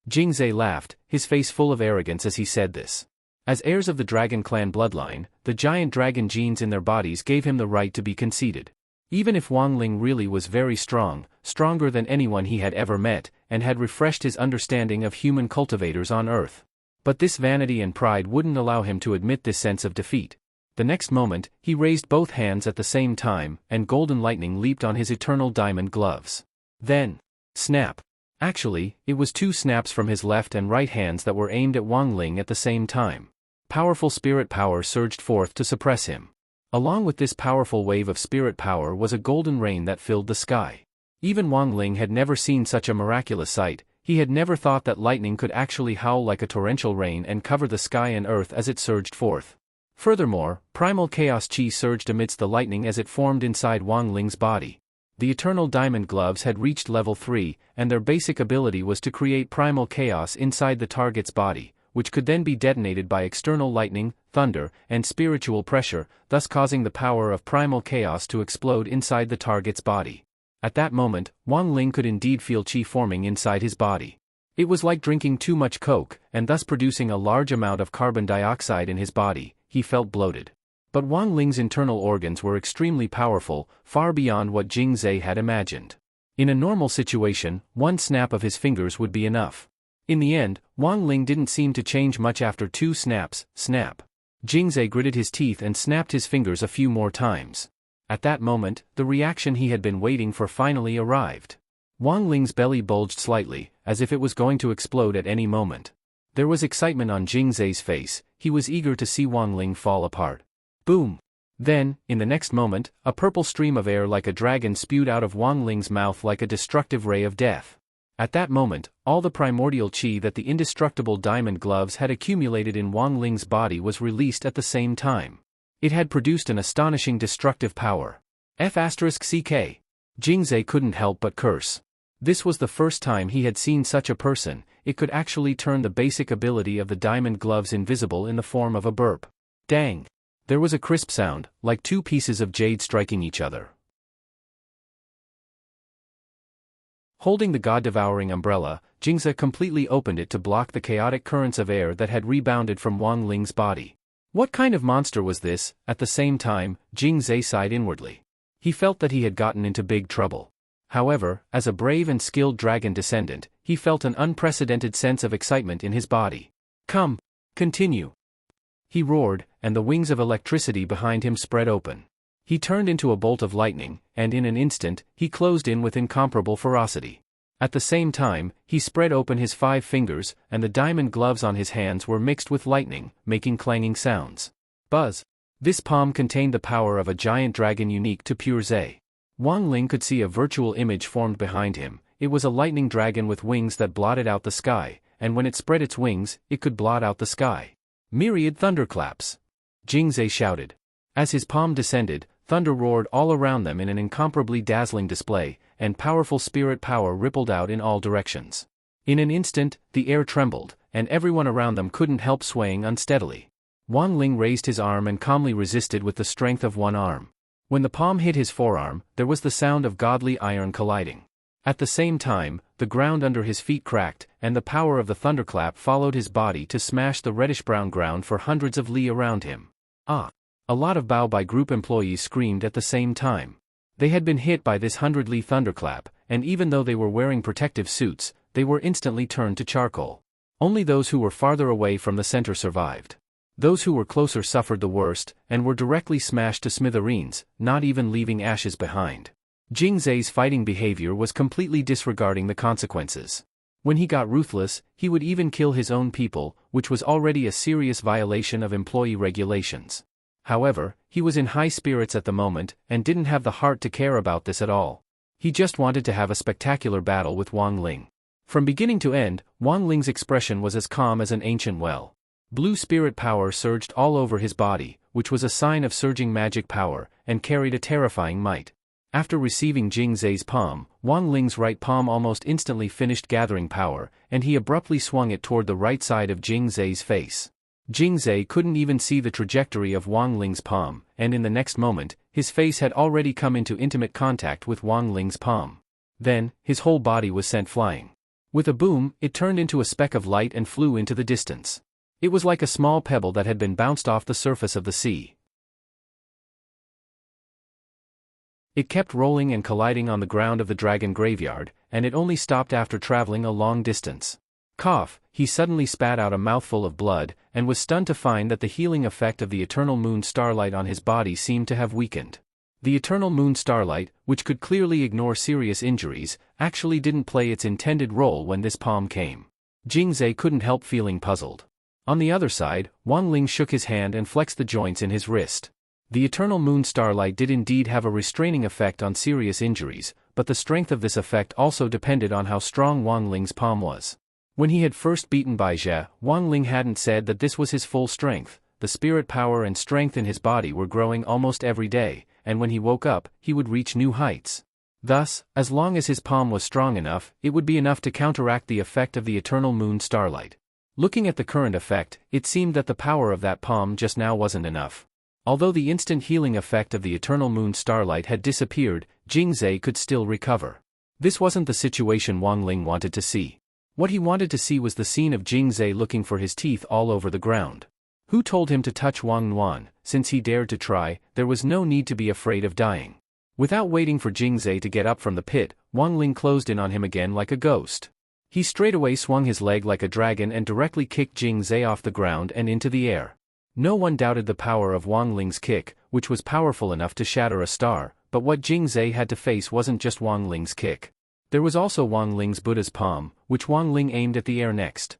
Jingze laughed, his face full of arrogance as he said this. As heirs of the Dragon Clan bloodline, the giant dragon genes in their bodies gave him the right to be conceited. Even if Wang Ling really was very strong, stronger than anyone he had ever met, and had refreshed his understanding of human cultivators on Earth. But this vanity and pride wouldn't allow him to admit this sense of defeat. The next moment, he raised both hands at the same time, and golden lightning leaped on his eternal diamond gloves. Then, snap. Actually, it was two snaps from his left and right hands that were aimed at Wang Ling at the same time. Powerful spirit power surged forth to suppress him. Along with this powerful wave of spirit power was a golden rain that filled the sky. Even Wang Ling had never seen such a miraculous sight. He had never thought that lightning could actually howl like a torrential rain and cover the sky and earth as it surged forth. Furthermore, primal chaos chi surged amidst the lightning as it formed inside Wang Ling's body. The eternal diamond gloves had reached level 3, and their basic ability was to create primal chaos inside the target's body, which could then be detonated by external lightning, thunder, and spiritual pressure, thus causing the power of primal chaos to explode inside the target's body. At that moment, Wang Ling could indeed feel qi forming inside his body. It was like drinking too much coke, and thus producing a large amount of carbon dioxide in his body. He felt bloated. But Wang Ling's internal organs were extremely powerful, far beyond what Jingze had imagined. In a normal situation, one snap of his fingers would be enough. In the end, Wang Ling didn't seem to change much after 2 snaps. Snap. Jingze gritted his teeth and snapped his fingers a few more times. At that moment, the reaction he had been waiting for finally arrived. Wang Ling's belly bulged slightly, as if it was going to explode at any moment. There was excitement on Jingze's face. He was eager to see Wang Ling fall apart. Boom! Then, in the next moment, a purple stream of air like a dragon spewed out of Wang Ling's mouth like a destructive ray of death. At that moment, all the primordial qi that the indestructible diamond gloves had accumulated in Wang Ling's body was released at the same time. It had produced an astonishing destructive power. F***ck. Jingze couldn't help but curse. This was the first time he had seen such a person. It could actually turn the basic ability of the diamond gloves invisible in the form of a burp. Dang! There was a crisp sound, like 2 pieces of jade striking each other. Holding the god-devouring umbrella, Jingze completely opened it to block the chaotic currents of air that had rebounded from Wang Ling's body. What kind of monster was this? At the same time, Jingze sighed inwardly. He felt that he had gotten into big trouble. However, as a brave and skilled dragon descendant, he felt an unprecedented sense of excitement in his body. Come! Continue! He roared, and the wings of electricity behind him spread open. He turned into a bolt of lightning, and in an instant, he closed in with incomparable ferocity. At the same time, he spread open his 5 fingers, and the diamond gloves on his hands were mixed with lightning, making clanging sounds. Buzz! This palm contained the power of a giant dragon unique to pure Zhe. Wang Ling could see a virtual image formed behind him. It was a lightning dragon with wings that blotted out the sky, and when it spread its wings, it could blot out the sky. Myriad thunderclaps! Jingze shouted. As his palm descended, thunder roared all around them in an incomparably dazzling display, and powerful spirit power rippled out in all directions. In an instant, the air trembled, and everyone around them couldn't help swaying unsteadily. Wang Ling raised his arm and calmly resisted with the strength of one arm. When the palm hit his forearm, there was the sound of godly iron colliding. At the same time, the ground under his feet cracked, and the power of the thunderclap followed his body to smash the reddish-brown ground for hundreds of li around him. Ah! A lot of Bao Bai Group employees screamed at the same time. They had been hit by this 100 li thunderclap, and even though they were wearing protective suits, they were instantly turned to charcoal. Only those who were farther away from the center survived. Those who were closer suffered the worst, and were directly smashed to smithereens, not even leaving ashes behind. Jing Zai's fighting behavior was completely disregarding the consequences. When he got ruthless, he would even kill his own people, which was already a serious violation of employee regulations. However, he was in high spirits at the moment, and didn't have the heart to care about this at all. He just wanted to have a spectacular battle with Wang Ling. From beginning to end, Wang Ling's expression was as calm as an ancient well. Blue spirit power surged all over his body, which was a sign of surging magic power, and carried a terrifying might. After receiving Jing Zai's palm, Wang Ling's right palm almost instantly finished gathering power, and he abruptly swung it toward the right side of Jing Zai's face. Jing Zai couldn't even see the trajectory of Wang Ling's palm, and in the next moment, his face had already come into intimate contact with Wang Ling's palm. Then, his whole body was sent flying. With a boom, it turned into a speck of light and flew into the distance. It was like a small pebble that had been bounced off the surface of the sea. It kept rolling and colliding on the ground of the dragon graveyard, and it only stopped after traveling a long distance. Cough, he suddenly spat out a mouthful of blood, and was stunned to find that the healing effect of the eternal moon starlight on his body seemed to have weakened. The eternal moon starlight, which could clearly ignore serious injuries, actually didn't play its intended role when this palm came. Jing Zai couldn't help feeling puzzled. On the other side, Wang Ling shook his hand and flexed the joints in his wrist. The eternal moon starlight did indeed have a restraining effect on serious injuries, but the strength of this effect also depended on how strong Wang Ling's palm was. When he had first beaten Bai Jie, Wang Ling hadn't said that this was his full strength. The spirit power and strength in his body were growing almost every day, and when he woke up, he would reach new heights. Thus, as long as his palm was strong enough, it would be enough to counteract the effect of the eternal moon starlight. Looking at the current effect, it seemed that the power of that palm just now wasn't enough. Although the instant healing effect of the eternal moon starlight had disappeared, Jing Zai could still recover. This wasn't the situation Wang Ling wanted to see. What he wanted to see was the scene of Jing Zai looking for his teeth all over the ground. Who told him to touch Wang Nuan? Since he dared to try, there was no need to be afraid of dying. Without waiting for Jing Zai to get up from the pit, Wang Ling closed in on him again like a ghost. He straightaway swung his leg like a dragon and directly kicked Jing Zai off the ground and into the air. No one doubted the power of Wang Ling's kick, which was powerful enough to shatter a star, but what Jing Zai had to face wasn't just Wang Ling's kick. There was also Wang Ling's Buddha's palm, which Wang Ling aimed at the air next.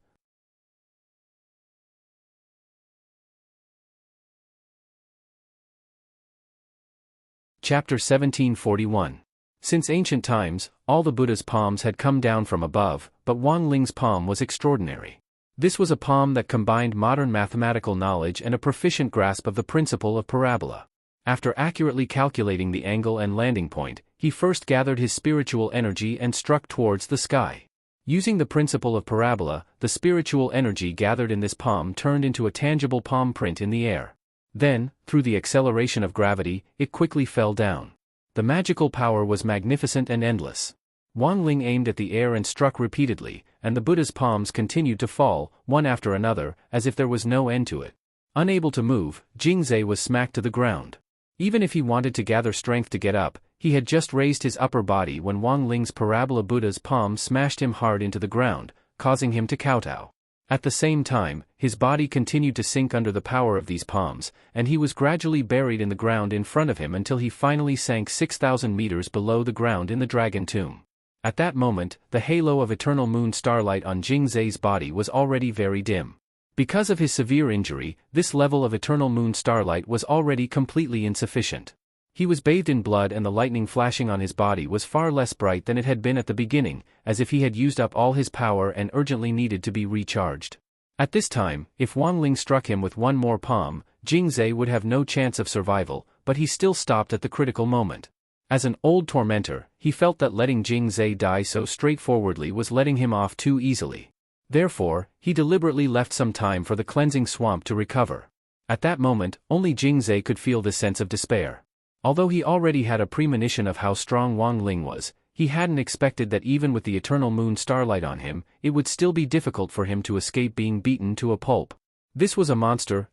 Chapter 1741. Since ancient times, all the Buddha's palms had come down from above, but Wang Ling's palm was extraordinary. This was a palm that combined modern mathematical knowledge and a proficient grasp of the principle of parabola. After accurately calculating the angle and landing point, he first gathered his spiritual energy and struck towards the sky. Using the principle of parabola, the spiritual energy gathered in this palm turned into a tangible palm print in the air. Then, through the acceleration of gravity, it quickly fell down. The magical power was magnificent and endless. Wang Ling aimed at the air and struck repeatedly, and the Buddha's palms continued to fall, one after another, as if there was no end to it. Unable to move, Jing Zai was smacked to the ground. Even if he wanted to gather strength to get up, he had just raised his upper body when Wang Ling's parabola Buddha's palm smashed him hard into the ground, causing him to kowtow. At the same time, his body continued to sink under the power of these palms, and he was gradually buried in the ground in front of him until he finally sank 6,000 meters below the ground in the dragon tomb. At that moment, the halo of eternal moon starlight on Jing Zai's body was already very dim. Because of his severe injury, this level of eternal moon starlight was already completely insufficient. He was bathed in blood and the lightning flashing on his body was far less bright than it had been at the beginning, as if he had used up all his power and urgently needed to be recharged. At this time, if Wang Ling struck him with one more palm, Jing Zai would have no chance of survival, but he still stopped at the critical moment. As an old tormentor, he felt that letting Jing Zhe die so straightforwardly was letting him off too easily. Therefore, he deliberately left some time for the cleansing swamp to recover. At that moment, only Jing Zhe could feel this sense of despair. Although he already had a premonition of how strong Wang Ling was, he hadn't expected that even with the eternal moon starlight on him, it would still be difficult for him to escape being beaten to a pulp. This was a monster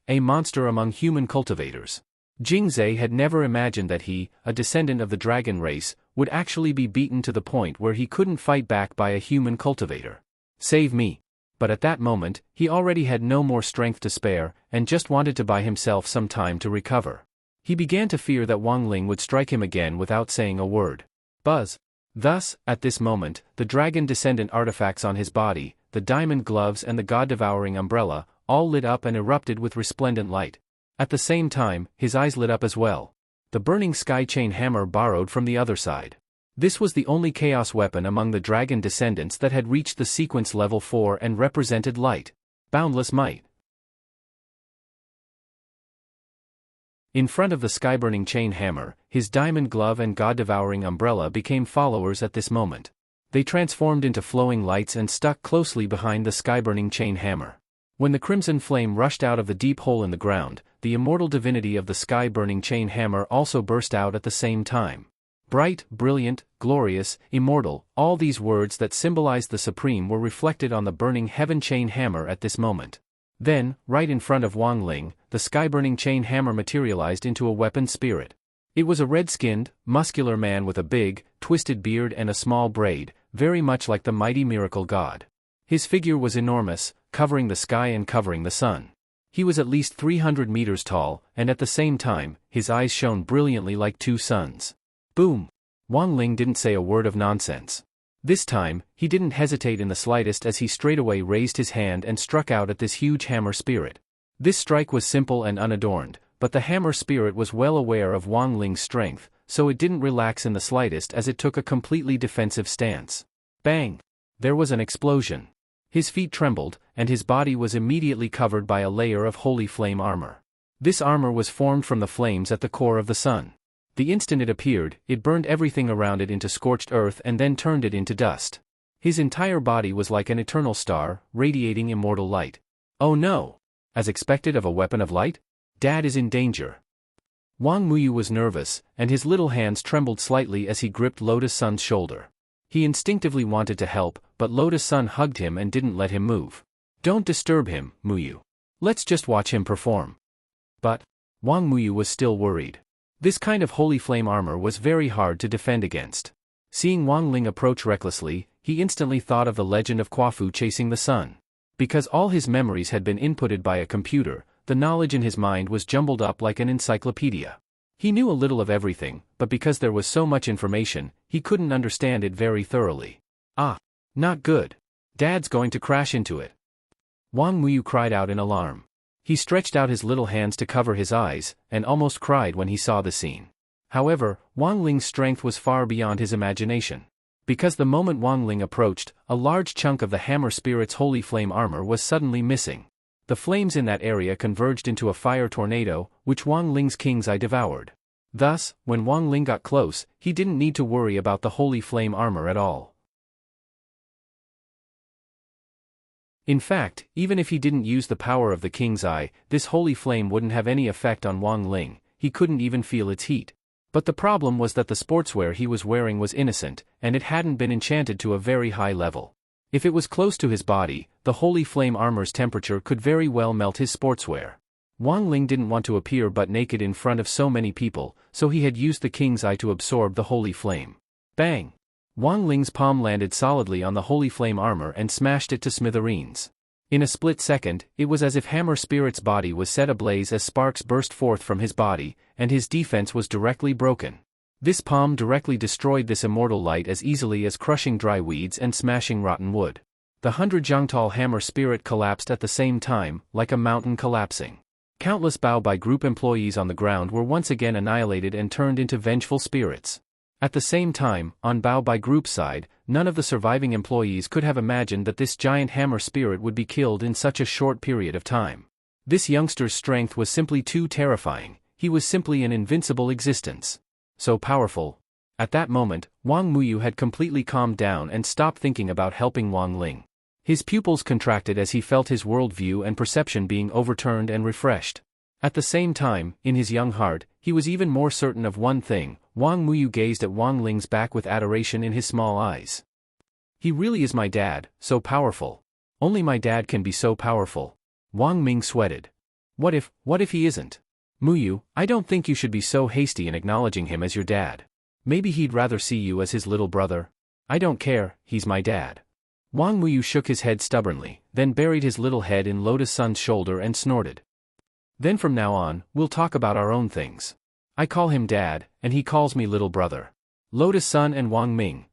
among human cultivators. Jing Zhe had never imagined that he, a descendant of the dragon race, would actually be beaten to the point where he couldn't fight back by a human cultivator. Save me. But at that moment, he already had no more strength to spare, and just wanted to buy himself some time to recover. He began to fear that Wang Ling would strike him again without saying a word. Buzz. Thus, at this moment, the dragon descendant artifacts on his body, the diamond gloves and the god-devouring umbrella, all lit up and erupted with resplendent light. At the same time, his eyes lit up as well. The burning sky chain hammer borrowed from the other side. This was the only chaos weapon among the dragon descendants that had reached the sequence level 4 and represented light. Boundless might. In front of the sky-burning chain hammer, his diamond glove and god-devouring umbrella became followers at this moment. They transformed into flowing lights and stuck closely behind the sky-burning chain hammer. When the crimson flame rushed out of the deep hole in the ground, the immortal divinity of the sky-burning chain hammer also burst out at the same time. Bright, brilliant, glorious, immortal, all these words that symbolized the supreme were reflected on the burning heaven chain hammer at this moment. Then, right in front of Wang Ling, the sky-burning chain hammer materialized into a weapon spirit. It was a red-skinned, muscular man with a big, twisted beard and a small braid, very much like the mighty miracle god. His figure was enormous, covering the sky and covering the sun. He was at least 300 meters tall, and at the same time, his eyes shone brilliantly like two suns. Boom! Wang Ling didn't say a word of nonsense. This time, he didn't hesitate in the slightest as he straightaway raised his hand and struck out at this huge hammer spirit. This strike was simple and unadorned, but the hammer spirit was well aware of Wang Ling's strength, so it didn't relax in the slightest as it took a completely defensive stance. Bang! There was an explosion. His feet trembled, and his body was immediately covered by a layer of holy flame armor. This armor was formed from the flames at the core of the sun. The instant it appeared, it burned everything around it into scorched earth and then turned it into dust. His entire body was like an eternal star, radiating immortal light. Oh no! As expected of a weapon of light? Dad is in danger. Wang Muyu was nervous, and his little hands trembled slightly as he gripped Lotus Sun's shoulder. He instinctively wanted to help, but Lotus Sun hugged him and didn't let him move. Don't disturb him, Muyu. Let's just watch him perform. But Wang Muyu was still worried. This kind of holy flame armor was very hard to defend against. Seeing Wang Ling approach recklessly, he instantly thought of the legend of Quafu chasing the sun. Because all his memories had been inputted by a computer, the knowledge in his mind was jumbled up like an encyclopedia. He knew a little of everything, but because there was so much information, he couldn't understand it very thoroughly. Ah! Not good. Dad's going to crash into it. Wang Muyu cried out in alarm. He stretched out his little hands to cover his eyes, and almost cried when he saw the scene. However, Wang Ling's strength was far beyond his imagination. Because the moment Wang Ling approached, a large chunk of the hammer spirit's holy flame armor was suddenly missing. The flames in that area converged into a fire tornado, which Wang Ling's king's eye devoured. Thus, when Wang Ling got close, he didn't need to worry about the holy flame armor at all. In fact, even if he didn't use the power of the king's eye, this holy flame wouldn't have any effect on Wang Ling. He couldn't even feel its heat. But the problem was that the sportswear he was wearing was innocent, and it hadn't been enchanted to a very high level. If it was close to his body, the holy flame armor's temperature could very well melt his sportswear. Wang Ling didn't want to appear butt naked in front of so many people, so he had used the king's eye to absorb the holy flame. Bang! Wang Ling's palm landed solidly on the holy flame armor and smashed it to smithereens. In a split second, it was as if Hammer Spirit's body was set ablaze as sparks burst forth from his body, and his defense was directly broken. This palm directly destroyed this immortal light as easily as crushing dry weeds and smashing rotten wood. The 100 Zhangtal Hammer Spirit collapsed at the same time, like a mountain collapsing. Countless Bao Bai Group employees on the ground were once again annihilated and turned into vengeful spirits. At the same time, on Bao Bai Group's side, none of the surviving employees could have imagined that this giant hammer spirit would be killed in such a short period of time. This youngster's strength was simply too terrifying. he was simply an invincible existence. So powerful. At that moment, Wang Muyu had completely calmed down and stopped thinking about helping Wang Ling. His pupils contracted as he felt his worldview and perception being overturned and refreshed. At the same time, in his young heart, he was even more certain of one thing. Wang Muyu gazed at Wang Ling's back with adoration in his small eyes. He really is my dad, so powerful. Only my dad can be so powerful. Wang Ming sweated. What if he isn't? Muyu, I don't think you should be so hasty in acknowledging him as your dad. Maybe he'd rather see you as his little brother. I don't care, he's my dad. Wang Muyu shook his head stubbornly, then buried his little head in Lotus Sun's shoulder and snorted. Then from now on, we'll talk about our own things. I call him dad, and he calls me little brother. Lotus Sun and Wang Ming.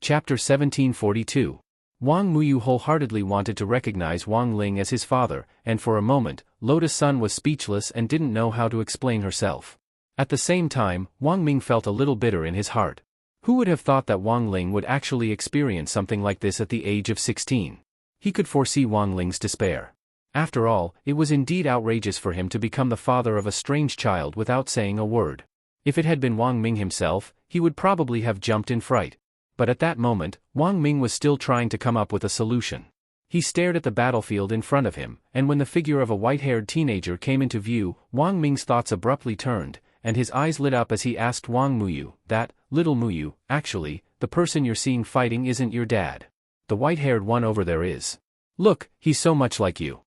Chapter 1742. Wang Muyu wholeheartedly wanted to recognize Wang Ling as his father, and for a moment, Lotus Sun was speechless and didn't know how to explain herself. At the same time, Wang Ming felt a little bitter in his heart. Who would have thought that Wang Ling would actually experience something like this at the age of 16? He could foresee Wang Ling's despair. After all, it was indeed outrageous for him to become the father of a strange child without saying a word. If it had been Wang Ming himself, he would probably have jumped in fright. But at that moment, Wang Ming was still trying to come up with a solution. He stared at the battlefield in front of him, and when the figure of a white-haired teenager came into view, Wang Ming's thoughts abruptly turned, and his eyes lit up as he asked Wang Muyu, "That, little Muyu, actually, the person you're seeing fighting isn't your dad. The white-haired one over there is. Look, he's so much like you."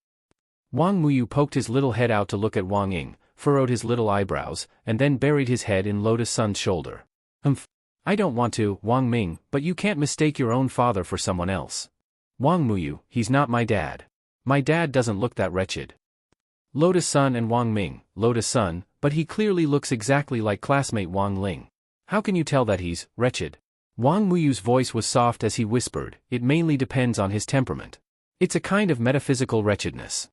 Wang Muyu poked his little head out to look at Wang Ying, furrowed his little eyebrows, and then buried his head in Lotus Sun's shoulder. I don't want to, Wang Ming, but you can't mistake your own father for someone else. Wang Muyu, he's not my dad. My dad doesn't look that wretched. Lotus Sun and Wang Ming, Lotus Sun, but he clearly looks exactly like classmate Wang Ling. How can you tell that he's wretched? Wang Muyu's voice was soft as he whispered, it mainly depends on his temperament. It's a kind of metaphysical wretchedness.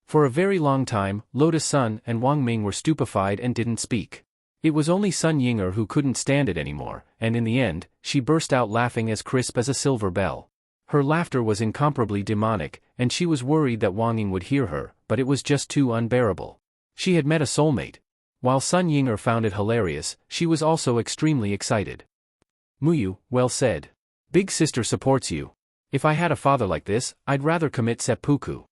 For a very long time, Lotus Sun and Wang Ming were stupefied and didn't speak. It was only Sun Yinger who couldn't stand it anymore, and in the end, she burst out laughing as crisp as a silver bell. Her laughter was incomparably demonic, and she was worried that Wang Ying would hear her, but it was just too unbearable. She had met a soulmate. While Sun Yinger found it hilarious, she was also extremely excited. Muyu, well said. Big sister supports you. If I had a father like this, I'd rather commit seppuku.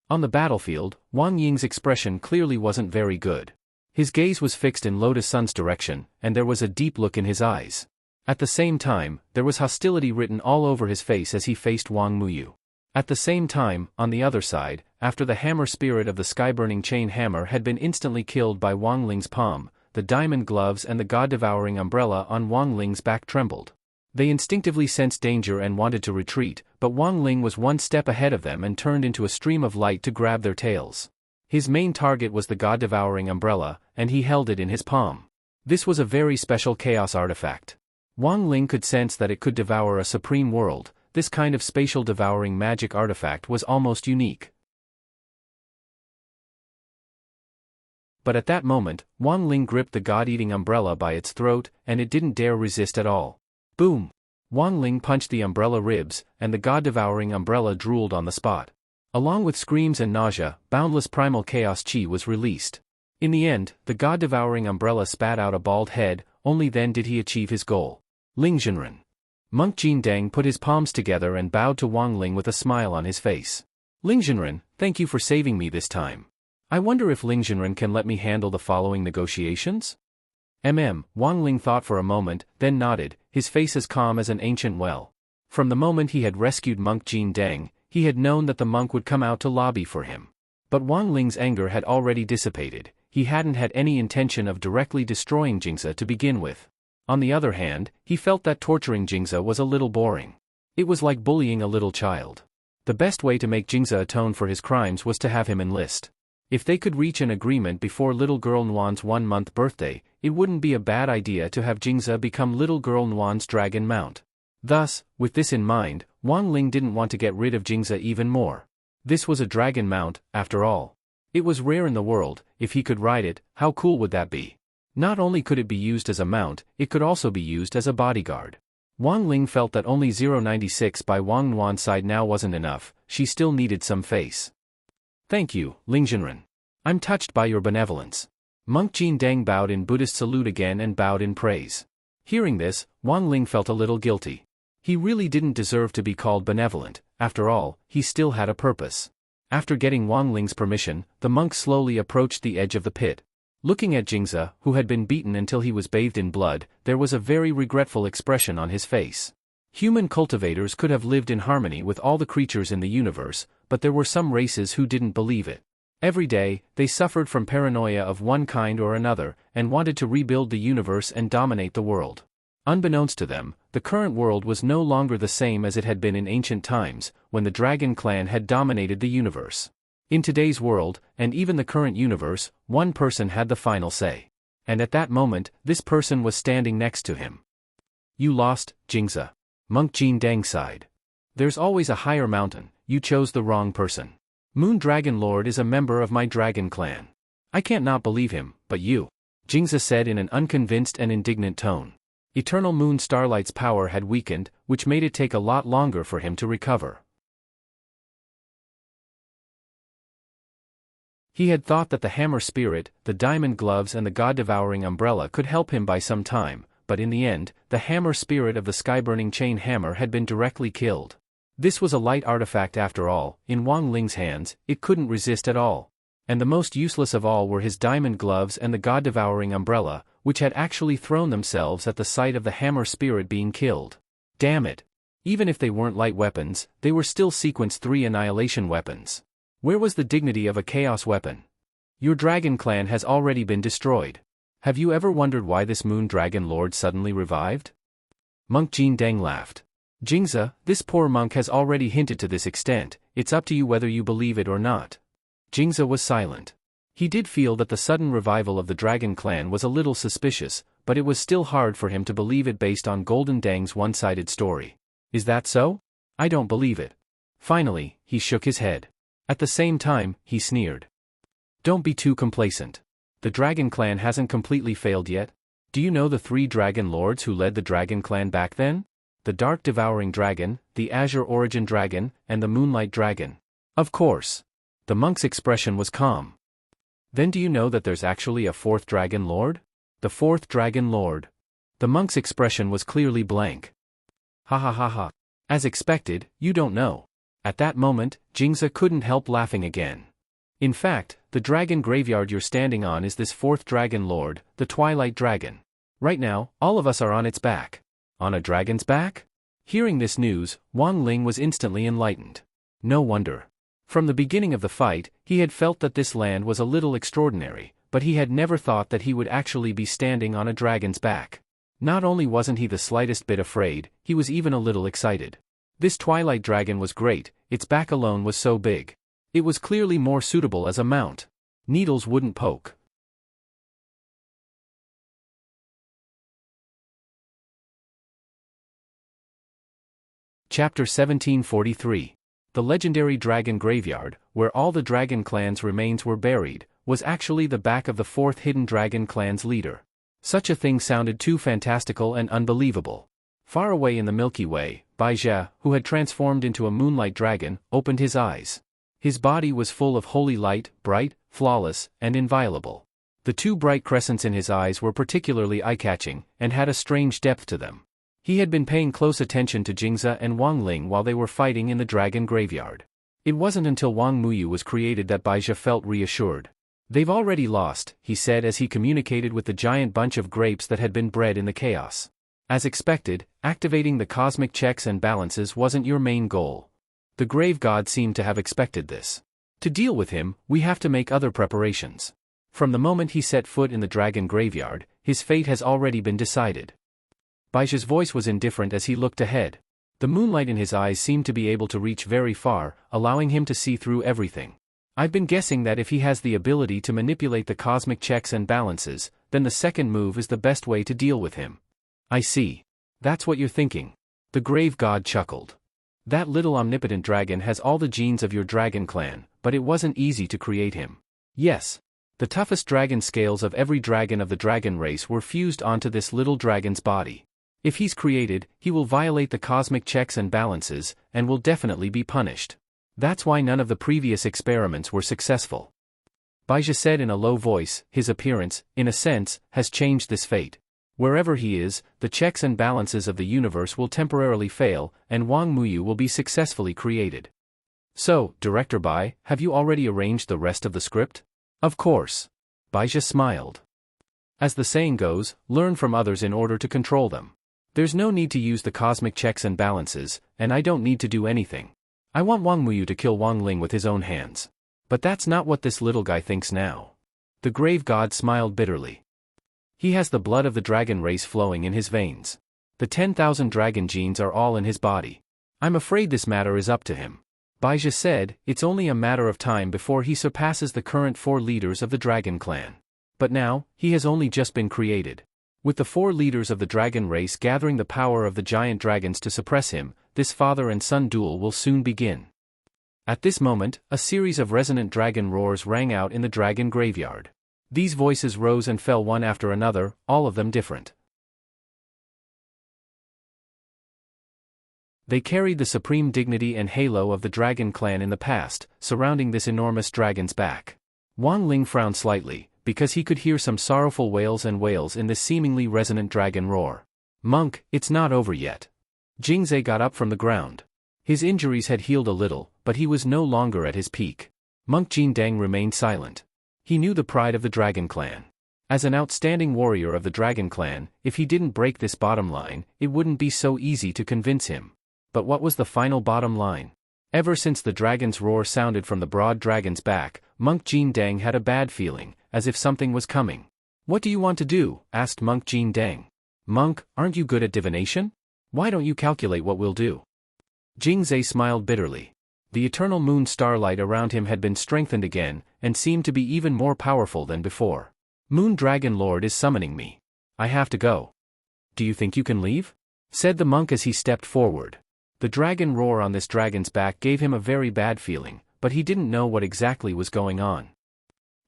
On the battlefield, Wang Ying's expression clearly wasn't very good. His gaze was fixed in Lotus Sun's direction, and there was a deep look in his eyes. At the same time, there was hostility written all over his face as he faced Wang Muyu. At the same time, on the other side, after the hammer spirit of the sky-burning chain hammer had been instantly killed by Wang Ling's palm, the diamond gloves and the god-devouring umbrella on Wang Ling's back trembled. They instinctively sensed danger and wanted to retreat, but Wang Ling was one step ahead of them and turned into a stream of light to grab their tails. His main target was the god-devouring umbrella, and he held it in his palm. This was a very special chaos artifact. Wang Ling could sense that it could devour a supreme world. This kind of spatial devouring magic artifact was almost unique. But at that moment, Wang Ling gripped the god-eating umbrella by its throat, and it didn't dare resist at all. Boom! Wang Ling punched the umbrella ribs, and the god-devouring umbrella drooled on the spot. Along with screams and nausea, boundless primal chaos chi was released. In the end, the god-devouring umbrella spat out a bald head, only then did he achieve his goal. Ling Zhenren. Monk Jin Deng put his palms together and bowed to Wang Ling with a smile on his face. Ling Zhenren, thank you for saving me this time. I wonder if Ling Zhenren can let me handle the following negotiations? Wang Ling thought for a moment, then nodded, his face as calm as an ancient well. From the moment he had rescued Monk Jin Deng, he had known that the monk would come out to lobby for him. But Wang Ling's anger had already dissipated. He hadn't had any intention of directly destroying Jingzi to begin with. On the other hand, he felt that torturing Jingzi was a little boring. It was like bullying a little child. The best way to make Jingzi atone for his crimes was to have him enlist. If they could reach an agreement before little girl Nuan's 1-month birthday, it wouldn't be a bad idea to have Jingzi become little girl Nuan's dragon mount. Thus, with this in mind, Wang Ling didn't want to get rid of Jingzi even more. This was a dragon mount, after all. It was rare in the world. If he could ride it, how cool would that be? Not only could it be used as a mount, it could also be used as a bodyguard. Wang Ling felt that only 096 by Wang Nuan's side now wasn't enough, she still needed some face. Thank you, Ling Zhenren. I'm touched by your benevolence. Monk Jin Deng bowed in Buddhist salute again and bowed in praise. Hearing this, Wang Ling felt a little guilty. He really didn't deserve to be called benevolent, after all, he still had a purpose. After getting Wang Ling's permission, the monk slowly approached the edge of the pit. Looking at Jingzi, who had been beaten until he was bathed in blood, there was a very regretful expression on his face. Human cultivators could have lived in harmony with all the creatures in the universe, but there were some races who didn't believe it. Every day, they suffered from paranoia of one kind or another, and wanted to rebuild the universe and dominate the world. Unbeknownst to them, the current world was no longer the same as it had been in ancient times, when the Dragon Clan had dominated the universe. In today's world, and even the current universe, one person had the final say. And at that moment, this person was standing next to him. You lost, Jingzi. Monk Jin Deng sighed. There's always a higher mountain, you chose the wrong person. Moon Dragon Lord is a member of my Dragon Clan. I can't not believe him, but you. Jingzi said in an unconvinced and indignant tone. Eternal Moon Starlight's power had weakened, which made it take a lot longer for him to recover. He had thought that the Hammer Spirit, the Diamond Gloves and the God-Devouring Umbrella could help him by some time, but in the end, the Hammer Spirit of the Sky-Burning Chain Hammer had been directly killed. This was a light artifact after all, in Wang Ling's hands, it couldn't resist at all. And the most useless of all were his Diamond Gloves and the God-Devouring Umbrella, which had actually thrown themselves at the sight of the Hammer Spirit being killed. Damn it! Even if they weren't light weapons, they were still Sequence 3 annihilation weapons. Where was the dignity of a chaos weapon? Your Dragon Clan has already been destroyed. Have you ever wondered why this Moon Dragon Lord suddenly revived? Monk Jin Deng laughed. Jingzi, this poor monk has already hinted to this extent, it's up to you whether you believe it or not. Jingzi was silent. He did feel that the sudden revival of the Dragon Clan was a little suspicious, but it was still hard for him to believe it based on Golden Deng's one-sided story. Is that so? I don't believe it. Finally, he shook his head. At the same time, he sneered. Don't be too complacent. The Dragon Clan hasn't completely failed yet. Do you know the 3 Dragon Lords who led the Dragon Clan back then? The Dark Devouring Dragon, the Azure Origin Dragon, and the Moonlight Dragon. Of course. The monk's expression was calm. Then do you know that there's actually a 4th Dragon Lord? The 4th Dragon Lord. The monk's expression was clearly blank. Ha ha ha ha. As expected, you don't know. At that moment, Jingzi couldn't help laughing again. In fact, the dragon graveyard you're standing on is this 4th Dragon Lord, the Twilight Dragon. Right now, all of us are on its back. On a dragon's back? Hearing this news, Wang Ling was instantly enlightened. No wonder. From the beginning of the fight, he had felt that this land was a little extraordinary, but he had never thought that he would actually be standing on a dragon's back. Not only wasn't he the slightest bit afraid, he was even a little excited. This Twilight Dragon was great, its back alone was so big. It was clearly more suitable as a mount. Needles wouldn't poke. Chapter 1743. The legendary Dragon Graveyard, where all the Dragon Clan's remains were buried, was actually the back of the 4th Hidden Dragon Clan's leader. Such a thing sounded too fantastical and unbelievable. Far away in the Milky Way, Baizhi, who had transformed into a moonlight dragon, opened his eyes. His body was full of holy light, bright, flawless, and inviolable. The 2 bright crescents in his eyes were particularly eye-catching, and had a strange depth to them. He had been paying close attention to Jingzi and Wang Ling while they were fighting in the dragon graveyard. It wasn't until Wang Muyu was created that Baizhi felt reassured. They've already lost, he said as he communicated with the giant bunch of grapes that had been bred in the chaos. As expected, activating the cosmic checks and balances wasn't your main goal. The grave god seemed to have expected this. To deal with him, we have to make other preparations. From the moment he set foot in the dragon graveyard, his fate has already been decided. Baizhi's voice was indifferent as he looked ahead. The moonlight in his eyes seemed to be able to reach very far, allowing him to see through everything. I've been guessing that if he has the ability to manipulate the cosmic checks and balances, then the second move is the best way to deal with him. I see. That's what you're thinking. The grave god chuckled. That little omnipotent dragon has all the genes of your Dragon Clan, but it wasn't easy to create him. Yes. The toughest dragon scales of every dragon of the dragon race were fused onto this little dragon's body. If he's created, he will violate the cosmic checks and balances, and will definitely be punished. That's why none of the previous experiments were successful. Baizha said in a low voice, his appearance, in a sense, has changed this fate. Wherever he is, the checks and balances of the universe will temporarily fail, and Wang Muyu will be successfully created. So, Director Bai, have you already arranged the rest of the script? Of course. Baizha smiled. As the saying goes, learn from others in order to control them. There's no need to use the cosmic checks and balances, and I don't need to do anything. I want Wang Muyu to kill Wang Ling with his own hands. But that's not what this little guy thinks now. The grave god smiled bitterly. He has the blood of the dragon race flowing in his veins. The 10,000 dragon genes are all in his body. I'm afraid this matter is up to him. Baizha said, it's only a matter of time before he surpasses the current 4 leaders of the dragon clan. But now, he has only just been created. With the 4 leaders of the dragon race gathering the power of the giant dragons to suppress him, this father and son duel will soon begin. At this moment, a series of resonant dragon roars rang out in the dragon graveyard. These voices rose and fell one after another, all of them different. They carried the supreme dignity and halo of the dragon clan in the past, surrounding this enormous dragon's back. Wang Ling frowned slightly, because he could hear some sorrowful wails and wails in this seemingly resonant dragon roar. Monk, it's not over yet. Jingzhe got up from the ground. His injuries had healed a little, but he was no longer at his peak. Monk Jindang remained silent. He knew the pride of the dragon clan. As an outstanding warrior of the dragon clan, if he didn't break this bottom line, it wouldn't be so easy to convince him. But what was the final bottom line? Ever since the dragon's roar sounded from the broad dragon's back, Monk Jindang had a bad feeling, as if something was coming. What do you want to do? Asked Monk Jindang. Monk, aren't you good at divination? Why don't you calculate what we'll do? Jingzhe smiled bitterly. The eternal moon starlight around him had been strengthened again, and seemed to be even more powerful than before. Moon Dragon Lord is summoning me. I have to go. Do you think you can leave? Said the monk as he stepped forward. The dragon roar on this dragon's back gave him a very bad feeling, but he didn't know what exactly was going on.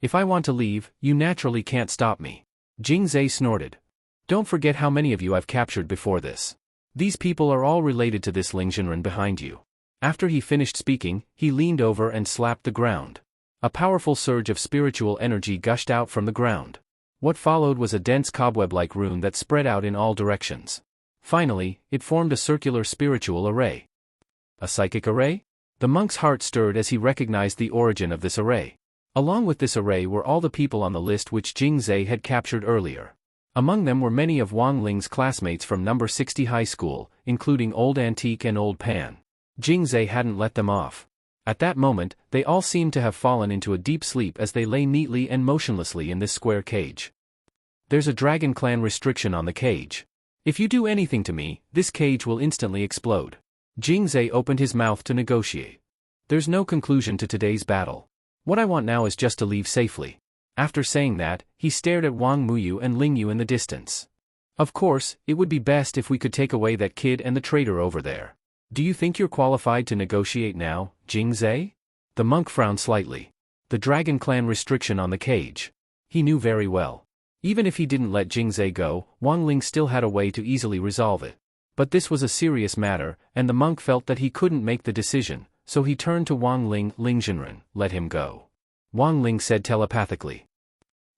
If I want to leave, you naturally can't stop me. Jingzhe snorted. Don't forget how many of you I've captured before this. These people are all related to this Lingzhenren behind you. After he finished speaking, he leaned over and slapped the ground. A powerful surge of spiritual energy gushed out from the ground. What followed was a dense cobweb-like rune that spread out in all directions. Finally, it formed a circular spiritual array. A psychic array? The monk's heart stirred as he recognized the origin of this array. Along with this array were all the people on the list which Jingzhe had captured earlier. Among them were many of Wang Ling's classmates from number 60 high school, including Old Antique and Old Pan. Jingzhe hadn't let them off. At that moment, they all seemed to have fallen into a deep sleep as they lay neatly and motionlessly in this square cage. There's a Dragon Clan restriction on the cage. If you do anything to me, this cage will instantly explode. Jingzhe opened his mouth to negotiate. There's no conclusion to today's battle. What I want now is just to leave safely. After saying that, he stared at Wang Muyu and Lingyu in the distance. Of course, it would be best if we could take away that kid and the traitor over there. Do you think you're qualified to negotiate now, Jingzhe? The monk frowned slightly. The Dragon Clan restriction on the cage. He knew very well. Even if he didn't let Jingzhe go, Wang Ling still had a way to easily resolve it. But this was a serious matter, and the monk felt that he couldn't make the decision, so he turned to Wang Ling. Lingzhenren, let him go. Wang Ling said telepathically.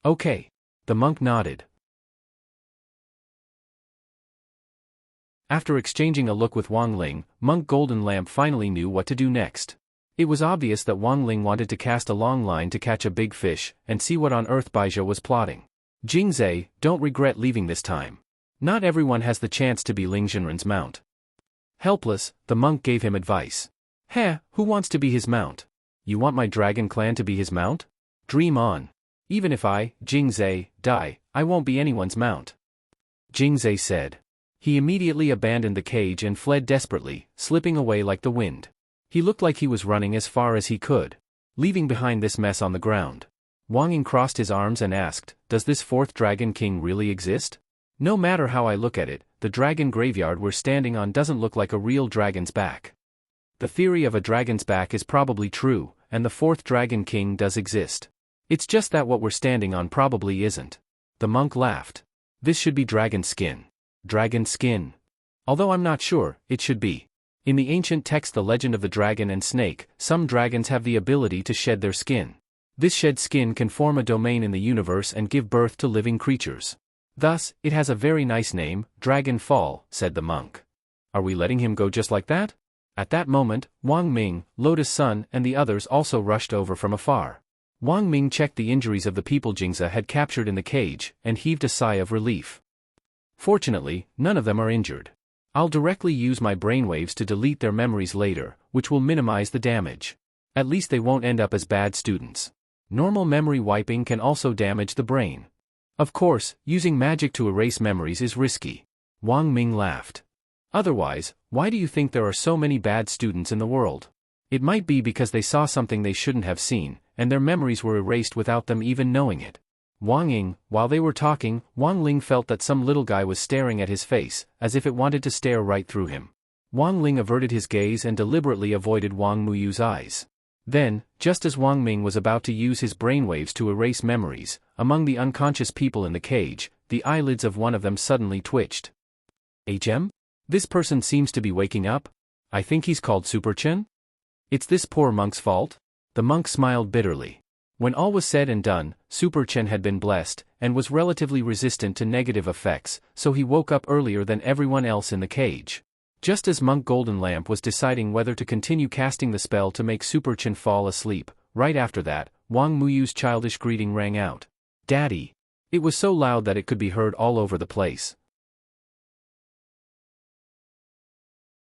Okay. The monk nodded. After exchanging a look with Wang Ling, Monk Golden Lamp finally knew what to do next. It was obvious that Wang Ling wanted to cast a long line to catch a big fish, and see what on earth Baizha was plotting. Jingzhe, don't regret leaving this time. Not everyone has the chance to be Lingzhenren's mount. Helpless, the monk gave him advice. Heh, who wants to be his mount? You want my dragon clan to be his mount? Dream on. Even if I, Jingzhe, die, I won't be anyone's mount. Jingzhe said. He immediately abandoned the cage and fled desperately, slipping away like the wind. He looked like he was running as far as he could, leaving behind this mess on the ground. Wang Ying crossed his arms and asked, does this fourth Dragon King really exist? No matter how I look at it, the dragon graveyard we're standing on doesn't look like a real dragon's back. The theory of a dragon's back is probably true, and the fourth Dragon King does exist. It's just that what we're standing on probably isn't. The monk laughed. This should be dragon skin. Dragon skin. Although I'm not sure, it should be. In the ancient text The Legend of the Dragon and Snake, some dragons have the ability to shed their skin. This shed skin can form a domain in the universe and give birth to living creatures. Thus, it has a very nice name, Dragon Fall, said the monk. Are we letting him go just like that? At that moment, Wang Ming, Lotus Sun and the others also rushed over from afar. Wang Ming checked the injuries of the people Jingza had captured in the cage, and heaved a sigh of relief. Fortunately, none of them are injured. I'll directly use my brainwaves to delete their memories later, which will minimize the damage. At least they won't end up as bad students. Normal memory wiping can also damage the brain. Of course, using magic to erase memories is risky. Wang Ming laughed. Otherwise, why do you think there are so many bad students in the world? It might be because they saw something they shouldn't have seen, and their memories were erased without them even knowing it. Wang Ying, while they were talking, Wang Ling felt that some little guy was staring at his face, as if it wanted to stare right through him. Wang Ling averted his gaze and deliberately avoided Wang Muyu's eyes. Then, just as Wang Ming was about to use his brainwaves to erase memories, among the unconscious people in the cage, the eyelids of one of them suddenly twitched. HM? This person seems to be waking up? I think he's called Super Chen? It's this poor monk's fault? The monk smiled bitterly. When all was said and done, Super Chen had been blessed, and was relatively resistant to negative effects, so he woke up earlier than everyone else in the cage. Just as Monk Golden Lamp was deciding whether to continue casting the spell to make Super Chen fall asleep, right after that, Wang Muyu's childish greeting rang out. Daddy! It was so loud that it could be heard all over the place.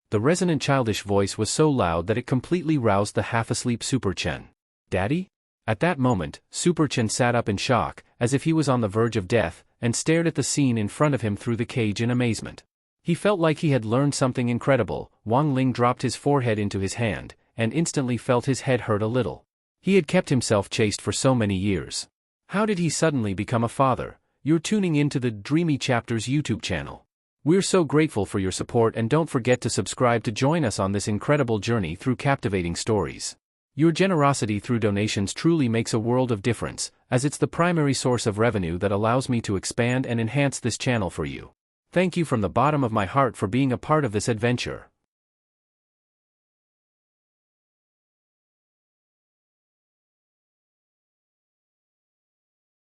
The resonant childish voice was so loud that it completely roused the half-asleep Super Chen. Daddy? At that moment, Super Chen sat up in shock, as if he was on the verge of death, and stared at the scene in front of him through the cage in amazement. He felt like he had learned something incredible. Wang Ling dropped his forehead into his hand, and instantly felt his head hurt a little. He had kept himself chaste for so many years. How did he suddenly become a father? You're tuning into the Dreamy Chapters YouTube channel. We're so grateful for your support, and don't forget to subscribe to join us on this incredible journey through captivating stories. Your generosity through donations truly makes a world of difference, as it's the primary source of revenue that allows me to expand and enhance this channel for you. Thank you from the bottom of my heart for being a part of this adventure.